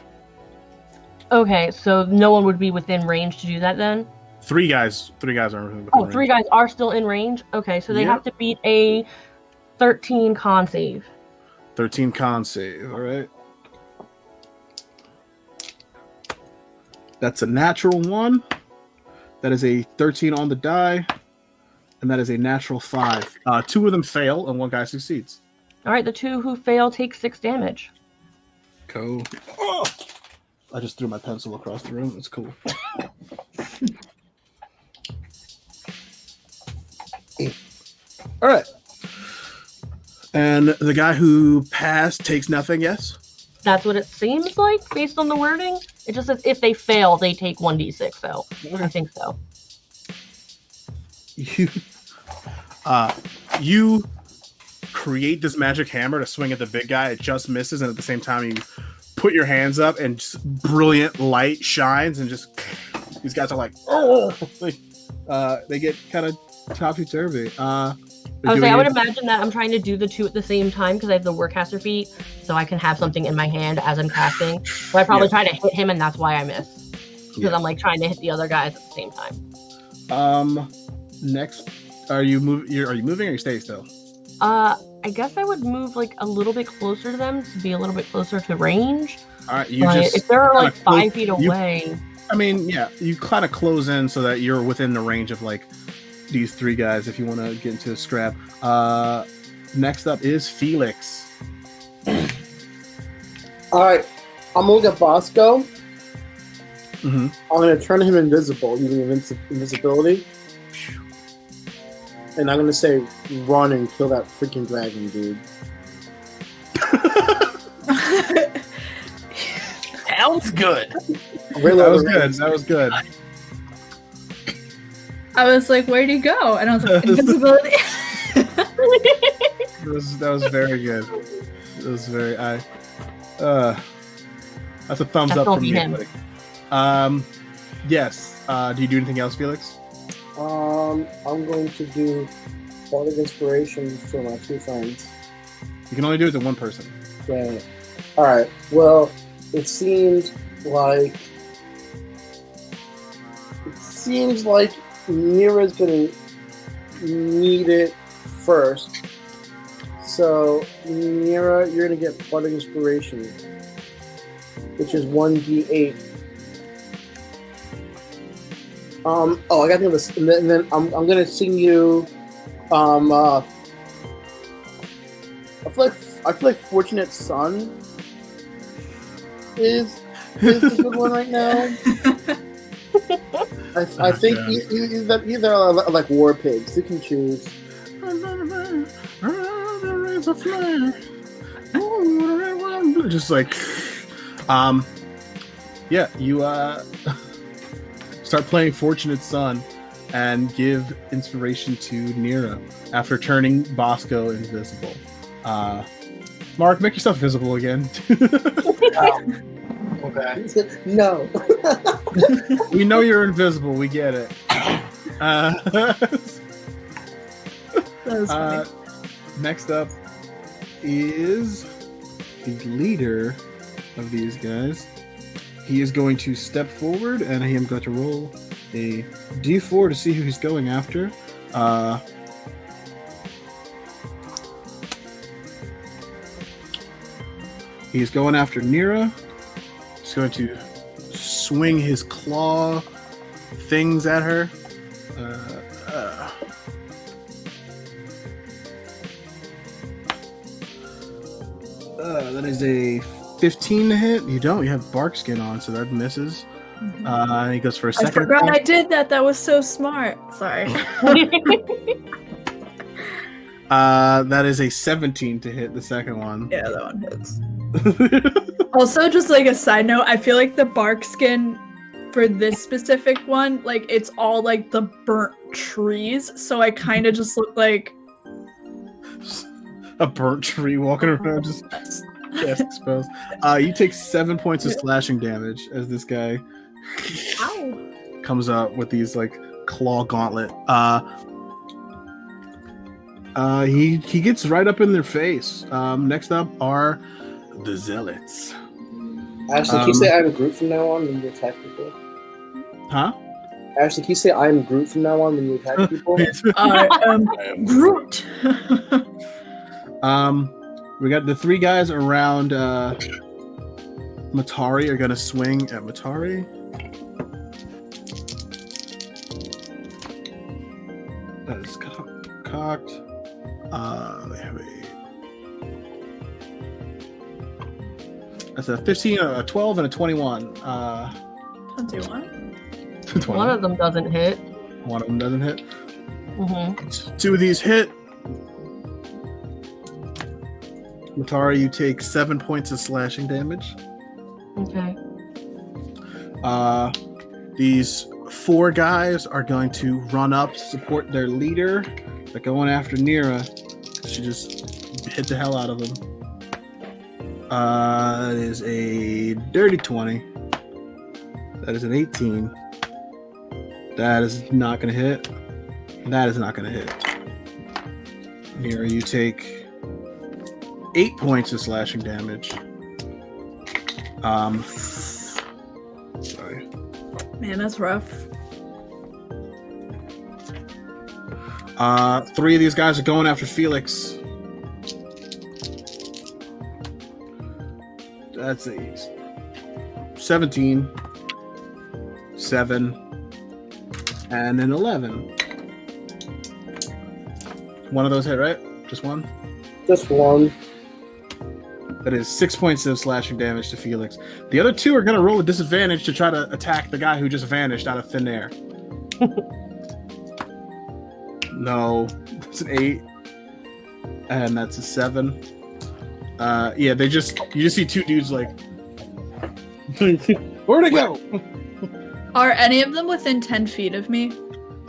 Okay, so no one would be within range to do that then? 3 guys are within Oh, range. 3 guys are still in range? Okay, so they Yep. have to beat a 13 con save. 13 con save, alright. That's a natural 1. That is a 13 on the die. And that is a natural 5. 2 of them fail, and 1 guy succeeds. Alright, the 2 who fail take 6 damage. Cool. Oh! I just threw my pencil across the room. That's cool. Alright. And the guy who passed takes nothing, yes? That's what it seems like, based on the wording. It just says if they fail, they take 1d6, so I think so. You create this magic hammer to swing at the big guy. It just misses, and at the same time you put your hands up and just brilliant light shines, and just these guys are like, oh, they get kind of topsy-turvy. I would imagine that I'm trying to do the 2 at the same time because I have the Warcaster feat, so I can have something in my hand as I'm casting. So I probably try to hit him, and that's why I miss. Because I'm like trying to hit the other guys at the same time. Next, are you moving or are you staying still? I guess I would move like a little bit closer to them to be a little bit closer to range. All right, if they're like 5 feet away. You kind of close in so that you're within the range of like these 3 guys if you want to get into a scrap. Next up is Felix. Alright, I'm gonna look at Bosco. Mm-hmm. I'm gonna turn him invisible using invisibility. And I'm gonna say, run and kill that freaking dragon, dude. Sounds good. That was good. I was like, where'd he go? And I was like, invisibility. That was very good. It was very That's a thumbs That's up gonna from be me. him. Buddy. Yes. Do you do anything else, Felix? I'm going to do Bardic Inspiration for my two friends. You can only do it to one person. Yeah. Alright, well, it seems like Mira's gonna need it first. So, Mira, you're gonna get Bardic Inspiration, which is 1d8. I gotta think of this, and then I'm gonna sing you. I feel like Fortunate Son is a good one right now. I think these are like war pigs. You can choose. Just like, yeah, you start playing Fortunate Son and give inspiration to Nira after turning Bosco invisible. Mark, make yourself visible again. Okay. No. We know you're invisible. We get it. That was funny. Next up is the leader of these guys. He is going to step forward, and I am going to roll a d4 to see who he's going after. He's going after Nira. He's going to swing his claw things at her. That is a 15 to hit. You don't. You have bark skin on, so that misses. Mhm. He goes for a I second forgot attack. I did that. That was so smart. Sorry. That is a 17 to hit the second one. Yeah, that one hits. Also, just like a side note, I feel like the bark skin for this specific one, like it's all like the burnt trees, so I kind of just look like A burnt tree walking around, just chest exposed. You take 7 points of slashing damage as this guy ow. comes up with these like claw gauntlet. He gets right up in their face. Next up are the zealots. Ashley, can you say I'm Groot from now on when you attack people? Huh? Ashley, can you say I'm Groot from now on when you attack people? I am Groot. We got the three guys around Matari are gonna swing at Matari. That is cocked. They have that's a 15, a 12, and a 21. 21. 21. One of them doesn't hit. One of them doesn't hit. Mm-hmm. Two of these hit. Matari, you take 7 points of slashing damage. Okay. These four guys are going to run up to support their leader. They're going after Nira. She just hit the hell out of them. It is a dirty 20. That is an 18. That is not going to hit. That is not going to hit. Nira, you take 8 points of slashing damage. Sorry. Man, that's rough. Three of these guys are going after Felix. That's a 17, 7, and an 11. One of those hit, right? Just one? Just one. That is 6 points of slashing damage to Felix. The other two are going to roll a disadvantage to try to attack the guy who just vanished out of thin air. No, it's an 8, and that's a 7. Yeah, you just see two dudes like, where'd it go? Are any of them within 10 feet of me?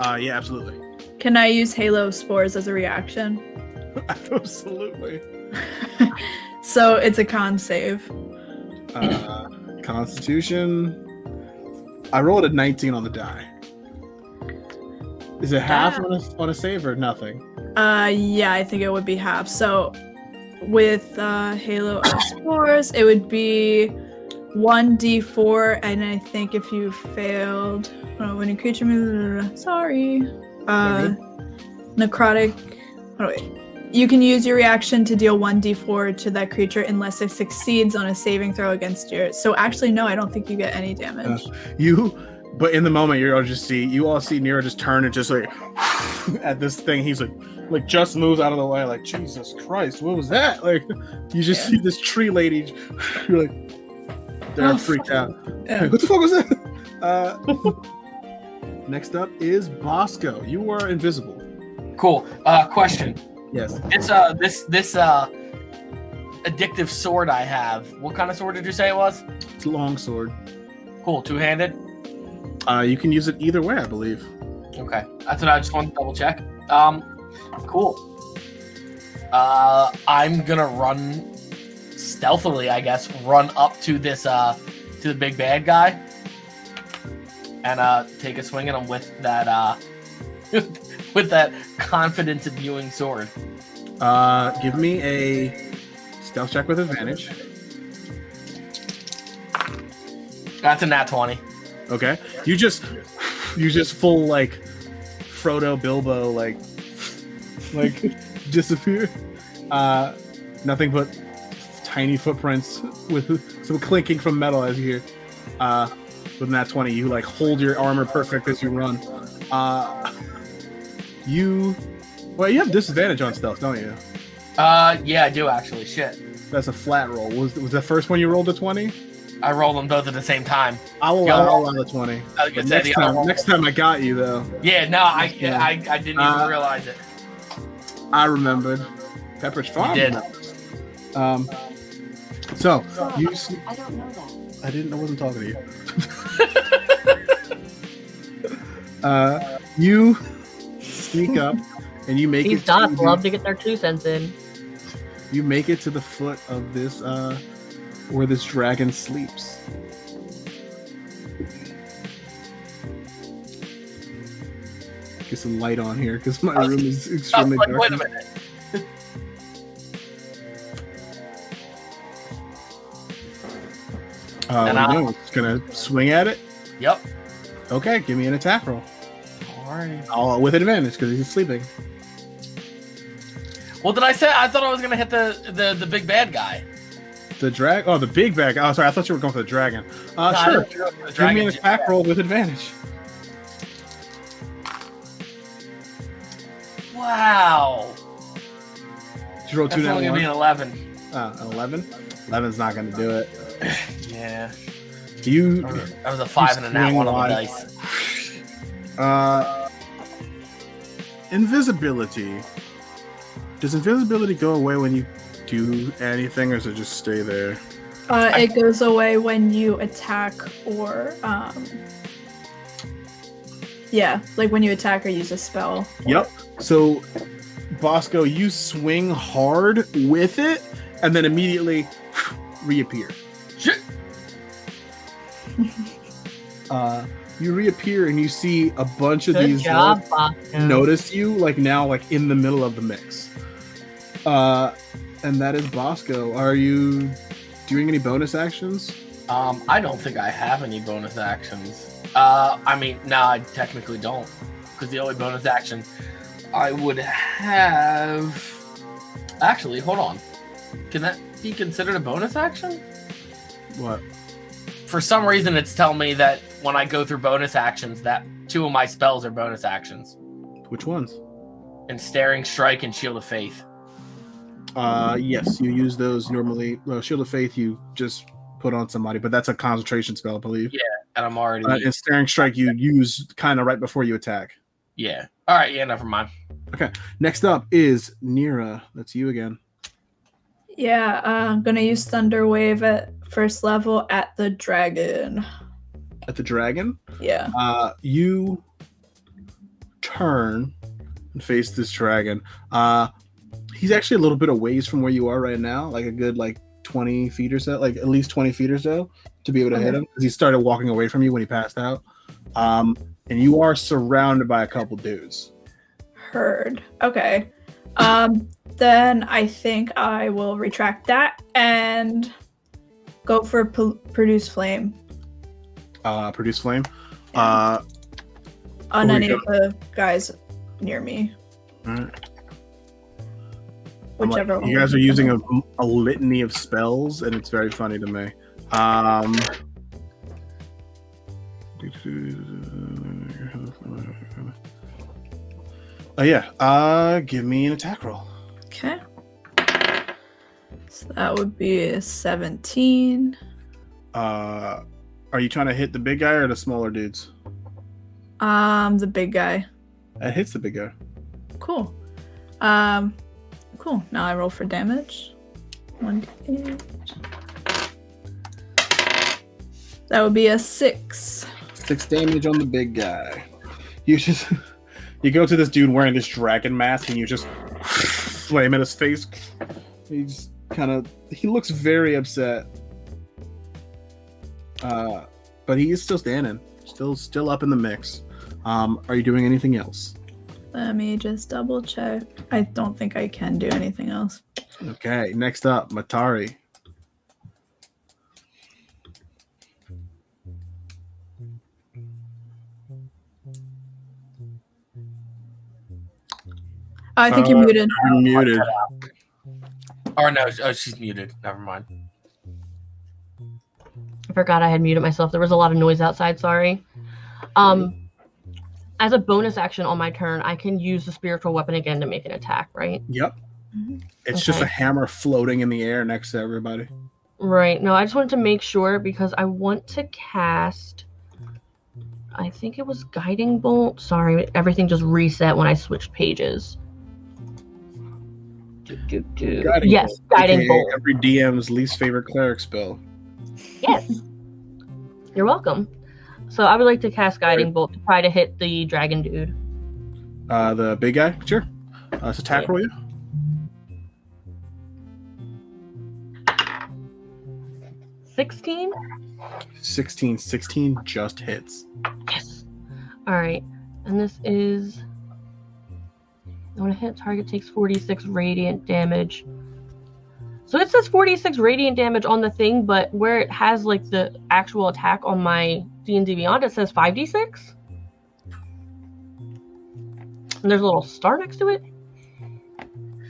Yeah, absolutely. Can I use Halo Spores as a reaction? Absolutely. So it's a con save. Constitution. I rolled a 19 on the die. Is it half on a save or nothing? Yeah, I think it would be half. So with Halo of Spores, it would be 1d4, and I think if you failed, when a creature necrotic. Oh wait. You can use your reaction to deal 1d4 to that creature unless it succeeds on a saving throw against yours. So actually, no, I don't think you get any damage. But in the moment, you all see Nero just turn and just like at this thing. He's like just moves out of the way. Like, Jesus Christ, what was that? Like, you just see this tree lady. You're like, they're freaked out. Yeah. Like, what the fuck was that? Next up is Bosco. You are invisible. Cool. Question. Yes. This addictive sword I have. What kind of sword did you say it was? It's a long sword. Cool. Two-handed. You can use it either way, I believe. Okay, that's what I just wanted to double check. Cool. I'm gonna run stealthily, I guess. Run up to this to the big bad guy, and take a swing at him with that with that confidence imbuing sword. Give me a stealth check with advantage. That's a nat 20. Okay. You just full like Frodo Bilbo like disappear. Nothing but tiny footprints with some clinking from metal as you hear. With nat 20, you like hold your armor perfect as you run. You have disadvantage on stealth, don't you? Yeah, I do actually. Shit. That's a flat roll. Was the first one you rolled a 20? I rolled them both at the same time. I'll allow the 20. Next time I got you though. Yeah, no, I didn't even realize it. I remembered. Pepper's Farm. You did. So you. I don't know that. I didn't. I wasn't talking to you. You sneak up and you make These it. dots love to get their 2 cents in. You make it to the foot of this where this dragon sleeps. Get some light on here because my room is extremely dark. Wait a minute. Just gonna swing at it. Yep. Okay, give me an attack roll. Alright. With advantage because he's sleeping. What did I say? I thought I was gonna hit the big bad guy. The the big bad guy. Oh, sorry, I thought you were going for the dragon. Sure. Give me an attack roll with advantage. Wow. Did you roll That's 2 only gonna be an 11. An 11? 11's not gonna do it. Yeah. That was a 5 and a nat 1 on the dice. Invisibility. Does invisibility go away when you do anything, or does it just stay there? It goes away when you attack or like when you attack or use a spell. Yep. So, Bosco, you swing hard with it, and then immediately reappear. Shit. You reappear and you see a bunch of Good these job, lords Bosco. notice you, like now, like in the middle of the mix. And that is Bosco. Are you doing any bonus actions? I don't think I have any bonus actions. I mean, no, I technically don't, because the only bonus action I would have. Actually, hold on. Can that be considered a bonus action? What? For some reason, it's telling me that when I go through bonus actions, that 2 of my spells are bonus actions. Which ones? Ensnaring Strike and Shield of Faith. Yes, you use those normally. Well, Shield of Faith you just put on somebody, but that's a concentration spell, I believe. Yeah, and I'm already. Ensnaring Strike you use kind of right before you attack. Yeah. All right. Yeah. Never mind. Okay. Next up is Nira. That's you again. Yeah, I'm gonna use Thunder Wave at first level at the dragon. At the dragon? Yeah. You turn and face this dragon. He's actually a little bit of ways from where you are right now, like a good 20 feet or so, like at least 20 feet or so, to be able to hit him because he started walking away from you when he passed out. And you are surrounded by a couple dudes. Heard. Okay. Then I think I will retract that and go for produce flame. Produce flame. On who any you of the guys near me. All right. Whichever one. You guys are using a litany of spells, and it's very funny to me. Oh yeah. Give me an attack roll. Okay. So that would be a 17. Are you trying to hit the big guy or the smaller dudes? The big guy. That hits the big guy. Cool. Cool. Now I roll for damage. 1d8. That would be a 6. 6 damage on the big guy. You go to this dude wearing this dragon mask and you just flame at his face. He looks very upset. But he is still standing. Still up in the mix. Are you doing anything else? Let me just double check. I don't think I can do anything else. Okay, next up, Matari. I think you're muted. You're muted. Or no, she's muted. Never mind. I forgot I had muted myself. There was a lot of noise outside. Sorry. As a bonus action on my turn, I can use the spiritual weapon again to make an attack, right? Yep. It's just a hammer floating in the air next to everybody. Right. No, I just wanted to make sure because I want to cast. I think it was Guiding Bolt. Sorry, everything just reset when I switched pages. Guiding Bolt. Every DM's least favorite cleric spell. Yes. You're welcome. So I would like to cast Guiding Bolt to try to hit the dragon dude. The big guy? Sure. It's attack roll, yeah? 16? 16 just hits. Yes. Alright. And this is... When a hit target takes 46 radiant damage. So it says 46 radiant damage on the thing, but where it has like the actual attack on my D&D Beyond, it says 5d6. And there's a little star next to it.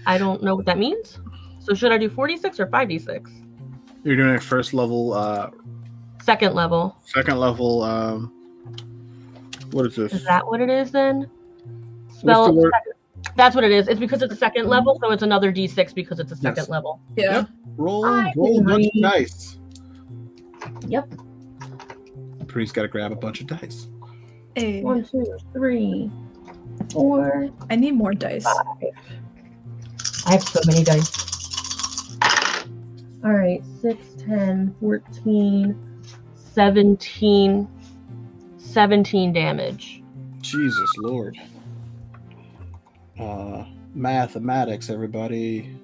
I don't know what that means. So should I do 46 or 5d6? You're doing a first level, Second level. second level, what is this? Is that what it is then? What's the Spell. word? That's what it is. It's because it's a second level, so it's another d6 because it's a second level. Yeah. Yep. Roll a bunch of dice. Yep. Priest got to grab a bunch of dice. Hey, 1, 2, 3, 4. I need more dice. I have so many dice. Alright, 6, 10, 14, 17. 17 damage. Jesus Lord. Mathematics, everybody.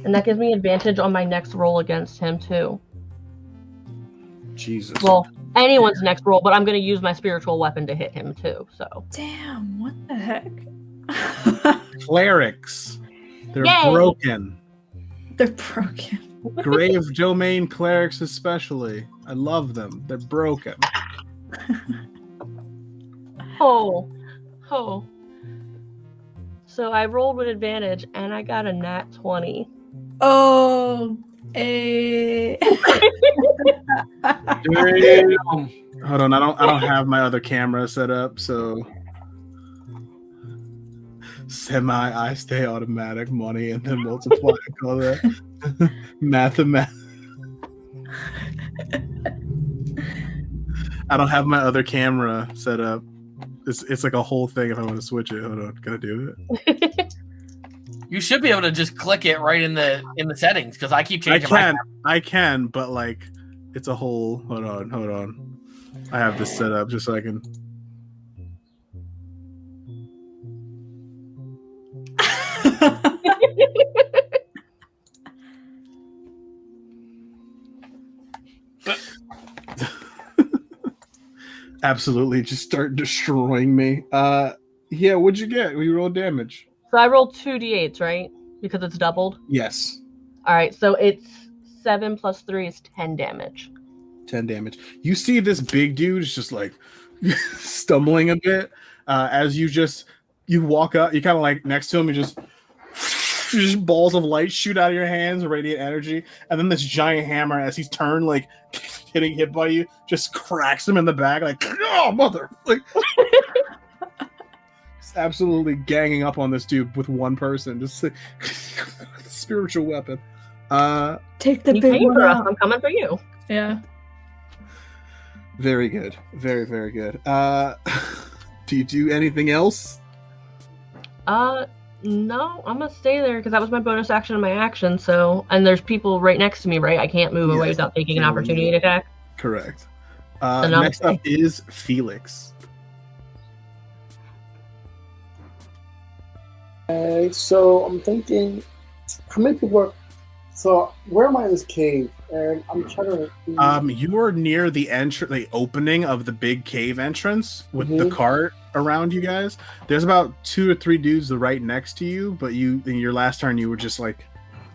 And that gives me advantage on my next roll against him, too. Jesus. Well, anyone's next roll, but I'm going to use my spiritual weapon to hit him, too, so. Damn, what the heck? Clerics. They're Yay! broken. They're broken. Grave domain clerics especially. I love them. They're broken. Oh. So I rolled with advantage, and I got a nat 20. Oh, a. Hold on, I don't have my other camera set up, so I stay automatic money and then multiply and call that mathematics. I don't have my other camera set up. It's like a whole thing if I want to switch it. Hold on, gotta do it. You should be able to just click it right in the settings because I keep changing. I can, but like it's a whole. Hold on. I have this set up just so I can. Absolutely, just start destroying me. Yeah, what'd you get? We rolled damage. So I rolled 2d8s, right? Because it's doubled. Yes, All right, so it's 7 plus 3 is 10 damage. 10 damage. You see this big dude is just like stumbling a bit as you walk up. You kind of like next to him. You just balls of light shoot out of your hands, radiant energy, and then this giant hammer as he's turned like getting hit by you just cracks him in the back like oh mother like. Absolutely ganging up on this dude with one person, just like, spiritual weapon. Take the You big came one for us. out. I'm coming for you. Yeah. Very good, very very good. Do you do anything else? No, I'm gonna stay there because that was my bonus action and my action. So, and there's people right next to me, right? I can't move away Yes. without taking an opportunity to attack. Correct. Then I'm Next up is Felix. Okay, so I'm thinking, how many people are? So where am I in this cave? And I'm trying to. You are near the the opening of the big cave entrance with the Mhm. cart around you guys. There's about 2 or 3 dudes right next to you, but you in your last turn you were just like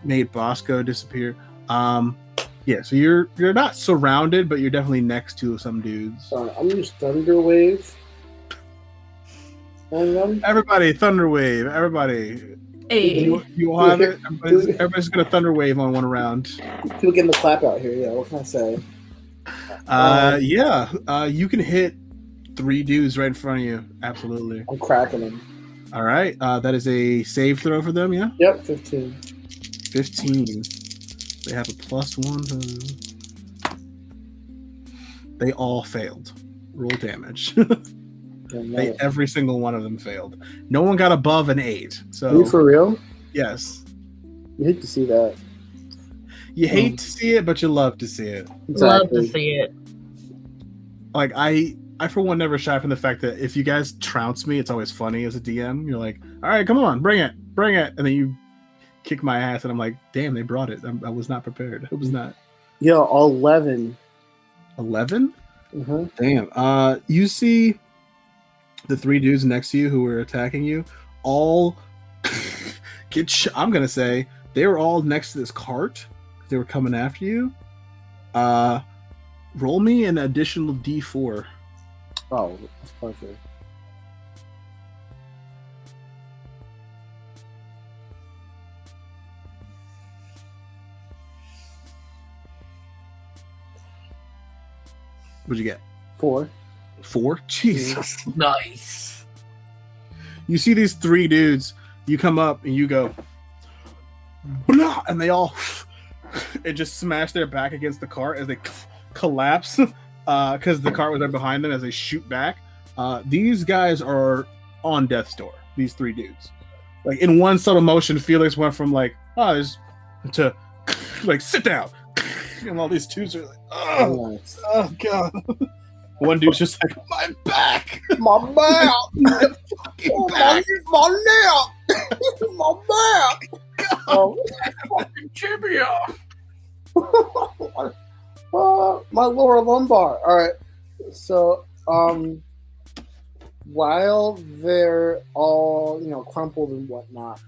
made Bosco disappear. Yeah, so you're not surrounded, but you're definitely next to some dudes. I'm gonna use Thunder Wave. And then Everybody, thunder wave! Everybody, Hey. you all have it. Everybody's gonna thunder wave on one round. people getting the clap out here. Yeah, what can I say? You can hit 3 dudes right in front of you. Absolutely. I'm cracking them. All right, that is a save throw for them. Yeah, Yep, 15. 15. They have a +1. They all failed. Roll damage. Yeah, Every single one of them failed. No one got above an 8. Are you So for real? yes, You hate to see that. you hate to see it, but you love to see it. Love to see it. Like I for one never shy from the fact that if you guys trounce me, it's always funny as a DM. You're like, all right, come on, bring it, and then you kick my ass, and I'm like, damn, they brought it. I was not prepared. It was not. Yo, 11. 11. Mm-hmm. Damn. You see the 3 dudes next to you who were attacking you all I'm gonna say they were all next to this cart. They were coming after you. Roll me an additional D4. Oh, that's perfect. What'd you get? 4. 4? Jesus. Nice. You see these 3 dudes, you come up and you go, blah, and they all it just smash their back against the cart as they collapse because the cart was right behind them as they shoot back. These guys are on death's door, these 3 dudes. Like in one subtle motion, Felix went from like, to like, sit down. And all these dudes are like, Nice. oh God. One dude's just like, my back. My back! My fucking back. My neck! My back! Oh, Tibia. my lower lumbar. All right. So, while they're all crumpled and whatnot,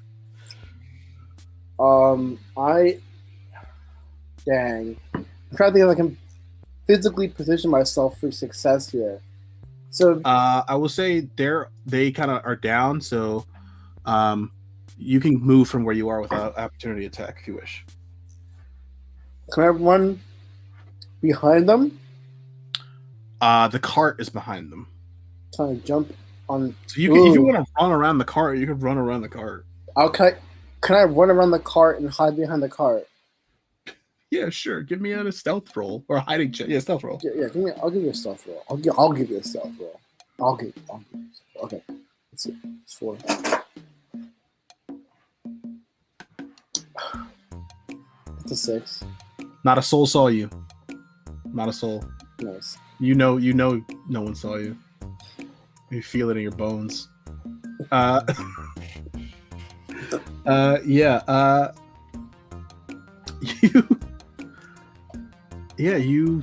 I'm trying to think if I can physically position myself for success here. So, I will say they kind of are down, so you can move from where you are without opportunity attack if you wish. can I run behind them? The cart is behind them, Trying to jump on. so you can if you Ooh. want to run around the cart, you can run around the cart. Can I run around the cart and hide behind the cart? Yeah, sure. Give me a stealth roll or a hiding check. Yeah, stealth roll. Yeah. I'll give you a stealth roll. I'll give you a stealth roll. I'll give you. Okay. Let's see. It's 4. It's a 6. Not a soul saw you. Not a soul. Nice. You know, no one saw you. You feel it in your bones. You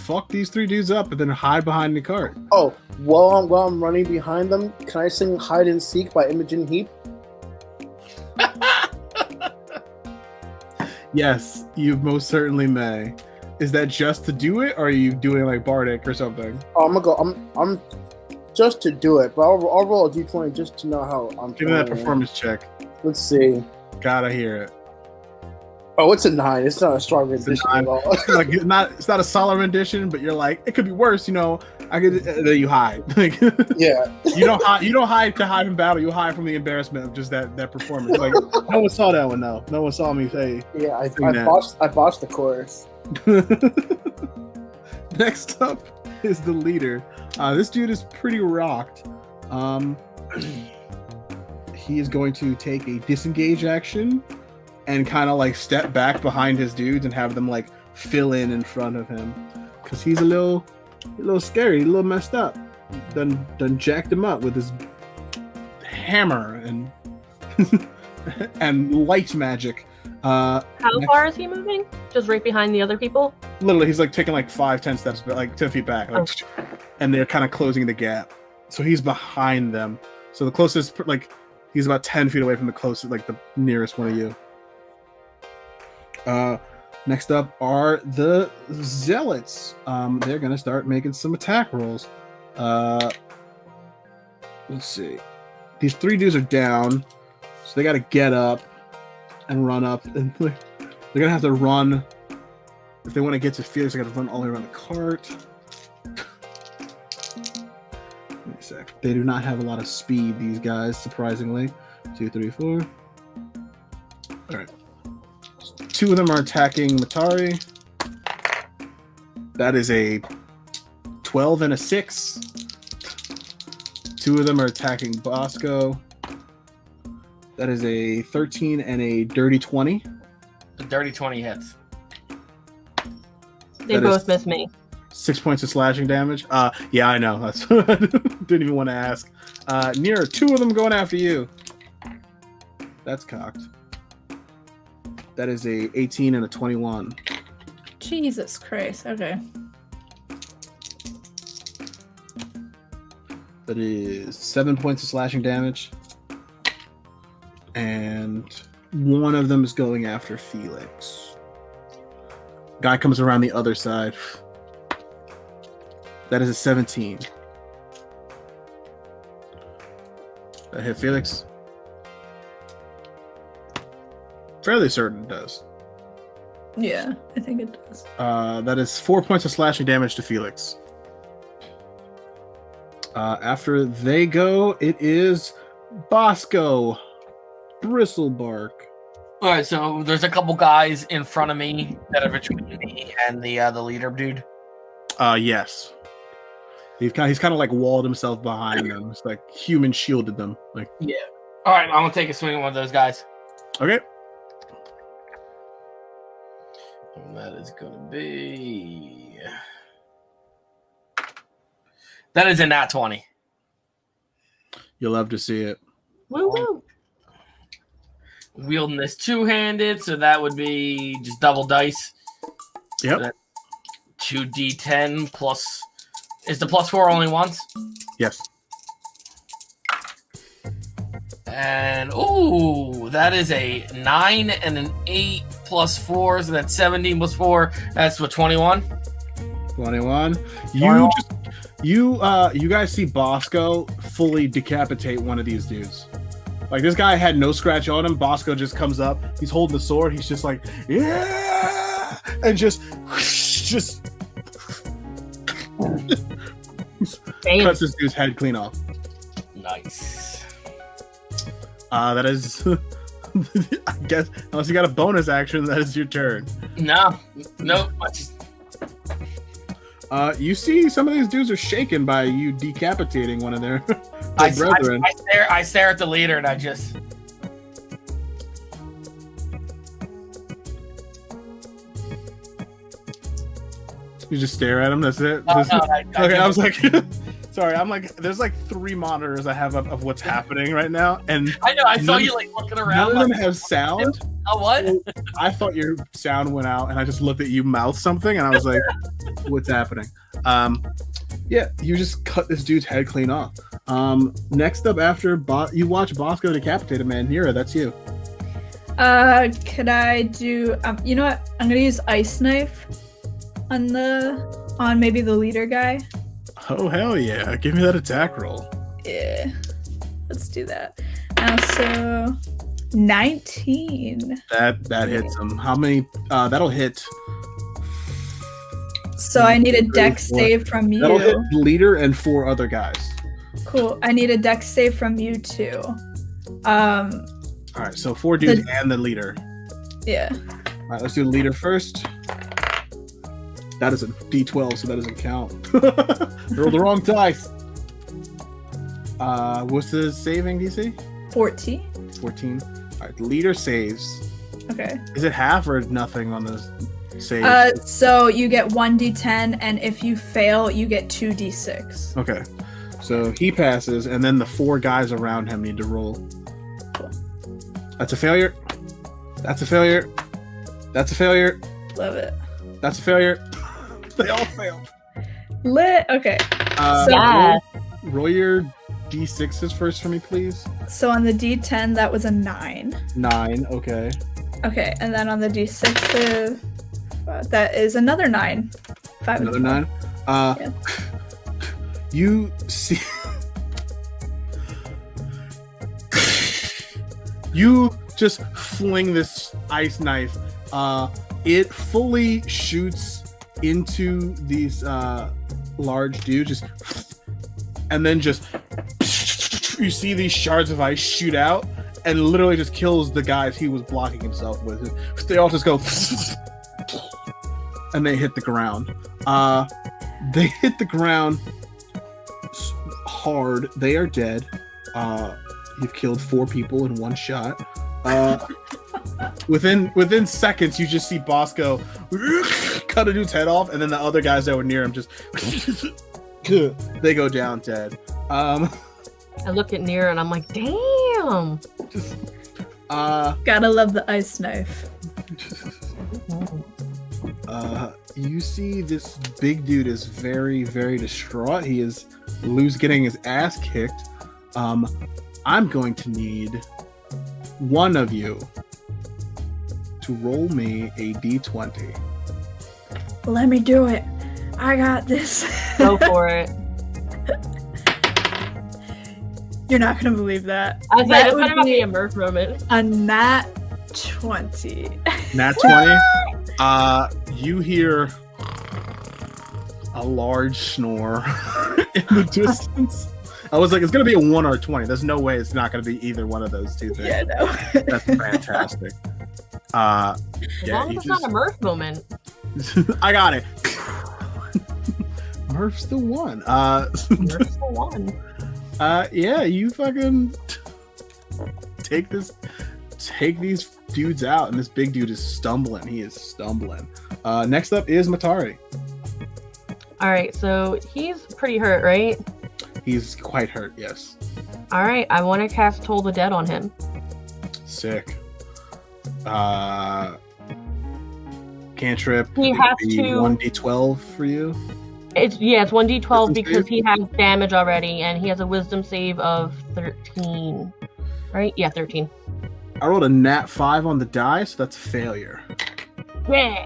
fuck these 3 dudes up and then hide behind the cart. Oh, while I'm running behind them, can I sing Hide and Seek by Imogen Heap? Yes, you most certainly may. Is that just to do it, or are you doing like Bardic or something? Oh, I'm gonna go. I'm just to do it, but I'll roll a d20 just to know how I'm. Give me that performance check. Let's see. Gotta hear it. Oh, it's a 9. It's not a strong rendition at all. It's not a solid rendition, but you're like, it could be worse, you know. Then you hide. Like, yeah. You don't hide to hide from battle. You hide from the embarrassment of just that performance. Like, no one saw that one though. No one saw me say. Yeah, I botched the chorus. Next up is the leader. This dude is pretty rocked. He is going to take a disengage action and kind of like step back behind his dudes and have them like fill in front of him, because he's a little scary, a little messed up. Done jacked him up with his hammer and and light magic. How far is he moving? Just right behind the other people? Literally, he's like taking like 5-10 steps, but like 10 feet back, like, and they're kind of closing the gap. So he's behind them. So the closest, like, he's about 10 feet away from the closest, like the nearest one of you. Next up are the zealots. They're gonna start making some attack rolls. Let's see. These 3 dudes are down, so they got to get up and run up, and they're gonna have to run. If they want to get to Felix, they got to run all the way around the cart. Wait a sec. They do not have a lot of speed, these guys, surprisingly. 2, 3, 4. All right. 2 of them are attacking Matari. That is a 12 and a 6. 2 of them are attacking Bosco. That is a 13 and a dirty 20. The dirty 20 hits. They both miss me. 6 points of slashing damage. Yeah, I know. That's didn't even want to ask. Near 2 of them going after you. That's cocked. That is a 18 and a 21. Jesus Christ. Okay. That is 7 points of slashing damage. And one of them is going after Felix. Guy comes around the other side. That is a 17. That hit Felix? Fairly certain it does. Yeah, I think it does. That is 4 points of slashing damage to Felix. After they go, it is Bosco Bristlebark. All right, so there's a couple guys in front of me that are between me and the leader dude. Yes. He's kind of like walled himself behind them. It's like human shielded them. Like, yeah. All right, I'm gonna take a swing at one of those guys. Okay. And that is gonna be. That is a nat 20. You'll love to see it. Woo woo. Wielding this 2-handed, so that would be just double dice. Yep. So 2d10 plus. Is the +4 only once? Yes. And that is a 9 and an 8 plus 4, so that's 17 plus 4. That's what, 21? 21. You guys see Bosco fully decapitate one of these dudes. Like, this guy had no scratch on him. Bosco just comes up. He's holding the sword. He's just like, yeah, and just cuts this dude's head clean off. Nice. That is, I guess, unless you got a bonus action, that is your turn. No. You see some of these dudes are shaken by you decapitating one of their brethren. I stare at the leader and I just... You just stare at him, that's it? Okay, I was like... Sorry, I'm like, there's like 3 monitors I have of what's happening right now, and I know, I saw you like looking around. None of them have sound, Oh, what? I thought your sound went out, and I just looked at you mouth something, and I was like, "What's happening?" Yeah, you just cut this dude's head clean off. Next up, after you watch Bosco decapitate a man, Nira, that's you. Could I do? You know what? I'm gonna use ice knife on maybe the leader guy. Oh hell yeah! Give me that attack roll. Yeah, let's do that. So 19. That hits him. How many? That'll hit. So I need a dex save from you. That'll hit the leader and 4 other guys. Cool. I need a dex save from you too. All right, so 4 dudes and the leader. Yeah. All right, let's do the leader first. That is a D12, so that doesn't count. Roll the wrong dice. What's the saving DC? 14. 14. All right, the leader saves. Okay. Is it half or nothing on the save? So you get 1d10, and if you fail, you get 2d6. Okay. So he passes, and then the 4 guys around him need to roll. Cool. That's a failure. That's a failure. That's a failure. Love it. That's a failure. They all failed. Lit. Okay. Yeah. Roll your D6s first for me, please. So on the d10, that was a 9. 9. Okay. Okay, and then on the d6, that is another 9. 5 Another and 9. Yeah. You see. You just fling this ice knife. It fully shoots into these large dudes, and then just you see these shards of ice shoot out and literally just kills the guys he was blocking himself with. They all just go and they hit the ground. They hit the ground hard. They are dead. You've killed 4 people in 1 shot. Within seconds, you just see Bosco cut a dude's head off, and then the other guys that were near him just they go down dead. I look at Nira and I'm like, damn. Gotta love the ice knife. You see this big dude is very, very distraught. He is getting his ass kicked. I'm going to need one of you to roll me a d20. Let me do it. I got this. Go for it. You're not gonna believe that. I was like, it's would kind of be a mirth moment. a nat 20. Nat 20. You hear a large snore in the distance. I was like, it's gonna be a 1 or a 20. There's no way it's not gonna be either one of those two things. Yeah, no. That's fantastic. As long as it's not a mirth moment. I got it. Murph's the one. Mirth's the one. Yeah, you fucking take these dudes out, and this big dude is stumbling. He is stumbling. Next up is Matari. All right, so he's pretty hurt, right? He's quite hurt, yes. All right, I want to cast Toll the Dead on him. Sick. Cantrip. He has to 1d12 for you. It's 1d12 Wisdom because save? he has damage already, and he has a Wisdom save of 13. Right? Yeah, 13. I rolled a nat 5 on the die, so that's a failure. Yeah.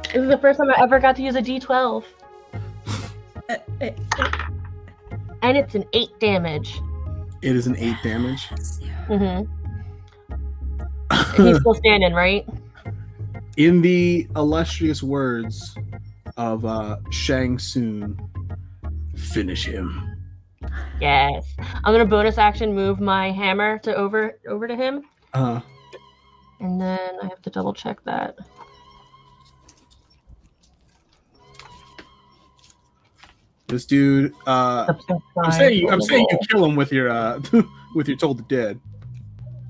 This is the first time I ever got to use a d12, and it's an 8 damage. It is an 8 damage. Mm-hmm. And he's still standing, right? In the illustrious words of Shang Tsung, finish him. Yes. I'm gonna bonus action move my hammer to over to him, and then I have to double check that. This dude. I'm saying you kill him with your with your Toll the Dead.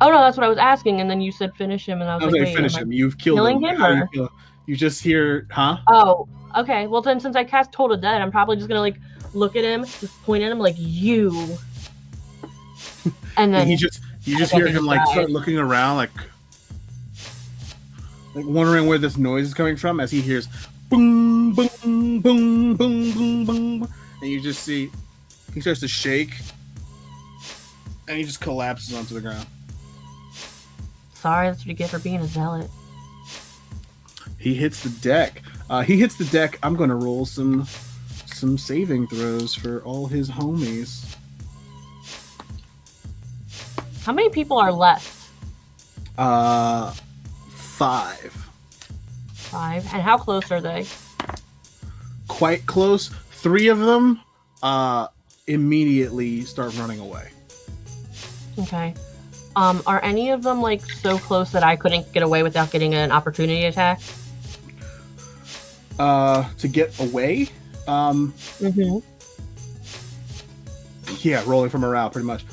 Oh no, that's what I was asking, and then you said finish him, and I was like, wait, finish him. You've killed killing him. him, How do or? you kill him? You just hear, huh? Oh, okay. Well then, since I cast Toll the Dead, I'm probably just gonna like look at him, just point at him like you, and then you just hear him like start looking around, like like wondering where this noise is coming from as he hears boom, boom, boom, boom, boom, boom, and you just see he starts to shake, and he just collapses onto the ground. Sorry, that's what you get for being a zealot. He hits the deck. I'm going to roll some saving throws for all his homies. How many people are left? 5. 5. And how close are they? Quite close. 3 of them immediately start running away. Okay. Are any of them like so close that I couldn't get away without getting an opportunity attack? To get away? Yeah, rolling for morale, pretty much.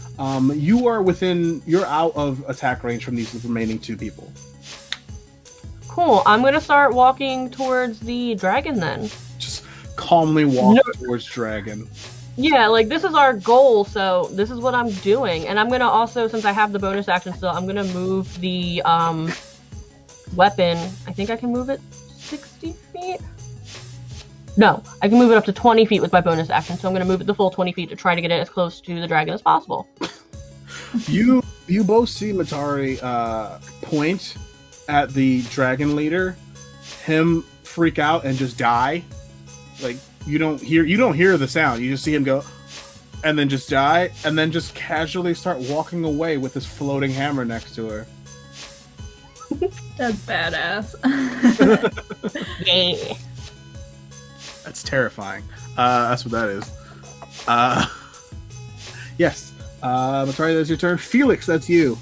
You're out of attack range from these remaining 2 people. Cool. I'm gonna start walking towards the dragon then. Just calmly walk towards dragon. Yeah, like this is our goal, so this is what I'm doing. And I'm gonna also, since I have the bonus action still, I'm gonna move the weapon. I think I can move it 60 feet? No, I can move it up to 20 feet with my bonus action, so I'm gonna move it the full 20 feet to try to get it as close to the dragon as possible. You both see Matari point at the dragon leader, him freak out and just die. Like you don't hear the sound. You just see him go and then just die and then just casually start walking away with this floating hammer next to her. That's badass. Yeah. That's terrifying. That's what that is. Yes. Matari, that's your turn. Felix, that's you.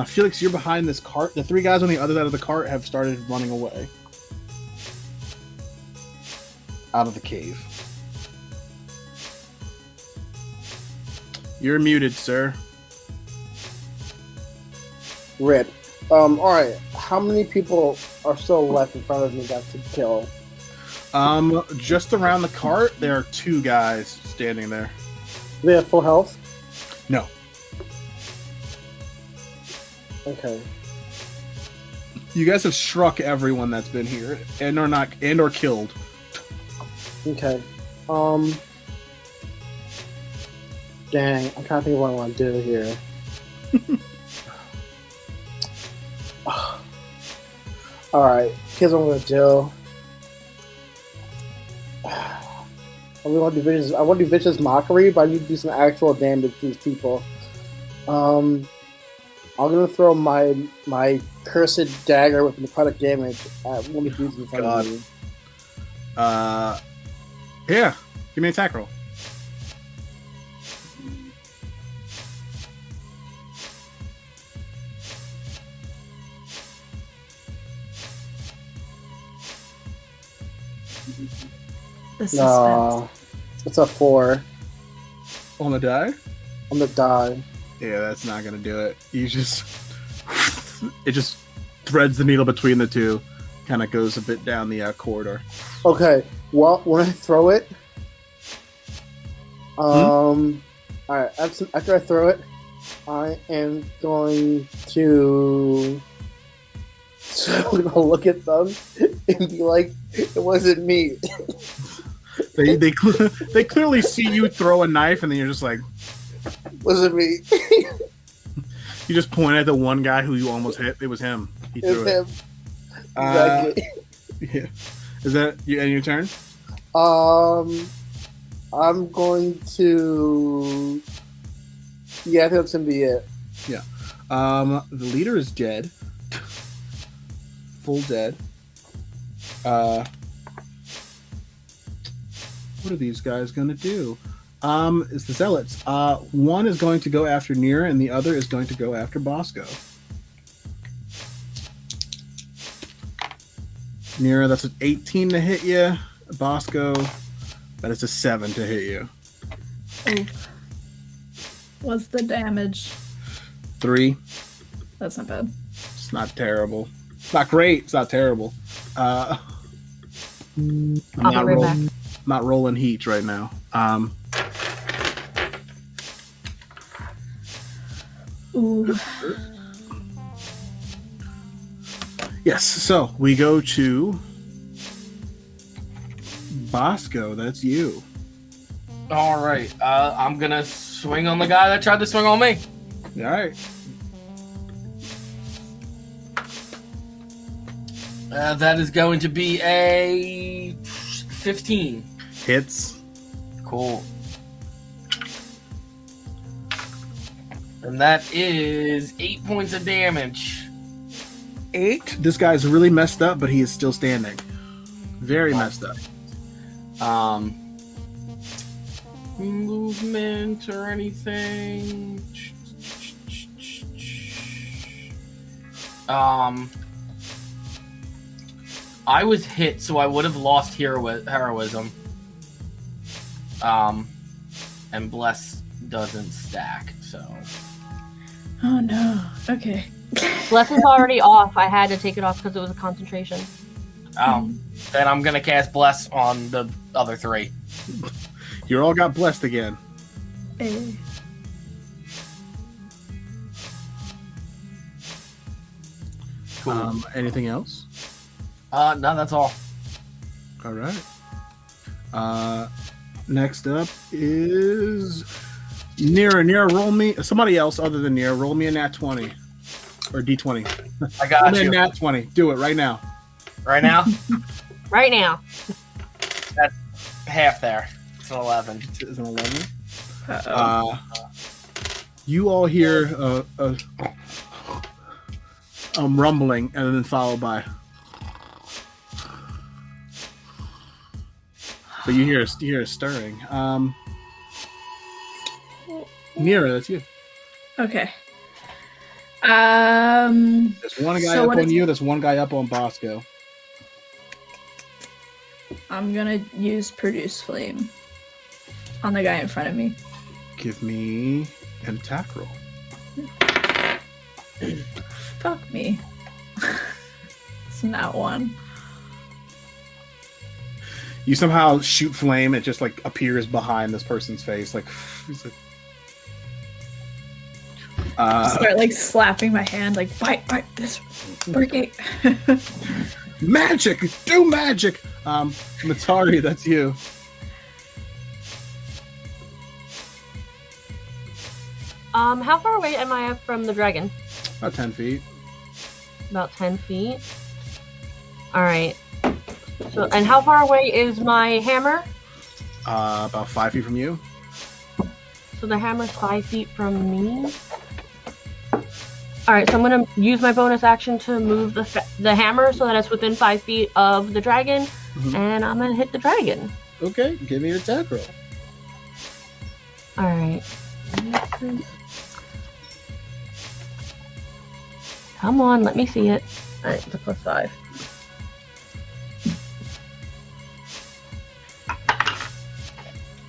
Felix, you're behind this cart. The 3 guys on the other side of the cart have started running away. Out of the cave. You're muted, sir. Rip. Alright. How many people are still left in front of me that to kill? Just around the cart, there are 2 guys standing there. Do they have full health? No. Okay. You guys have struck everyone that's been here or killed. Okay. Dang, I'm trying to think of what I want to do here. Alright, here's what I'm gonna do. I want to do vicious mockery, but I need to do some actual damage to these people. I'm gonna throw my cursed dagger with necrotic damage at one of the dudes in front of me. Yeah. Give me an attack roll. The suspense. No, it's a 4 On the die? on the die. Yeah, that's not gonna do it. You just it just threads the needle between the 2, kind of goes a bit down the corridor. Okay, well, when I throw it, alright, after I throw it, I am going to look at them and be like, it wasn't me. They clearly see you throw a knife, and then you're just like, Wasn't me. you just point at the one guy who you almost hit. It was him. He threw it. Him. Exactly. Yeah. Is that you? And your turn? I'm going to. Yeah, I think that's gonna be it. Yeah. The leader is dead. Full dead. What are these guys gonna do? It's the zealots. One is going to go after Nira, and the other is going to go after Bosco. Nira, that's an 18 to hit you. Bosco, that is a 7 to hit you. Oof. What's the damage? 3. That's not bad. It's not terrible. It's not great. It's not terrible. I'm I'll be right back. not rolling heat right now. Ooh. Yes, so we go to Bosco. That's you. All right. I'm gonna swing on the guy that tried to swing on me. All right. That is going to be a 15. Hits. Cool. And that is 8 points of damage. 8. This guy's really messed up, but he is still standing. Very messed up. Movement or anything. I was hit, so I would have lost heroism. And bless doesn't stack, so. Oh no. Okay. Bless is already off. I had to take it off because it was a concentration. Then I'm gonna cast bless on the other 3. You all got blessed again. Eh. Cool. Anything else? No, that's all. All right. Next up is Nira. Nira, roll me. Somebody else other than Nira, roll me a nat 20 or d20. I got roll me you. a nat 20. Do it right now. Right now? Right now. That's half there. It's an 11. It's an 11. Uh-oh. You all hear rumbling and then followed by. But you hear a stirring. Nira, that's you. Okay. There's one guy So up what on is you. it? There's one guy up on Bosco. I'm gonna use produce flame on the guy in front of me. Give me an attack roll. Fuck me. It's not one. You somehow shoot flame. It just like appears behind this person's face. Like, he's like Start like slapping my hand, like bite this working. magic. Do magic. Matari, that's you. How far away am I from the dragon? About 10 feet. About 10 feet. Alright. So, and how far away is my hammer? About 5 feet from you. So the hammer's 5 feet from me. Alright, so I'm gonna use my bonus action to move the hammer so that it's within 5 feet of the dragon, and I'm gonna hit the dragon. Okay, give me an attack roll. Alright. Come on, let me see it. Alright, it's a +5.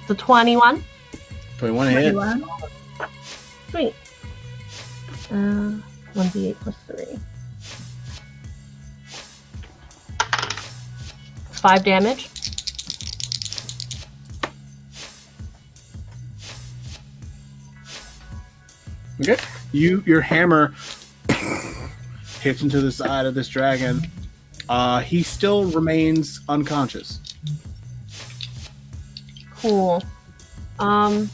It's a 21. 21 hit. 21. Sweet. 1d8 +3. 5 damage. Okay. Your hammer hits into the side of this dragon. He still remains unconscious. Cool. I'm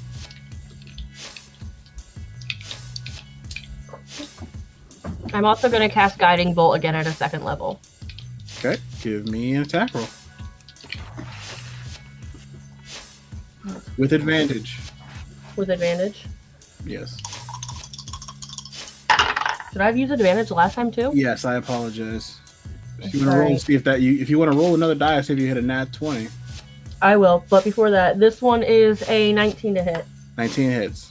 also going to cast Guiding Bolt again at a 2nd level. Okay, give me an attack roll. With advantage. With advantage. Yes. Did I have used advantage last time too? Yes, I apologize. If you want to Sorry. roll and see if you want to roll another die, see if you hit a nat 20. I will, but before that, this one is a 19 to hit. 19 hits.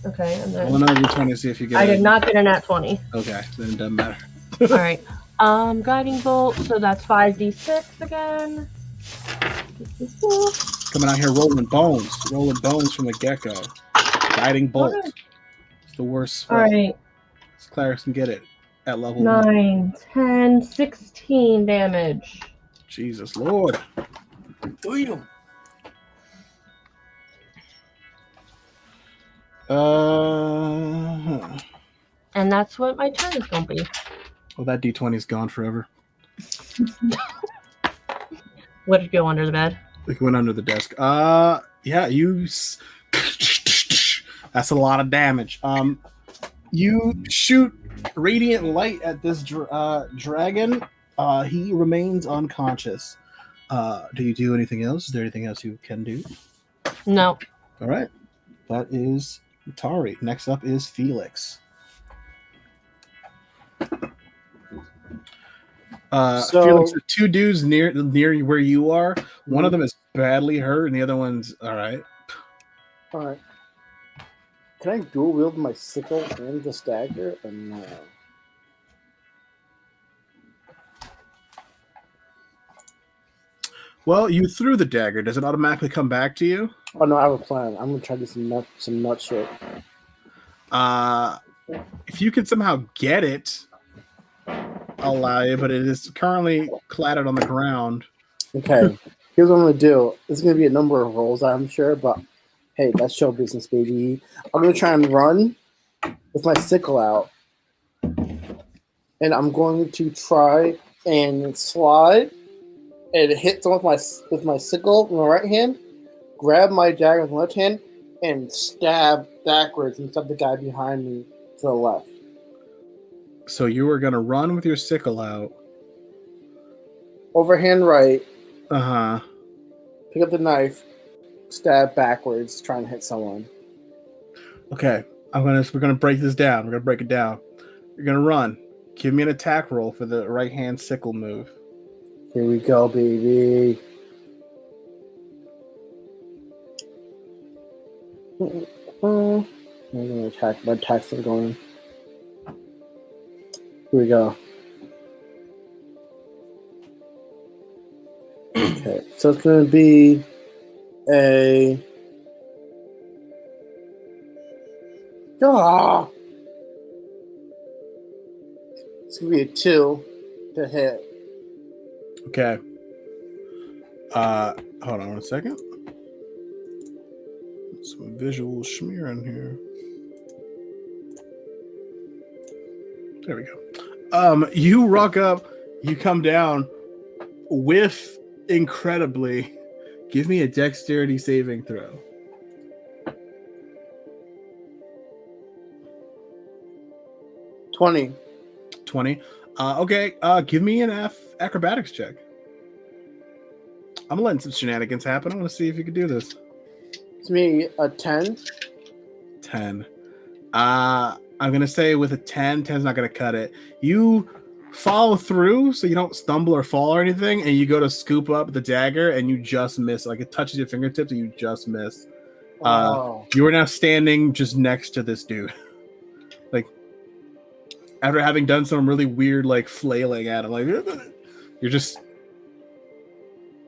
Okay, and Roll then another d20 to see if you get I it. did not get a nat 20. Okay, then it doesn't matter. Alright. Guiding Bolt, so that's 5d6 again. Coming out here rolling bones from the get-go. Guiding bolt. Okay. It's the worst spell. Alright. This cleric can get it at level 1. 9, 10, 16 damage. Jesus Lord. Damn. And that's what my turn is going to be. Well, that D20's gone forever. What did go under the bed? It went under the desk. Yeah, that's a lot of damage. You shoot radiant light at this dragon. He remains unconscious. Do you do anything else? Is there anything else you can do? No. All right. That is Tari. Next up is Felix. Felix, the two dudes near where you are, one of them is badly hurt, and the other one's all right. All right. Can I dual wield my sickle and the dagger, or no? Well, you threw the dagger. Does it automatically come back to you? Oh no, I have a plan. I'm gonna try to do some nut shit. If you can somehow get it, I'll allow you, but it is currently clattered on the ground. Okay, here's what I'm gonna do. It's gonna be a number of rolls, I'm sure, but hey, that's show business, baby. I'm gonna try and run with my sickle out, and I'm going to try and slide and hit someone with my sickle in the right hand, grab my dagger in the left hand, and stab backwards and stab the guy behind me to the left. So you were gonna run with your sickle out. Overhand right. Uh-huh. Pick up the knife, stab backwards, trying to hit someone. Okay. We're gonna break this down. We're gonna break it down. You're gonna run. Give me an attack roll for the right hand sickle move. Here we go, baby. I'm gonna attack. My attacks are going. Here we go. Okay, so it's gonna be a. Ah! It's gonna be a 2 to hit. Okay. Hold on 1 second. Some visual smearing here. There we go. You rock up, you come down, whiff incredibly. Give me a dexterity saving throw. 20. 20. Okay, give me an acrobatics check. I'm letting some shenanigans happen. I want to see if you can do this. It's me a 10. 10. I'm going to say with a 10, 10's not going to cut it. You follow through so you don't stumble or fall or anything, and you go to scoop up the dagger, and you just miss. Like, it touches your fingertips, and you just miss. You are now standing just next to this dude. Like, after having done some really weird, like, flailing at him, like, you're just...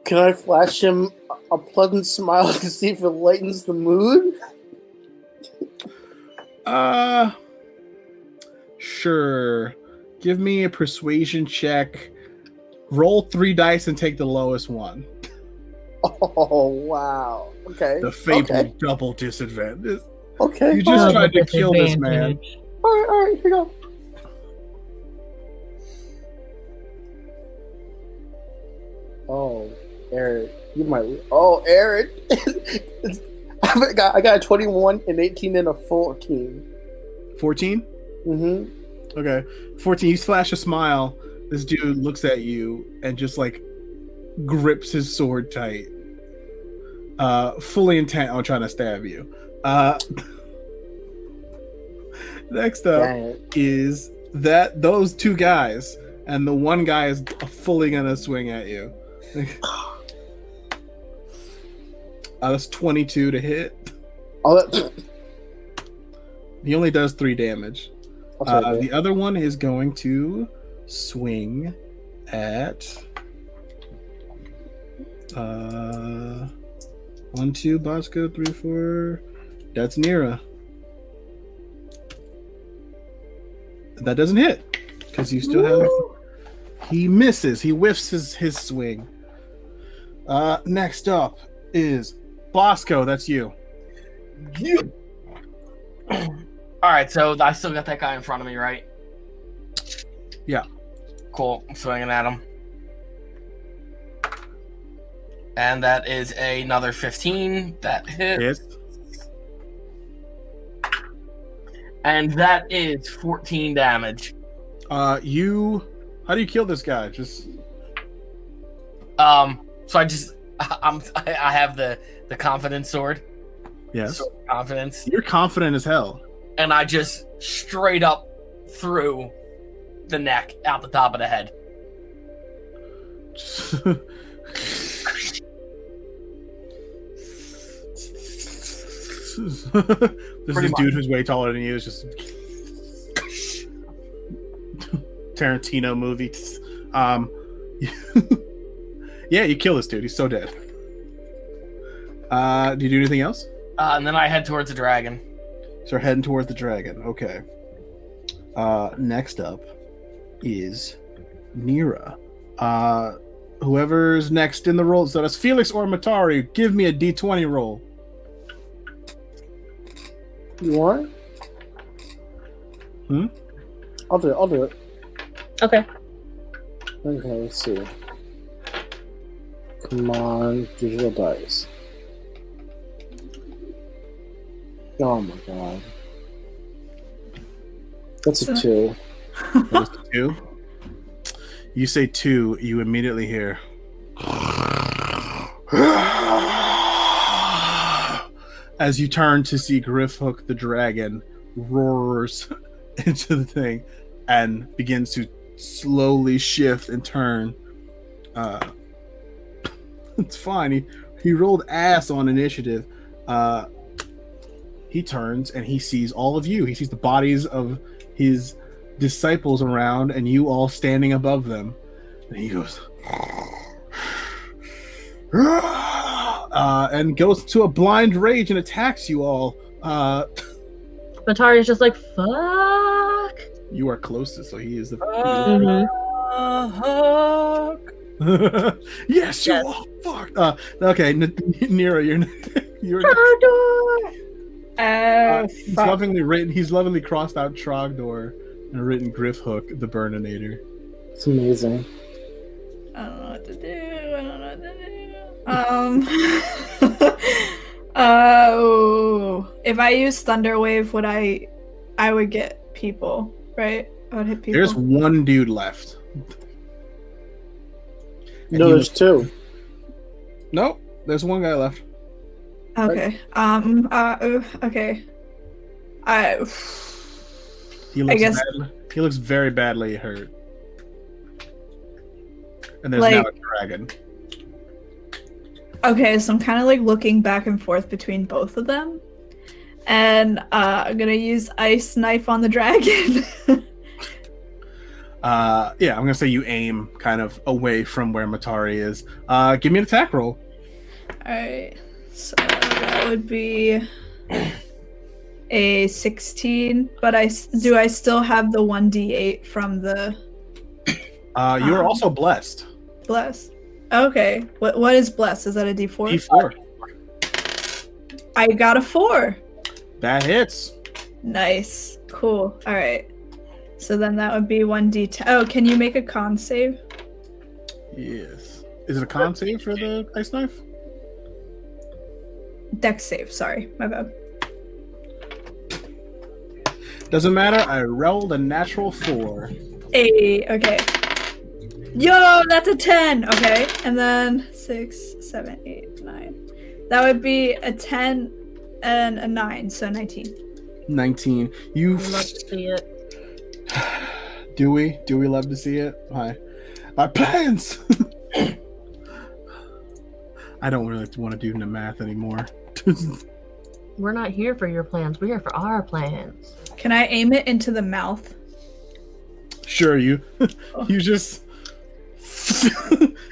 Can I flash him a pleasant smile to see if it lightens the mood? Sure. Give me a persuasion check. Roll 3 dice and take the lowest one. Oh, wow. Okay. The fabled double disadvantage. Okay. You just tried to kill this man. All right, here we go. Oh, Eric, you might. Oh, Eric, I got a 21, an 18, and a 14. 14? Mm-hmm. Okay. 14. You flash a smile. This dude looks at you and just like grips his sword tight, fully intent on trying to stab you. Next up is those two guys, and the one guy is fully gonna swing at you. That's 22 to hit. He only does 3 damage. The other one is going to swing at 1, 2, Bosco, 3, 4. That's Nira. That doesn't hit because you still have. He misses. He whiffs his swing. Next up is Bosco. That's you. You. All right, so I still got that guy in front of me, right? Yeah. Cool. I'm swinging at him. And that is another 15. That hits. Yes. And that is 14 damage. How do you kill this guy? Just So I have the confidence sword. yes. Sword of confidence. You're confident as hell. And I just straight up through the neck out the top of the head. There's Pretty this much. dude who's way taller than you. Is just Tarantino movie. Yeah, you kill this dude. He's so dead. Do you do anything else? And then I head towards the dragon. So we're heading towards the dragon. Okay. Next up is Nira. Whoever's next in the roll, so that's Felix or Matari. Give me a D20 roll. You want? I'll do it. Okay. Okay, let's see. Come on, digital dice. Oh my god. That's a 2. That's a 2. You say 2, you immediately hear. As you turn to see Griffhook the dragon roars into the thing and begins to slowly shift and turn. It's fine. He rolled ass on initiative. He turns and he sees all of you. He sees the bodies of his disciples around and you all standing above them. And he goes... and goes to a blind rage and attacks you all. Matari is just like, fuck. You are closest, so he is the... Yes, you are. Fuck. Okay, Nira, you're he's lovingly crossed out Trogdor and written Griffhook the Burninator. It's amazing. I don't know what to do. If I use Thunder Wave, I would get people, right? I would hit people. There's one dude left. No, there's 2. Nope, there's one guy left. Okay. Okay. He looks guess- he looks very badly hurt. And there's Like- now a dragon. Okay, so I'm kind of like looking back and forth between both of them, and I'm gonna use Ice Knife on the dragon. Yeah, I'm gonna say you aim kind of away from where Matari is. Give me an attack roll. Alright, so that would be a 16, but do I still have the 1d8 from the You are also blessed. bless? Okay, what is bless? Is that a d4? D4. I got a 4. That hits. Nice, cool. All right, so then that would be 1d10. Oh, can you make a con save? Yes. Is it a con save for the ice knife? Dex save. Sorry, my bad. Doesn't matter. I rolled a natural 4. Hey, okay. Yo, that's a 10. Okay, and then 6, 7, 8, 9. That would be a 10 and a 9, so 19. 19. You I'd love to see it. do we love to see it? My plans. I don't really want to do the math anymore. We're not here for your plans. We're here for our plans. Can I aim it into the mouth? Sure, you just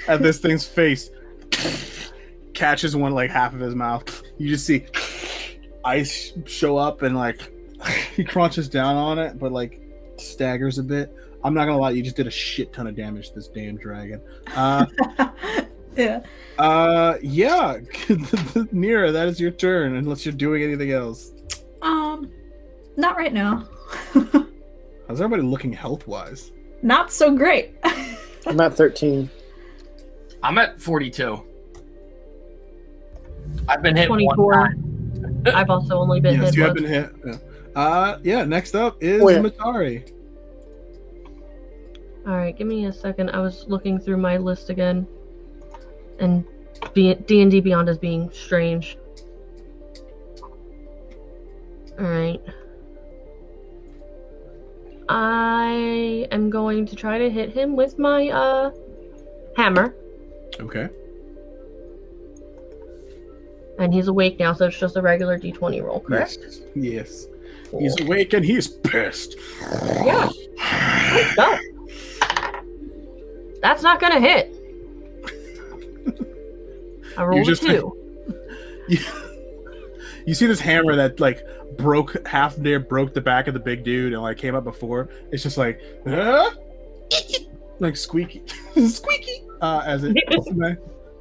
at this thing's face catches one like half of his mouth. You just see ice show up and like he crunches down on it, but like staggers a bit. I'm not gonna lie, you just did a shit ton of damage to this damn dragon. Yeah. Yeah. Nira, that is your turn, unless you're doing anything else. Not right now. How's everybody looking health wise? not so great. I'm at 13. I'm at 42. I've been hit 24. one time. I've also only been Yes, hit you have once. been hit. Yeah. Next up is Wait. Matari. All right, give me a second. I was looking through my list again, and D&D Beyond is being strange. All right. I am going to try to hit him with my hammer, Okay. and and he's awake now, so it's just a regular D20 roll, correct? Yes. Cool. He's awake and he's pissed. Yeah. No. That's not gonna hit. I rolled just- a 2. You see this hammer that like broke the back of the big dude and like came up before. It's just like like squeaky, squeaky as it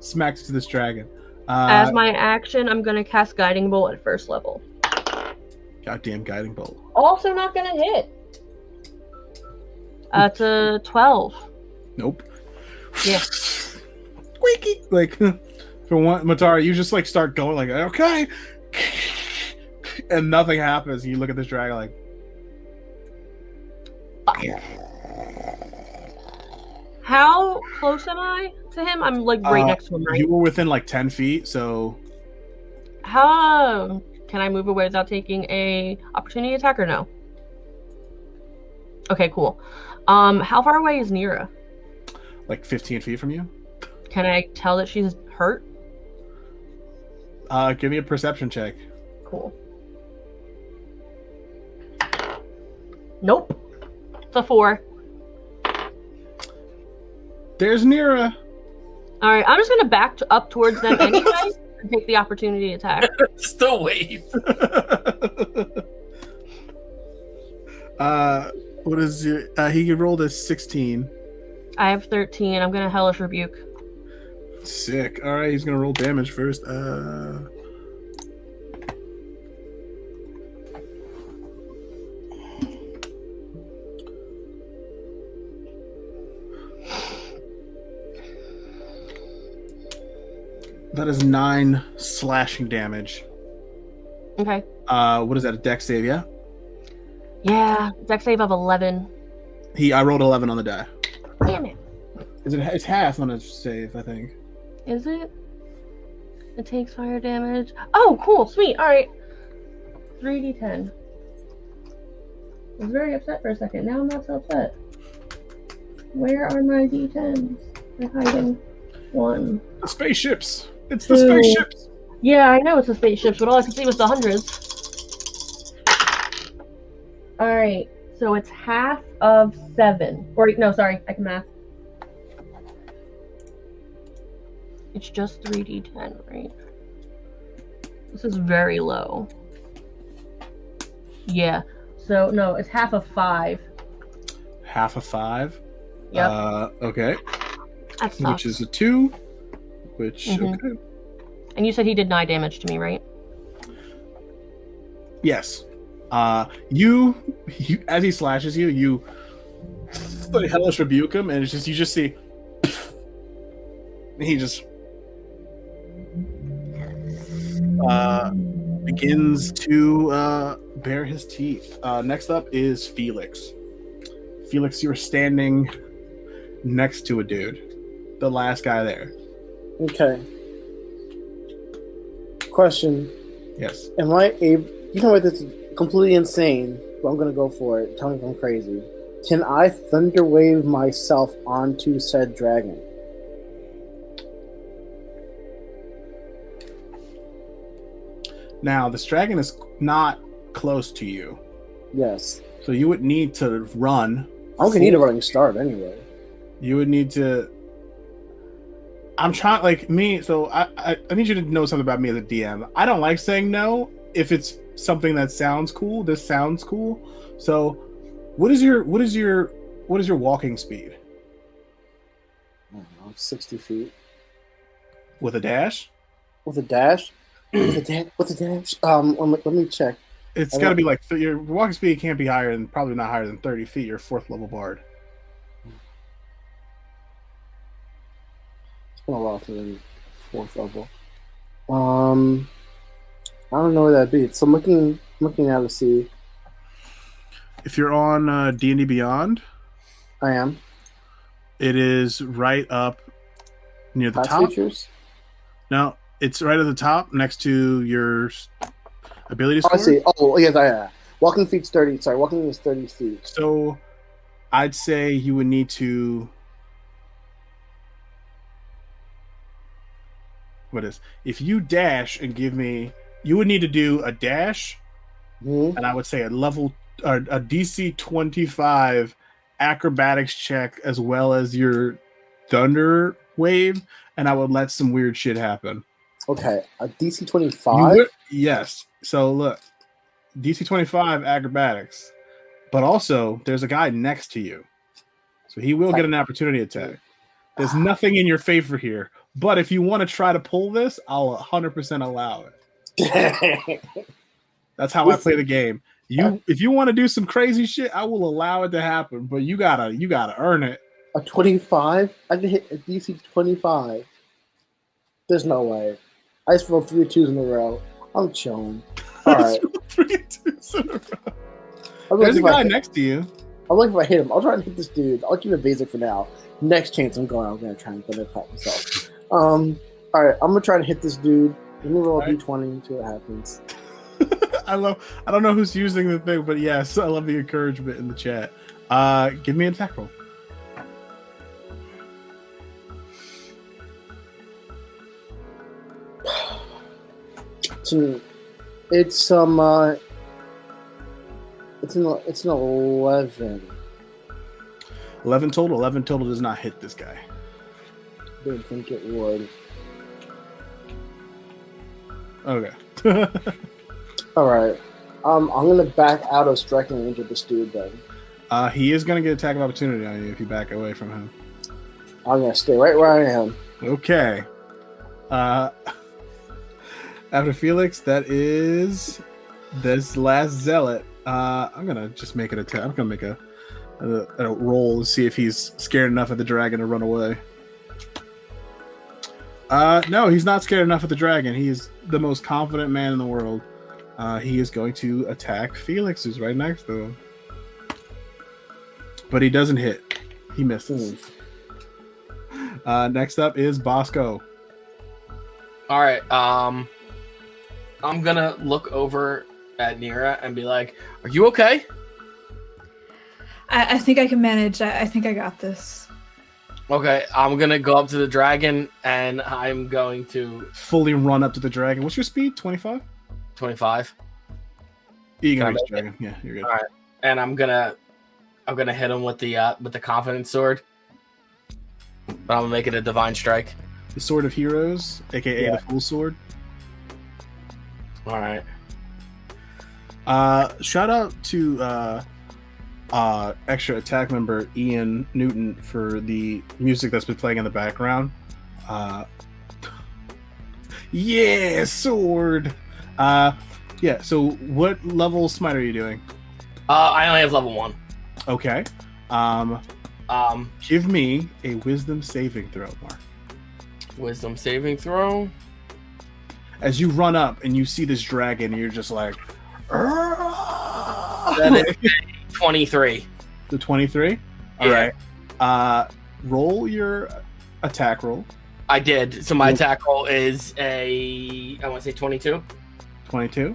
smacks to this dragon. As my action, I'm gonna cast Guiding Bolt at first level. Goddamn guiding bolt. Also not gonna hit. It's a 12. Nope. Yeah. Squeaky. Like for one, Matara, you just like start going like okay, and nothing happens. You look at this dragon like. How close am I to him? I'm like right next to him, right? You were within like 10 feet, so How can I move away without taking a opportunity attack or no? Okay, cool. How far away is Nira? like 15 feet from you. Can I tell that she's hurt? Give me a perception check. Cool. Nope. It's a 4. There's Nira. All right, I'm just gonna back up towards them anyway and take the opportunity attack. Still wait. What is your? He rolled a 16. I have 13. I'm gonna Hellish Rebuke. Sick. All right, he's gonna roll damage first. That is 9 slashing damage. Okay. What is that? A dex save? Yeah. Yeah, dex save of 11. I rolled 11 on the die. Damn it. It's half on a save, I think. Is it? It takes fire damage. Oh, cool, sweet. All right. 3d10. I was very upset for a second. Now I'm not so upset. Where are my d10s? They're hiding. 1. The spaceships. It's the 2. spaceships. Yeah, I know it's the spaceships, but all I could see was the hundreds. All right, so it's half of 7. Or no, sorry, I can math. It's just 3d10, right? This is very low. Yeah. So no, it's half of 5. Half of 5. Yep. Okay. That sucks. Which is a 2. Which Mhm. okay. And you said he did 9 damage to me, right? Yes. You as he slashes you, you like hellish rebuke him, and it's just you just see he just begins to bare his teeth. Next up is Felix. Felix, you are standing next to a dude, the last guy there. Okay. Question. Yes. Am I able... You know what? This is completely insane, but I'm going to go for it. Tell me if I'm crazy. Can I thunderwave myself onto said dragon? Now, this dragon is not close to you, Yes. so you would need to run. I'm going to need a running start anyway. You would need to. I'm trying, like me. So I need you to know something about me as a DM. I don't like saying no if it's something that sounds cool. This sounds cool. So, what is your walking speed I don't know, 60 feet. with a dash? With a dash? With a dash? Let me check. It's got to be like your walking speed can't be higher than probably not higher than 30 feet. You're a 4th level bard. been a while since 4th level. I don't know where that'd be. So I'm looking out to see. If you're on D&D Beyond, I am. it is right up near the Class top. features? No, it's right at the top next to your ability Oh, score. I see. Oh, yes, I walking feet's 30. Sorry, walking is 30 feet. So I'd say you would need to. What is? If you dash and give me, you would need to do a dash, Mm-hmm. and I would say a DC 25 acrobatics check as well as your thunder wave, and I would let some weird shit happen. Okay, a DC You 25. would, yes. So look, DC 25 acrobatics, but also there's a guy next to you, so he will get an opportunity attack. There's nothing in your favor here, but if you want to try to pull this, I'll 100% allow it. That's how I play the game. If you want to do some crazy shit, I will allow it to happen, but you gotta earn it. A 25? I can hit a DC 25. There's no way. I just rolled 3 2s in a row. I'm chilling. All right. 3 2s in a row. I'm There's a looking if guy I- next to you. I'm looking if I hit him. I'll try and hit this dude. I'll keep it basic for now. Next chance I'm going to try and thunder clap myself. All right, I'm gonna try and hit this dude. Let me roll a d20 and see what happens. I don't know who's using the thing, but yes, I love the encouragement in the chat. Give me an attack roll. It's an 11. 11 total. 11 total does not hit this guy. Didn't think it would. Okay. All right. I'm gonna back out of striking range of this dude then. He is going to get attack of opportunity on you if you back away from him. I'm gonna stay right where I am. Okay. After Felix, that is this last zealot. I'm gonna just make it attack. I'm gonna make a roll to see if he's scared enough of the dragon to run away. No, he's not scared enough of the dragon. He is the most confident man in the world. He is going to attack Felix, who's right next to him. But he doesn't hit. He misses. Next up is Bosco. All right. I'm gonna look over at Nira and be like, "Are you okay?" I think I can manage. I think I got this. Okay. I'm gonna go up to the dragon and I'm going to Fully run up to the dragon. What's your speed? 25? 25. You can Can I reach make the dragon. Yeah, you're good. All right. And I'm gonna hit him with the confidence sword. But I'm gonna make it a divine strike. The Sword of Heroes, aka Yeah. the Full Sword. All right. Shout out to extra attack member Ian Newton for the music that's been playing in the background. Yeah, sword. Yeah. So, what level smite are you doing? I only have level 1. Okay. Give me a Wisdom saving throw, Mark. Wisdom saving throw. As you run up and you see this dragon, you're just like, That is 23. the 23. All Yeah. right. Roll your attack roll. I did. So my attack roll is I want to say 22. 22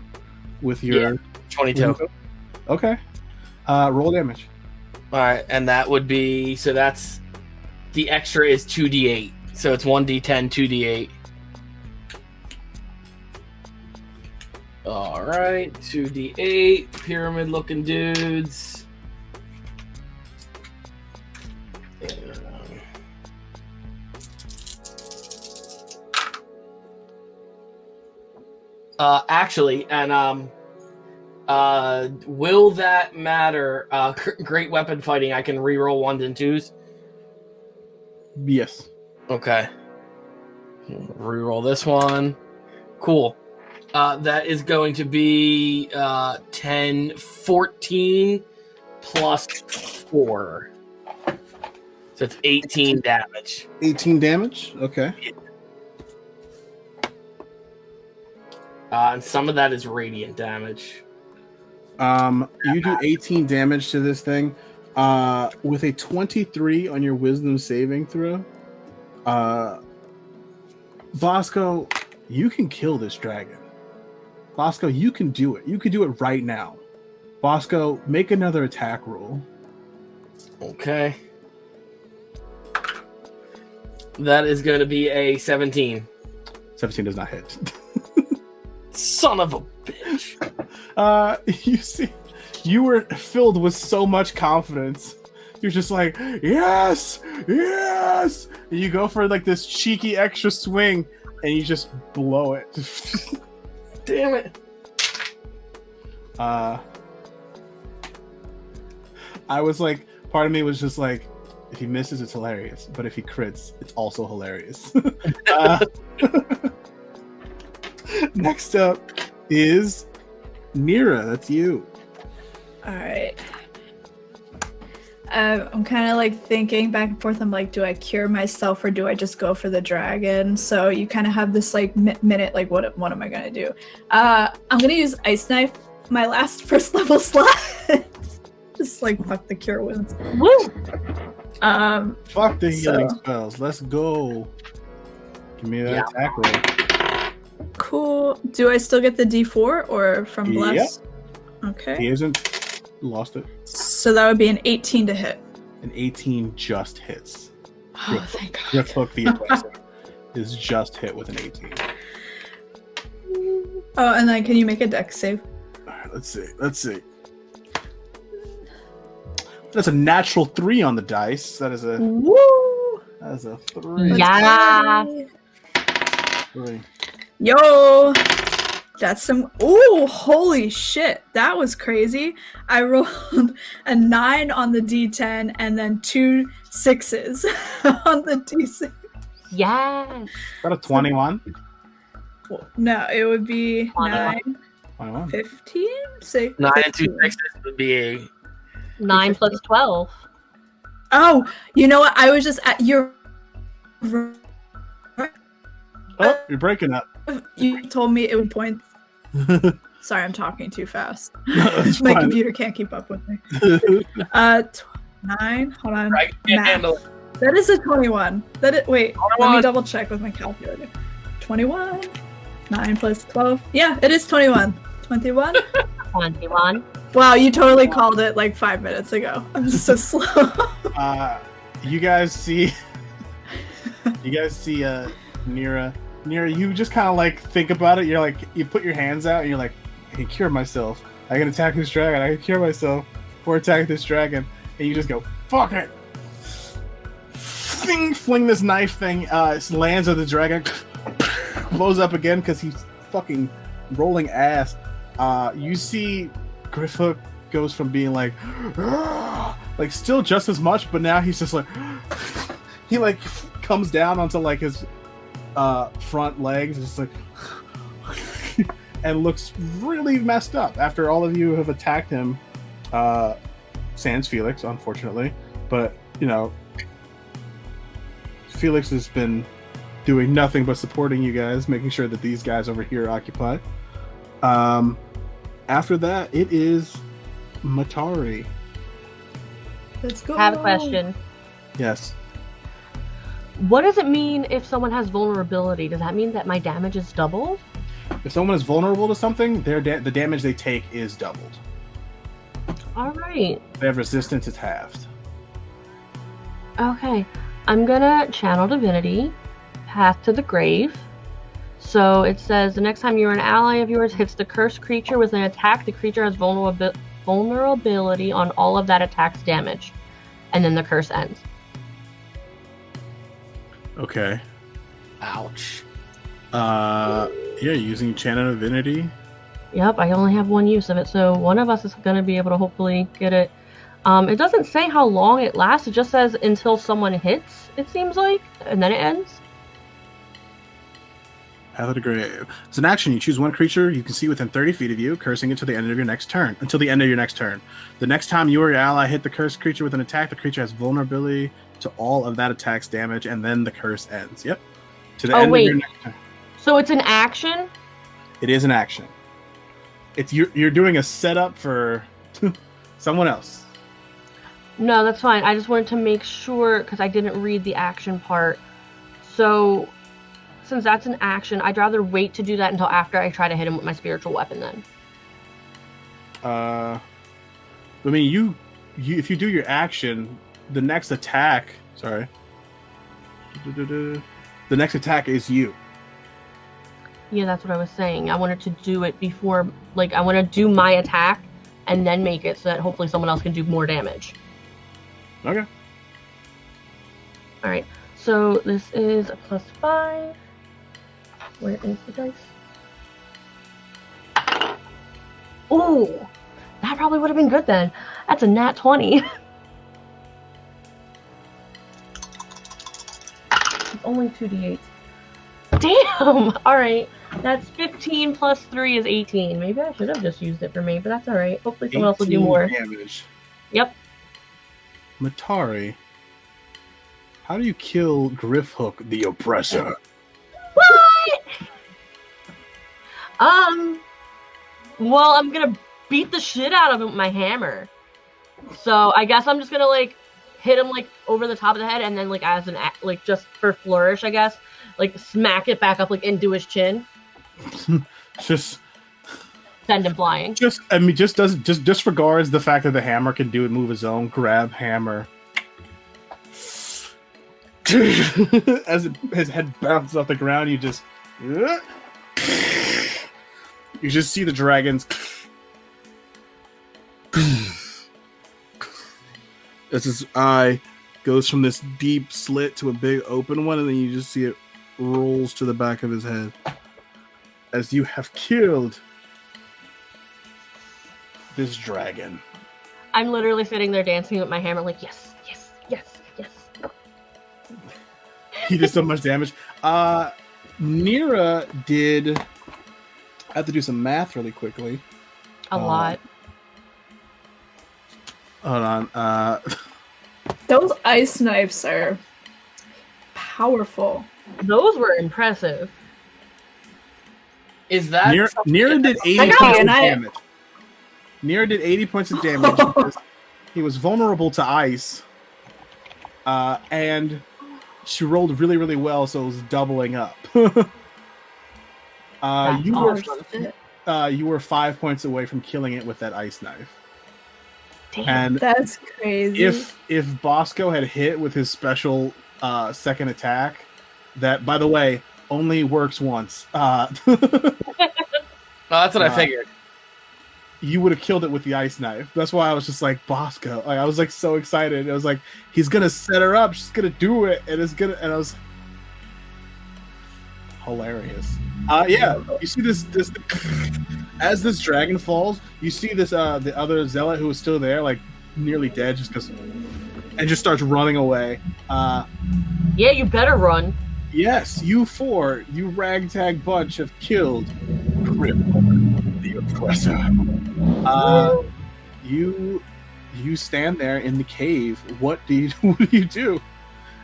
with your 22. Okay. Roll damage. All right, and that would be that's the extra is 2d8. So it's 1d10, 2d8. All right, 2d8 pyramid looking dudes. Actually, and will that matter? Great weapon fighting. I can reroll 1s and 2s. Yes. Okay. Reroll this one. Cool. That is going to be 10, 14 plus 4. So it's 18 damage. 18 damage? Okay. And some of that is radiant damage. You do 18 damage to this thing. With a 23 on your wisdom saving throw. Bosco, you can kill this dragon. Bosco, you can do it. You can do it right now. Bosco, make another attack roll. Okay. That is going to be a 17. 17 does not hit. Son of a bitch. You see, you were filled with so much confidence. You're just like, yes, yes. And you go for like this cheeky extra swing, and you just blow it. Damn it. I was like, part of me was just like, if he misses, it's hilarious. But if he crits, it's also hilarious. Next up is Nira. That's you. All right. I'm kind of like thinking back and forth. I'm like, do I cure myself or do I just go for the dragon? So you kind of have this like minute, like, what am I gonna do? I'm gonna use Ice Knife, my last first level slot. Just like fuck the cure wounds. Woo! Fuck the healing spells. Let's go. Give me that attack roll. Cool. Do I still get the D4 or from Bless? Yep. Okay. He hasn't lost it. So that would be an 18 to hit. An 18 just hits. Oh, thank God. Grip Hook the Oppressor is just hit with an 18. Oh, and then can you make a dex save? Alright, let's see. That's a natural 3 on the dice. That is a Woo! 3. Yeah. 3. Yo! That's some. Ooh, holy shit. That was crazy. I rolled a 9 on the D10 and then 2 6s on the D6. Yes. Is that a 21? No, it would be 21. 9, 21. 15? Say 9 and 2 15. sixes would be a 9 plus 12. Oh, you know what? I was just at your. Oh, you're breaking up. You told me it would point. Sorry, I'm talking too fast. It's My fine. computer can't keep up with me. 9. Hold on. I can't Math. handle it. That is a 21. Wait, let 21. me double check with my calculator. 21. 9 plus 12. Yeah, it is 21. 21? 21. Wow, you totally called it like 5 minutes ago. I'm just so slow. You guys see Nira. Nira, you just kind of like think about it. You're like, you put your hands out and you're like, I can cure myself. I can attack this dragon. I can cure myself or attack this dragon. And you just go, fuck it. Fling this knife thing. It lands on the dragon. Blows up again because he's fucking rolling ass. You see Griffhook goes from being like still just as much, but now he's just like, he like comes down onto like his front legs, just like, and looks really messed up after all of you have attacked him. Sans Felix, unfortunately, but you know, Felix has been doing nothing but supporting you guys, making sure that these guys over here are occupied. After that, it is Matari. Let's go. I have a question. Yes. What does it mean if someone has vulnerability? Does that mean that my damage is doubled? If someone is vulnerable to something, the damage they take is doubled. All right. If they have resistance, it's halved. Okay. I'm gonna channel divinity, path to the grave. So it says the next time you're an ally of yours hits the cursed creature with an attack, the creature has vulnerability on all of that attack's damage. And then the curse ends. Okay. ouch. Yeah, using Channel Divinity. Yep, I only have one use of it, so one of us is going to be able to hopefully get it. It doesn't say how long it lasts, it just says until someone hits, it seems like, and then it ends. Path of the Grave. As an action, you choose one creature you can see within 30 feet of you, cursing it to the end of your next turn. Until the end of your next turn. The next time you or your ally hit the cursed creature with an attack, the creature has vulnerability to all of that attack's damage, and then the curse ends. Yep. To the end of your next turn. So it's an action? It is an action. It's you're doing a setup for someone else. No, that's fine. I just wanted to make sure, because I didn't read the action part. So, since that's an action, I'd rather wait to do that until after I try to hit him with my spiritual weapon then. I mean, you if you do your action, the next attack... Sorry. The next attack is you. Yeah, that's what I was saying. I wanted to do it before... Like, I want to do my attack and then make it so that hopefully someone else can do more damage. Okay. Alright, so this is a +5. Where is the dice? Ooh! That probably would have been good then. That's a nat 20. It's only 2d8. Damn! Alright, that's 15 plus 3 is 18. Maybe I should have just used it for me, but that's alright. Hopefully someone else will do more. Damage. Yep. Matari, how do you kill Griffhook the Oppressor? What? Well, I'm gonna beat the shit out of him with my hammer. So I guess I'm just gonna like hit him like over the top of the head, and then like as an act, like just for flourish, I guess, like smack it back up like into his chin. Just send him flying. Just regards the fact that the hammer can do it, move his own. Grab hammer. As his head bounces off the ground, you just see the dragons. As his eye goes from this deep slit to a big open one, and then you just see it rolls to the back of his head. As you have killed this dragon. I'm literally sitting there dancing with my hammer like, yes, yes, yes, yes. He did so much damage. Nira did... I have to do some math really quickly. A lot. Hold on. Those ice knives are powerful. Those were impressive. Is that... Nira did 80 points of damage. Nira did 80 points of damage because he was vulnerable to ice. And she rolled really, really well, so it was doubling up. You were 5 points away from killing it with that ice knife. Damn, and that's crazy. If Bosco had hit with his special second attack, that, by the way, only works once. That's what I figured. You would have killed it with the ice knife. That's why I was just like, Bosco. Like, I was like so excited. I was like, he's gonna set her up. She's gonna do it, and I was hilarious. Yeah, you see this as this dragon falls, you see this the other zealot who was still there, like nearly dead, and just starts running away. Yeah, you better run. Yes, you ragtag bunch have killed Grip the Oppressor. You stand there in the cave. What do you do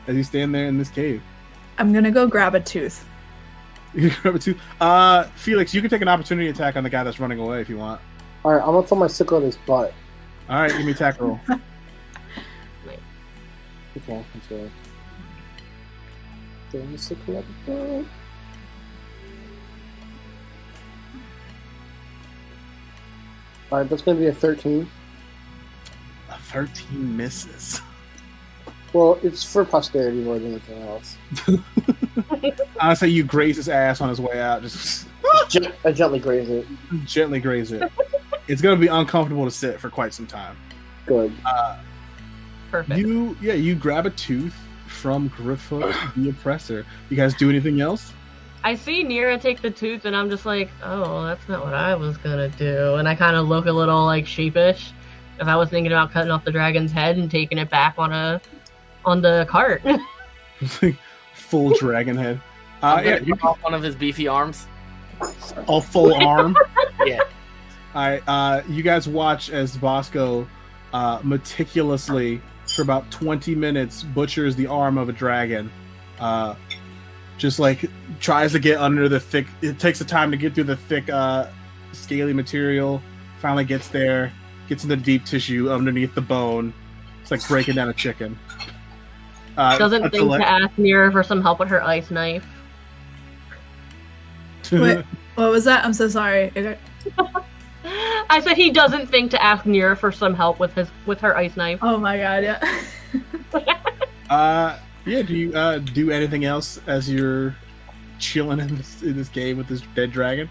as you stand there in this cave? I'm gonna go grab a tooth. You can grab a tooth. Felix, you can take an opportunity attack on the guy that's running away if you want. All right, I'm gonna throw my sickle at his butt. All right, give me an attack roll. Okay, that's right. Throw my sickle at the butt. All right, that's gonna be a 13. A 13 misses. Well, it's for posterity more than anything else. Honestly, you graze his ass on his way out. Just I gently graze it. Gently graze it. It's going to be uncomfortable to sit for quite some time. Good. Perfect. You grab a tooth from Griffhook the Oppressor. You guys do anything else? I see Nira take the tooth, and I'm just like, oh, that's not what I was gonna do. And I kind of look a little like sheepish, if I was thinking about cutting off the dragon's head and taking it back on the cart. Full dragon head. I'm Yeah, gonna cut off one of his beefy arms. all full arm. Yeah. All right, you guys watch as Bosco meticulously for about 20 minutes butchers the arm of a dragon. Just like tries to get under the thick. It takes the time to get through the thick, scaly material. Finally gets there, gets into the deep tissue underneath the bone. It's like breaking down a chicken. Doesn't think to ask Mira for some help with her ice knife. Wait, what was that? I'm so sorry. Okay. I said he doesn't think to ask Mira for some help with her ice knife. Oh my god, yeah. Yeah. Do you do anything else as you're chilling in this game with this dead dragon?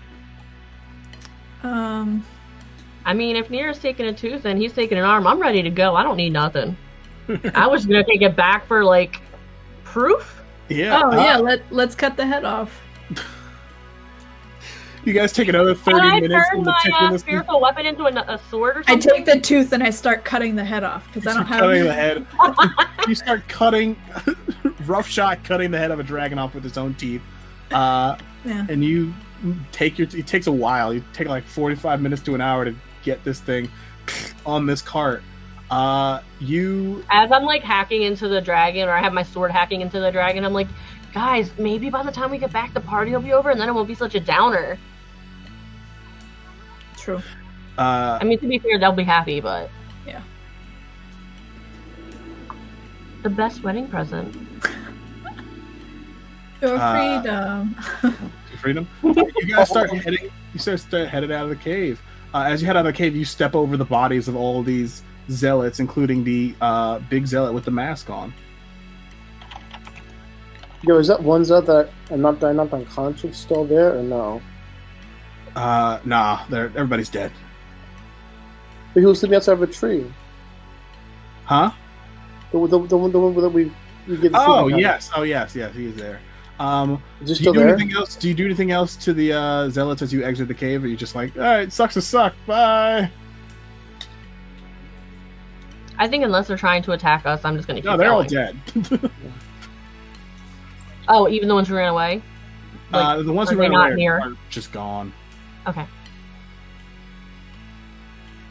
I mean, if Mira's taking a tooth and he's taking an arm, I'm ready to go. I don't need nothing. I was gonna take it back for like proof. Yeah. Oh yeah. Let's cut the head off. You guys take another 30 Can I minutes. turn my spiritual weapon into a sword or I something? take the tooth and I start cutting the head off because I don't have. Cutting the head. You start cutting, rough shot, cutting the head of a dragon off with its own teeth. Yeah. And you take it takes a while. You take like 45 minutes to an hour to get this thing on this cart. As I'm like hacking into the dragon, or I have my sword hacking into the dragon, I'm like, guys, maybe by the time we get back, the party will be over, and then it won't be such a downer. True. I mean, to be fair, they'll be happy, but yeah. The best wedding present. Your freedom. Freedom. You guys start heading. You start headed out of the cave. As you head out of the cave, you step over the bodies of all these zealots, including the big zealot with the mask on. Yo, is that one zealot that I'm not unconscious still there or no? Nah, everybody's dead. But he was sitting outside of a tree. Huh? The one that we get. Oh yes, he's there. Is he still there? Anything else? Do you do anything else to the zealots as you exit the cave, or are you just like, all right, sucks to suck, bye? I think unless they're trying to attack us, I'm just gonna keep No, they're going. all dead. Oh, even the ones who ran away? The ones who are they ran not away near? are just gone. Okay.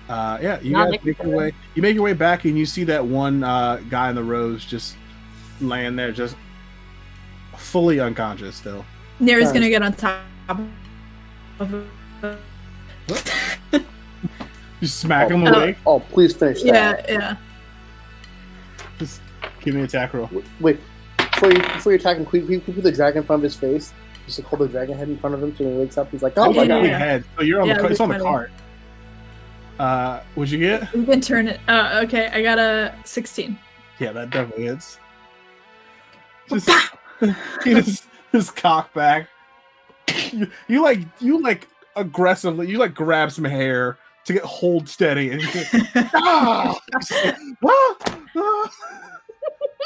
Yeah, you Not guys make your way. You make your way back, and you see that one guy in the rows just laying there, just fully unconscious still. Nira's gonna get on top of You smack him away. Oh, please finish that. Yeah. Just give me an attack roll. Wait, before you attack him, can you put the dragon in front of his face? Just to hold the dragon head in front of him so when he wakes up, he's like, oh my Yeah. god. Head. So you're on Yeah, the it's on the funny. cart. What'd you get? You can turn it. Oh, okay. I got a 16. Yeah, that definitely is. Just his cock back. You like aggressively. You like grab some hair to get hold steady, and ah!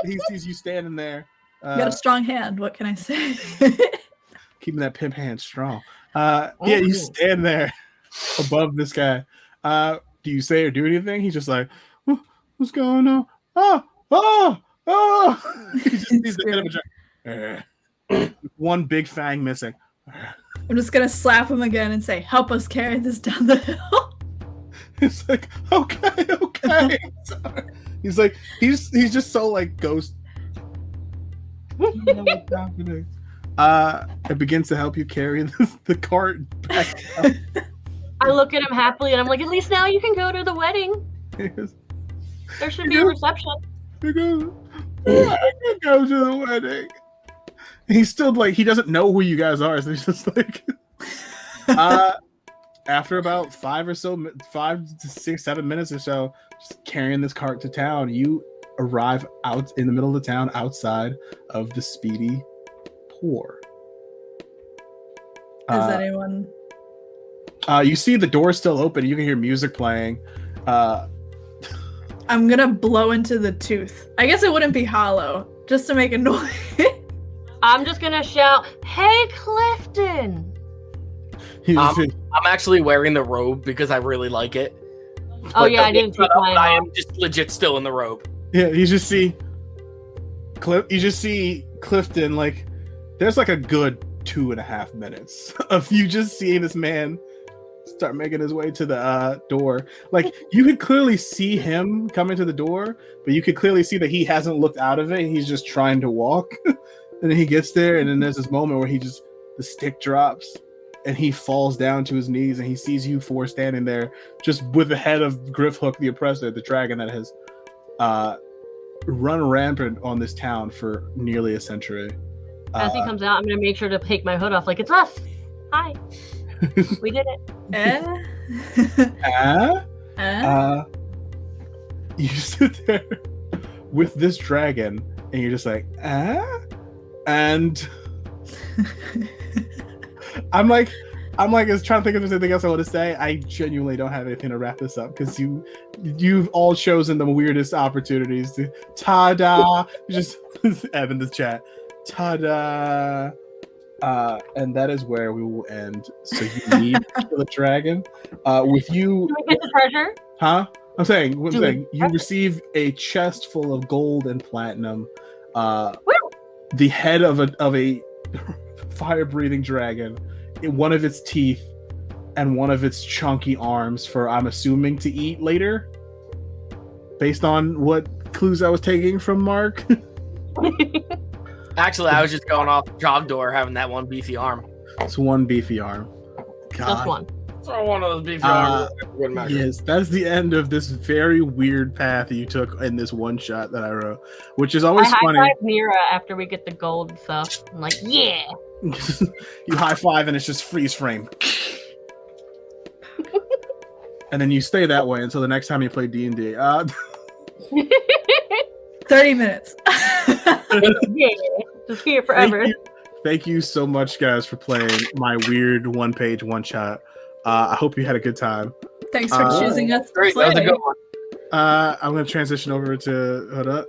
He sees you standing there. You got a strong hand. What can I say? Keeping that pimp hand strong. Yeah, you stand there above this guy. Do you say or do anything? He's just like, what's going on? Oh! He just sees the head of a dragon. One big fang missing. I'm just gonna slap him again and say, "Help us carry this down the hill." It's like, okay. Sorry. He's like, he's just so like ghost. It begins to help you carry the cart back down. I look at him happily and I'm like, at least now you can go to the wedding. There should be a reception. I can go to the wedding. He's still like, he doesn't know who you guys are, so he's just like, after about 5 to 6, 7 minutes or so, just carrying this cart to town, you arrive out in the middle of the town outside of the Speedy Pour. Is anyone? You see the door still open. You can hear music playing. I'm gonna blow into the tooth. I guess it wouldn't be hollow, just to make a noise. I'm just gonna shout, "Hey, Clifton!" I'm actually wearing the robe because I really like it. Oh yeah, I didn't take mine I off. am just legit still in the robe. Yeah, you just see Clifton like there's like a good 2.5 minutes of you just seeing this man start making his way to the door. Like, you could clearly see him come into the door, but you could clearly see that he hasn't looked out of it. He's just trying to walk. And then he gets there, and then there's this moment where the stick drops, and he falls down to his knees, and he sees you four standing there, just with the head of Griffhook the Oppressor, the dragon that has run rampant on this town for nearly a century. As he comes out, I'm gonna make sure to take my hood off. Like, it's us. Hi. We did it. You sit there with this dragon, and you're just like, and I'm like, I was trying to think if there's anything else I want to say. I genuinely don't have anything to wrap this up because you've all chosen the weirdest opportunities to ta-da. Just Ev in the chat, ta-da. And that is where we will end. So you need to kill a dragon. With you, Do we get the treasure? huh? I'm saying you receive a chest full of gold and platinum. The head of a fire-breathing dragon, one of its teeth, and one of its chunky arms for, I'm assuming, to eat later, based on what clues I was taking from Mark. Actually, I was just going off the jog door, having that one beefy arm. It's one beefy arm. God. Just one. Throw one of those beefy arms. Yes, that's the end of this very weird path you took in this one shot that I wrote, which is always funny. I high-five Nira after we get the gold and stuff. I'm like, yeah. You high five and it's just freeze frame. And then you stay that way until the next time you play D&D. 30 minutes. Yeah. Just here forever. Thank you so much, guys, for playing my weird one-page one-shot. I hope you had a good time. Thanks for choosing us to Great, play. that was a good one. I'm going to transition over to... Hold up.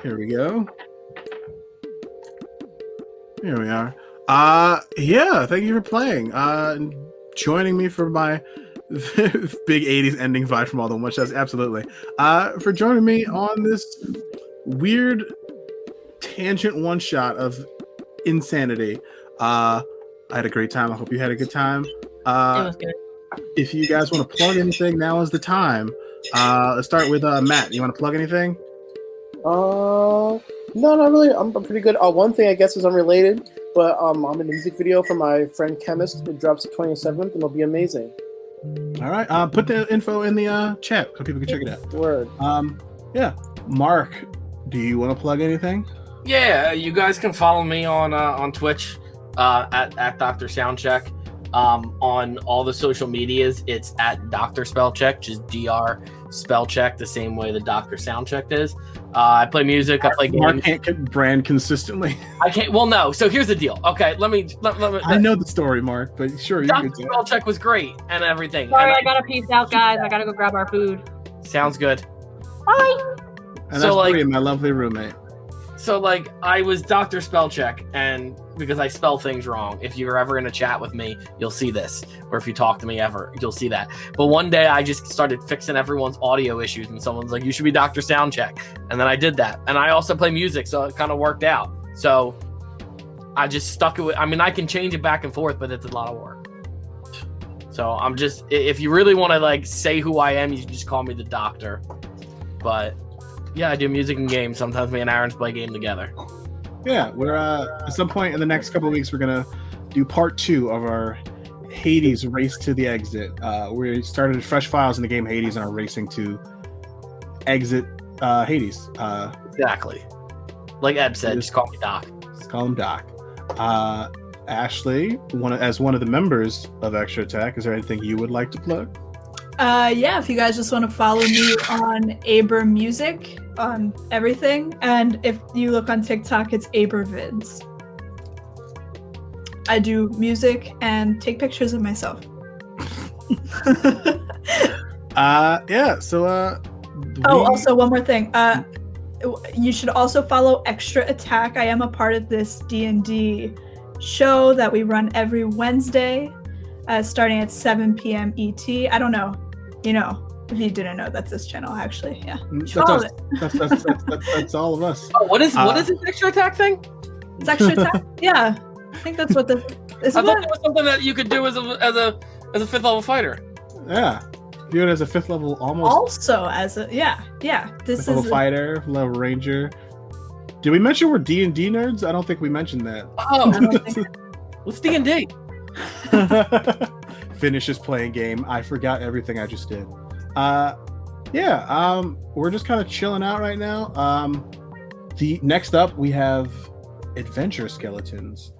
Here we go. Here we are. Yeah, thank you for playing. Joining me for my big 80s ending vibe from all the one-shots. Absolutely. For joining me on this weird tangent one-shot of insanity. I had a great time. I hope you had a good time. It was good. If you guys want to plug anything, now is the time. Let's start with Matt. You want to plug anything? No, not really. I'm pretty good. One thing I guess is unrelated, but I'm in a music video for my friend Chemist. It drops the 27th, and it'll be amazing. All right. Put the info in the chat so people can check it out. Word. Yeah. Mark, do you want to plug anything? Yeah, you guys can follow me on Twitch at Dr. Soundcheck. On all the social medias, it's at Dr. Spellcheck, just DR Spellcheck, the same way the Dr. Soundcheck is. I play music. I play games. Mark can't get brand consistently. I can't. Well, no. So here's the deal. Okay, let me. I know the story, Mark, but sure, you Dr. can. Spellcheck was great and everything. Sorry, And I gotta peace out, guys. I gotta go grab our food. sounds good. Bye. And So, that's like- Bree, my lovely roommate. So, like, I was Dr. Spellcheck, and because I spell things wrong, if you're ever in a chat with me, you'll see this. Or if you talk to me ever, you'll see that. But one day I just started fixing everyone's audio issues, and someone's like, you should be Dr. Soundcheck. And then I did that. And I also play music, so it kind of worked out. So I just stuck it with, I mean, I can change it back and forth, but it's a lot of work. So I'm just, if you really want to, like, say who I am, you can just call me the Doctor. But yeah, I do music and games. Sometimes me and Aaron's play a game together. Yeah, we're at some point in the next couple of weeks, we're gonna do part 2 of our Hades race to the exit. We started fresh files in the game Hades and are racing to exit Hades. Exactly. Like Eb said, just call me Doc. Let's call him Doc. Ashley, as one of the members of Extra Attack, is there anything you would like to plug? Yeah, if you guys just want to follow me on Aber Music on everything, and if you look on TikTok, it's Aber Vids. I do music and take pictures of myself. Yeah. So. Also one more thing. You should also follow Extra Attack. I am a part of this D&D show that we run every Wednesday, starting at 7 p.m. ET. I don't know. You know, if you didn't know, that's this channel, actually. Yeah. That's all of us. Oh, what is this Extra Attack thing? It's extra attack. Yeah, I think that's what this is. I thought it was something that you could do as a 5th level fighter. Yeah. Do it as a 5th level almost. Also, as a this is Level fighter, level ranger. Did we mention we're D&D nerds? I don't think we mentioned that. Oh, what's D&D? Finish this playing game. I forgot everything I just did. We're just kind of chilling out right now. The next up we have Adventure Skeletons.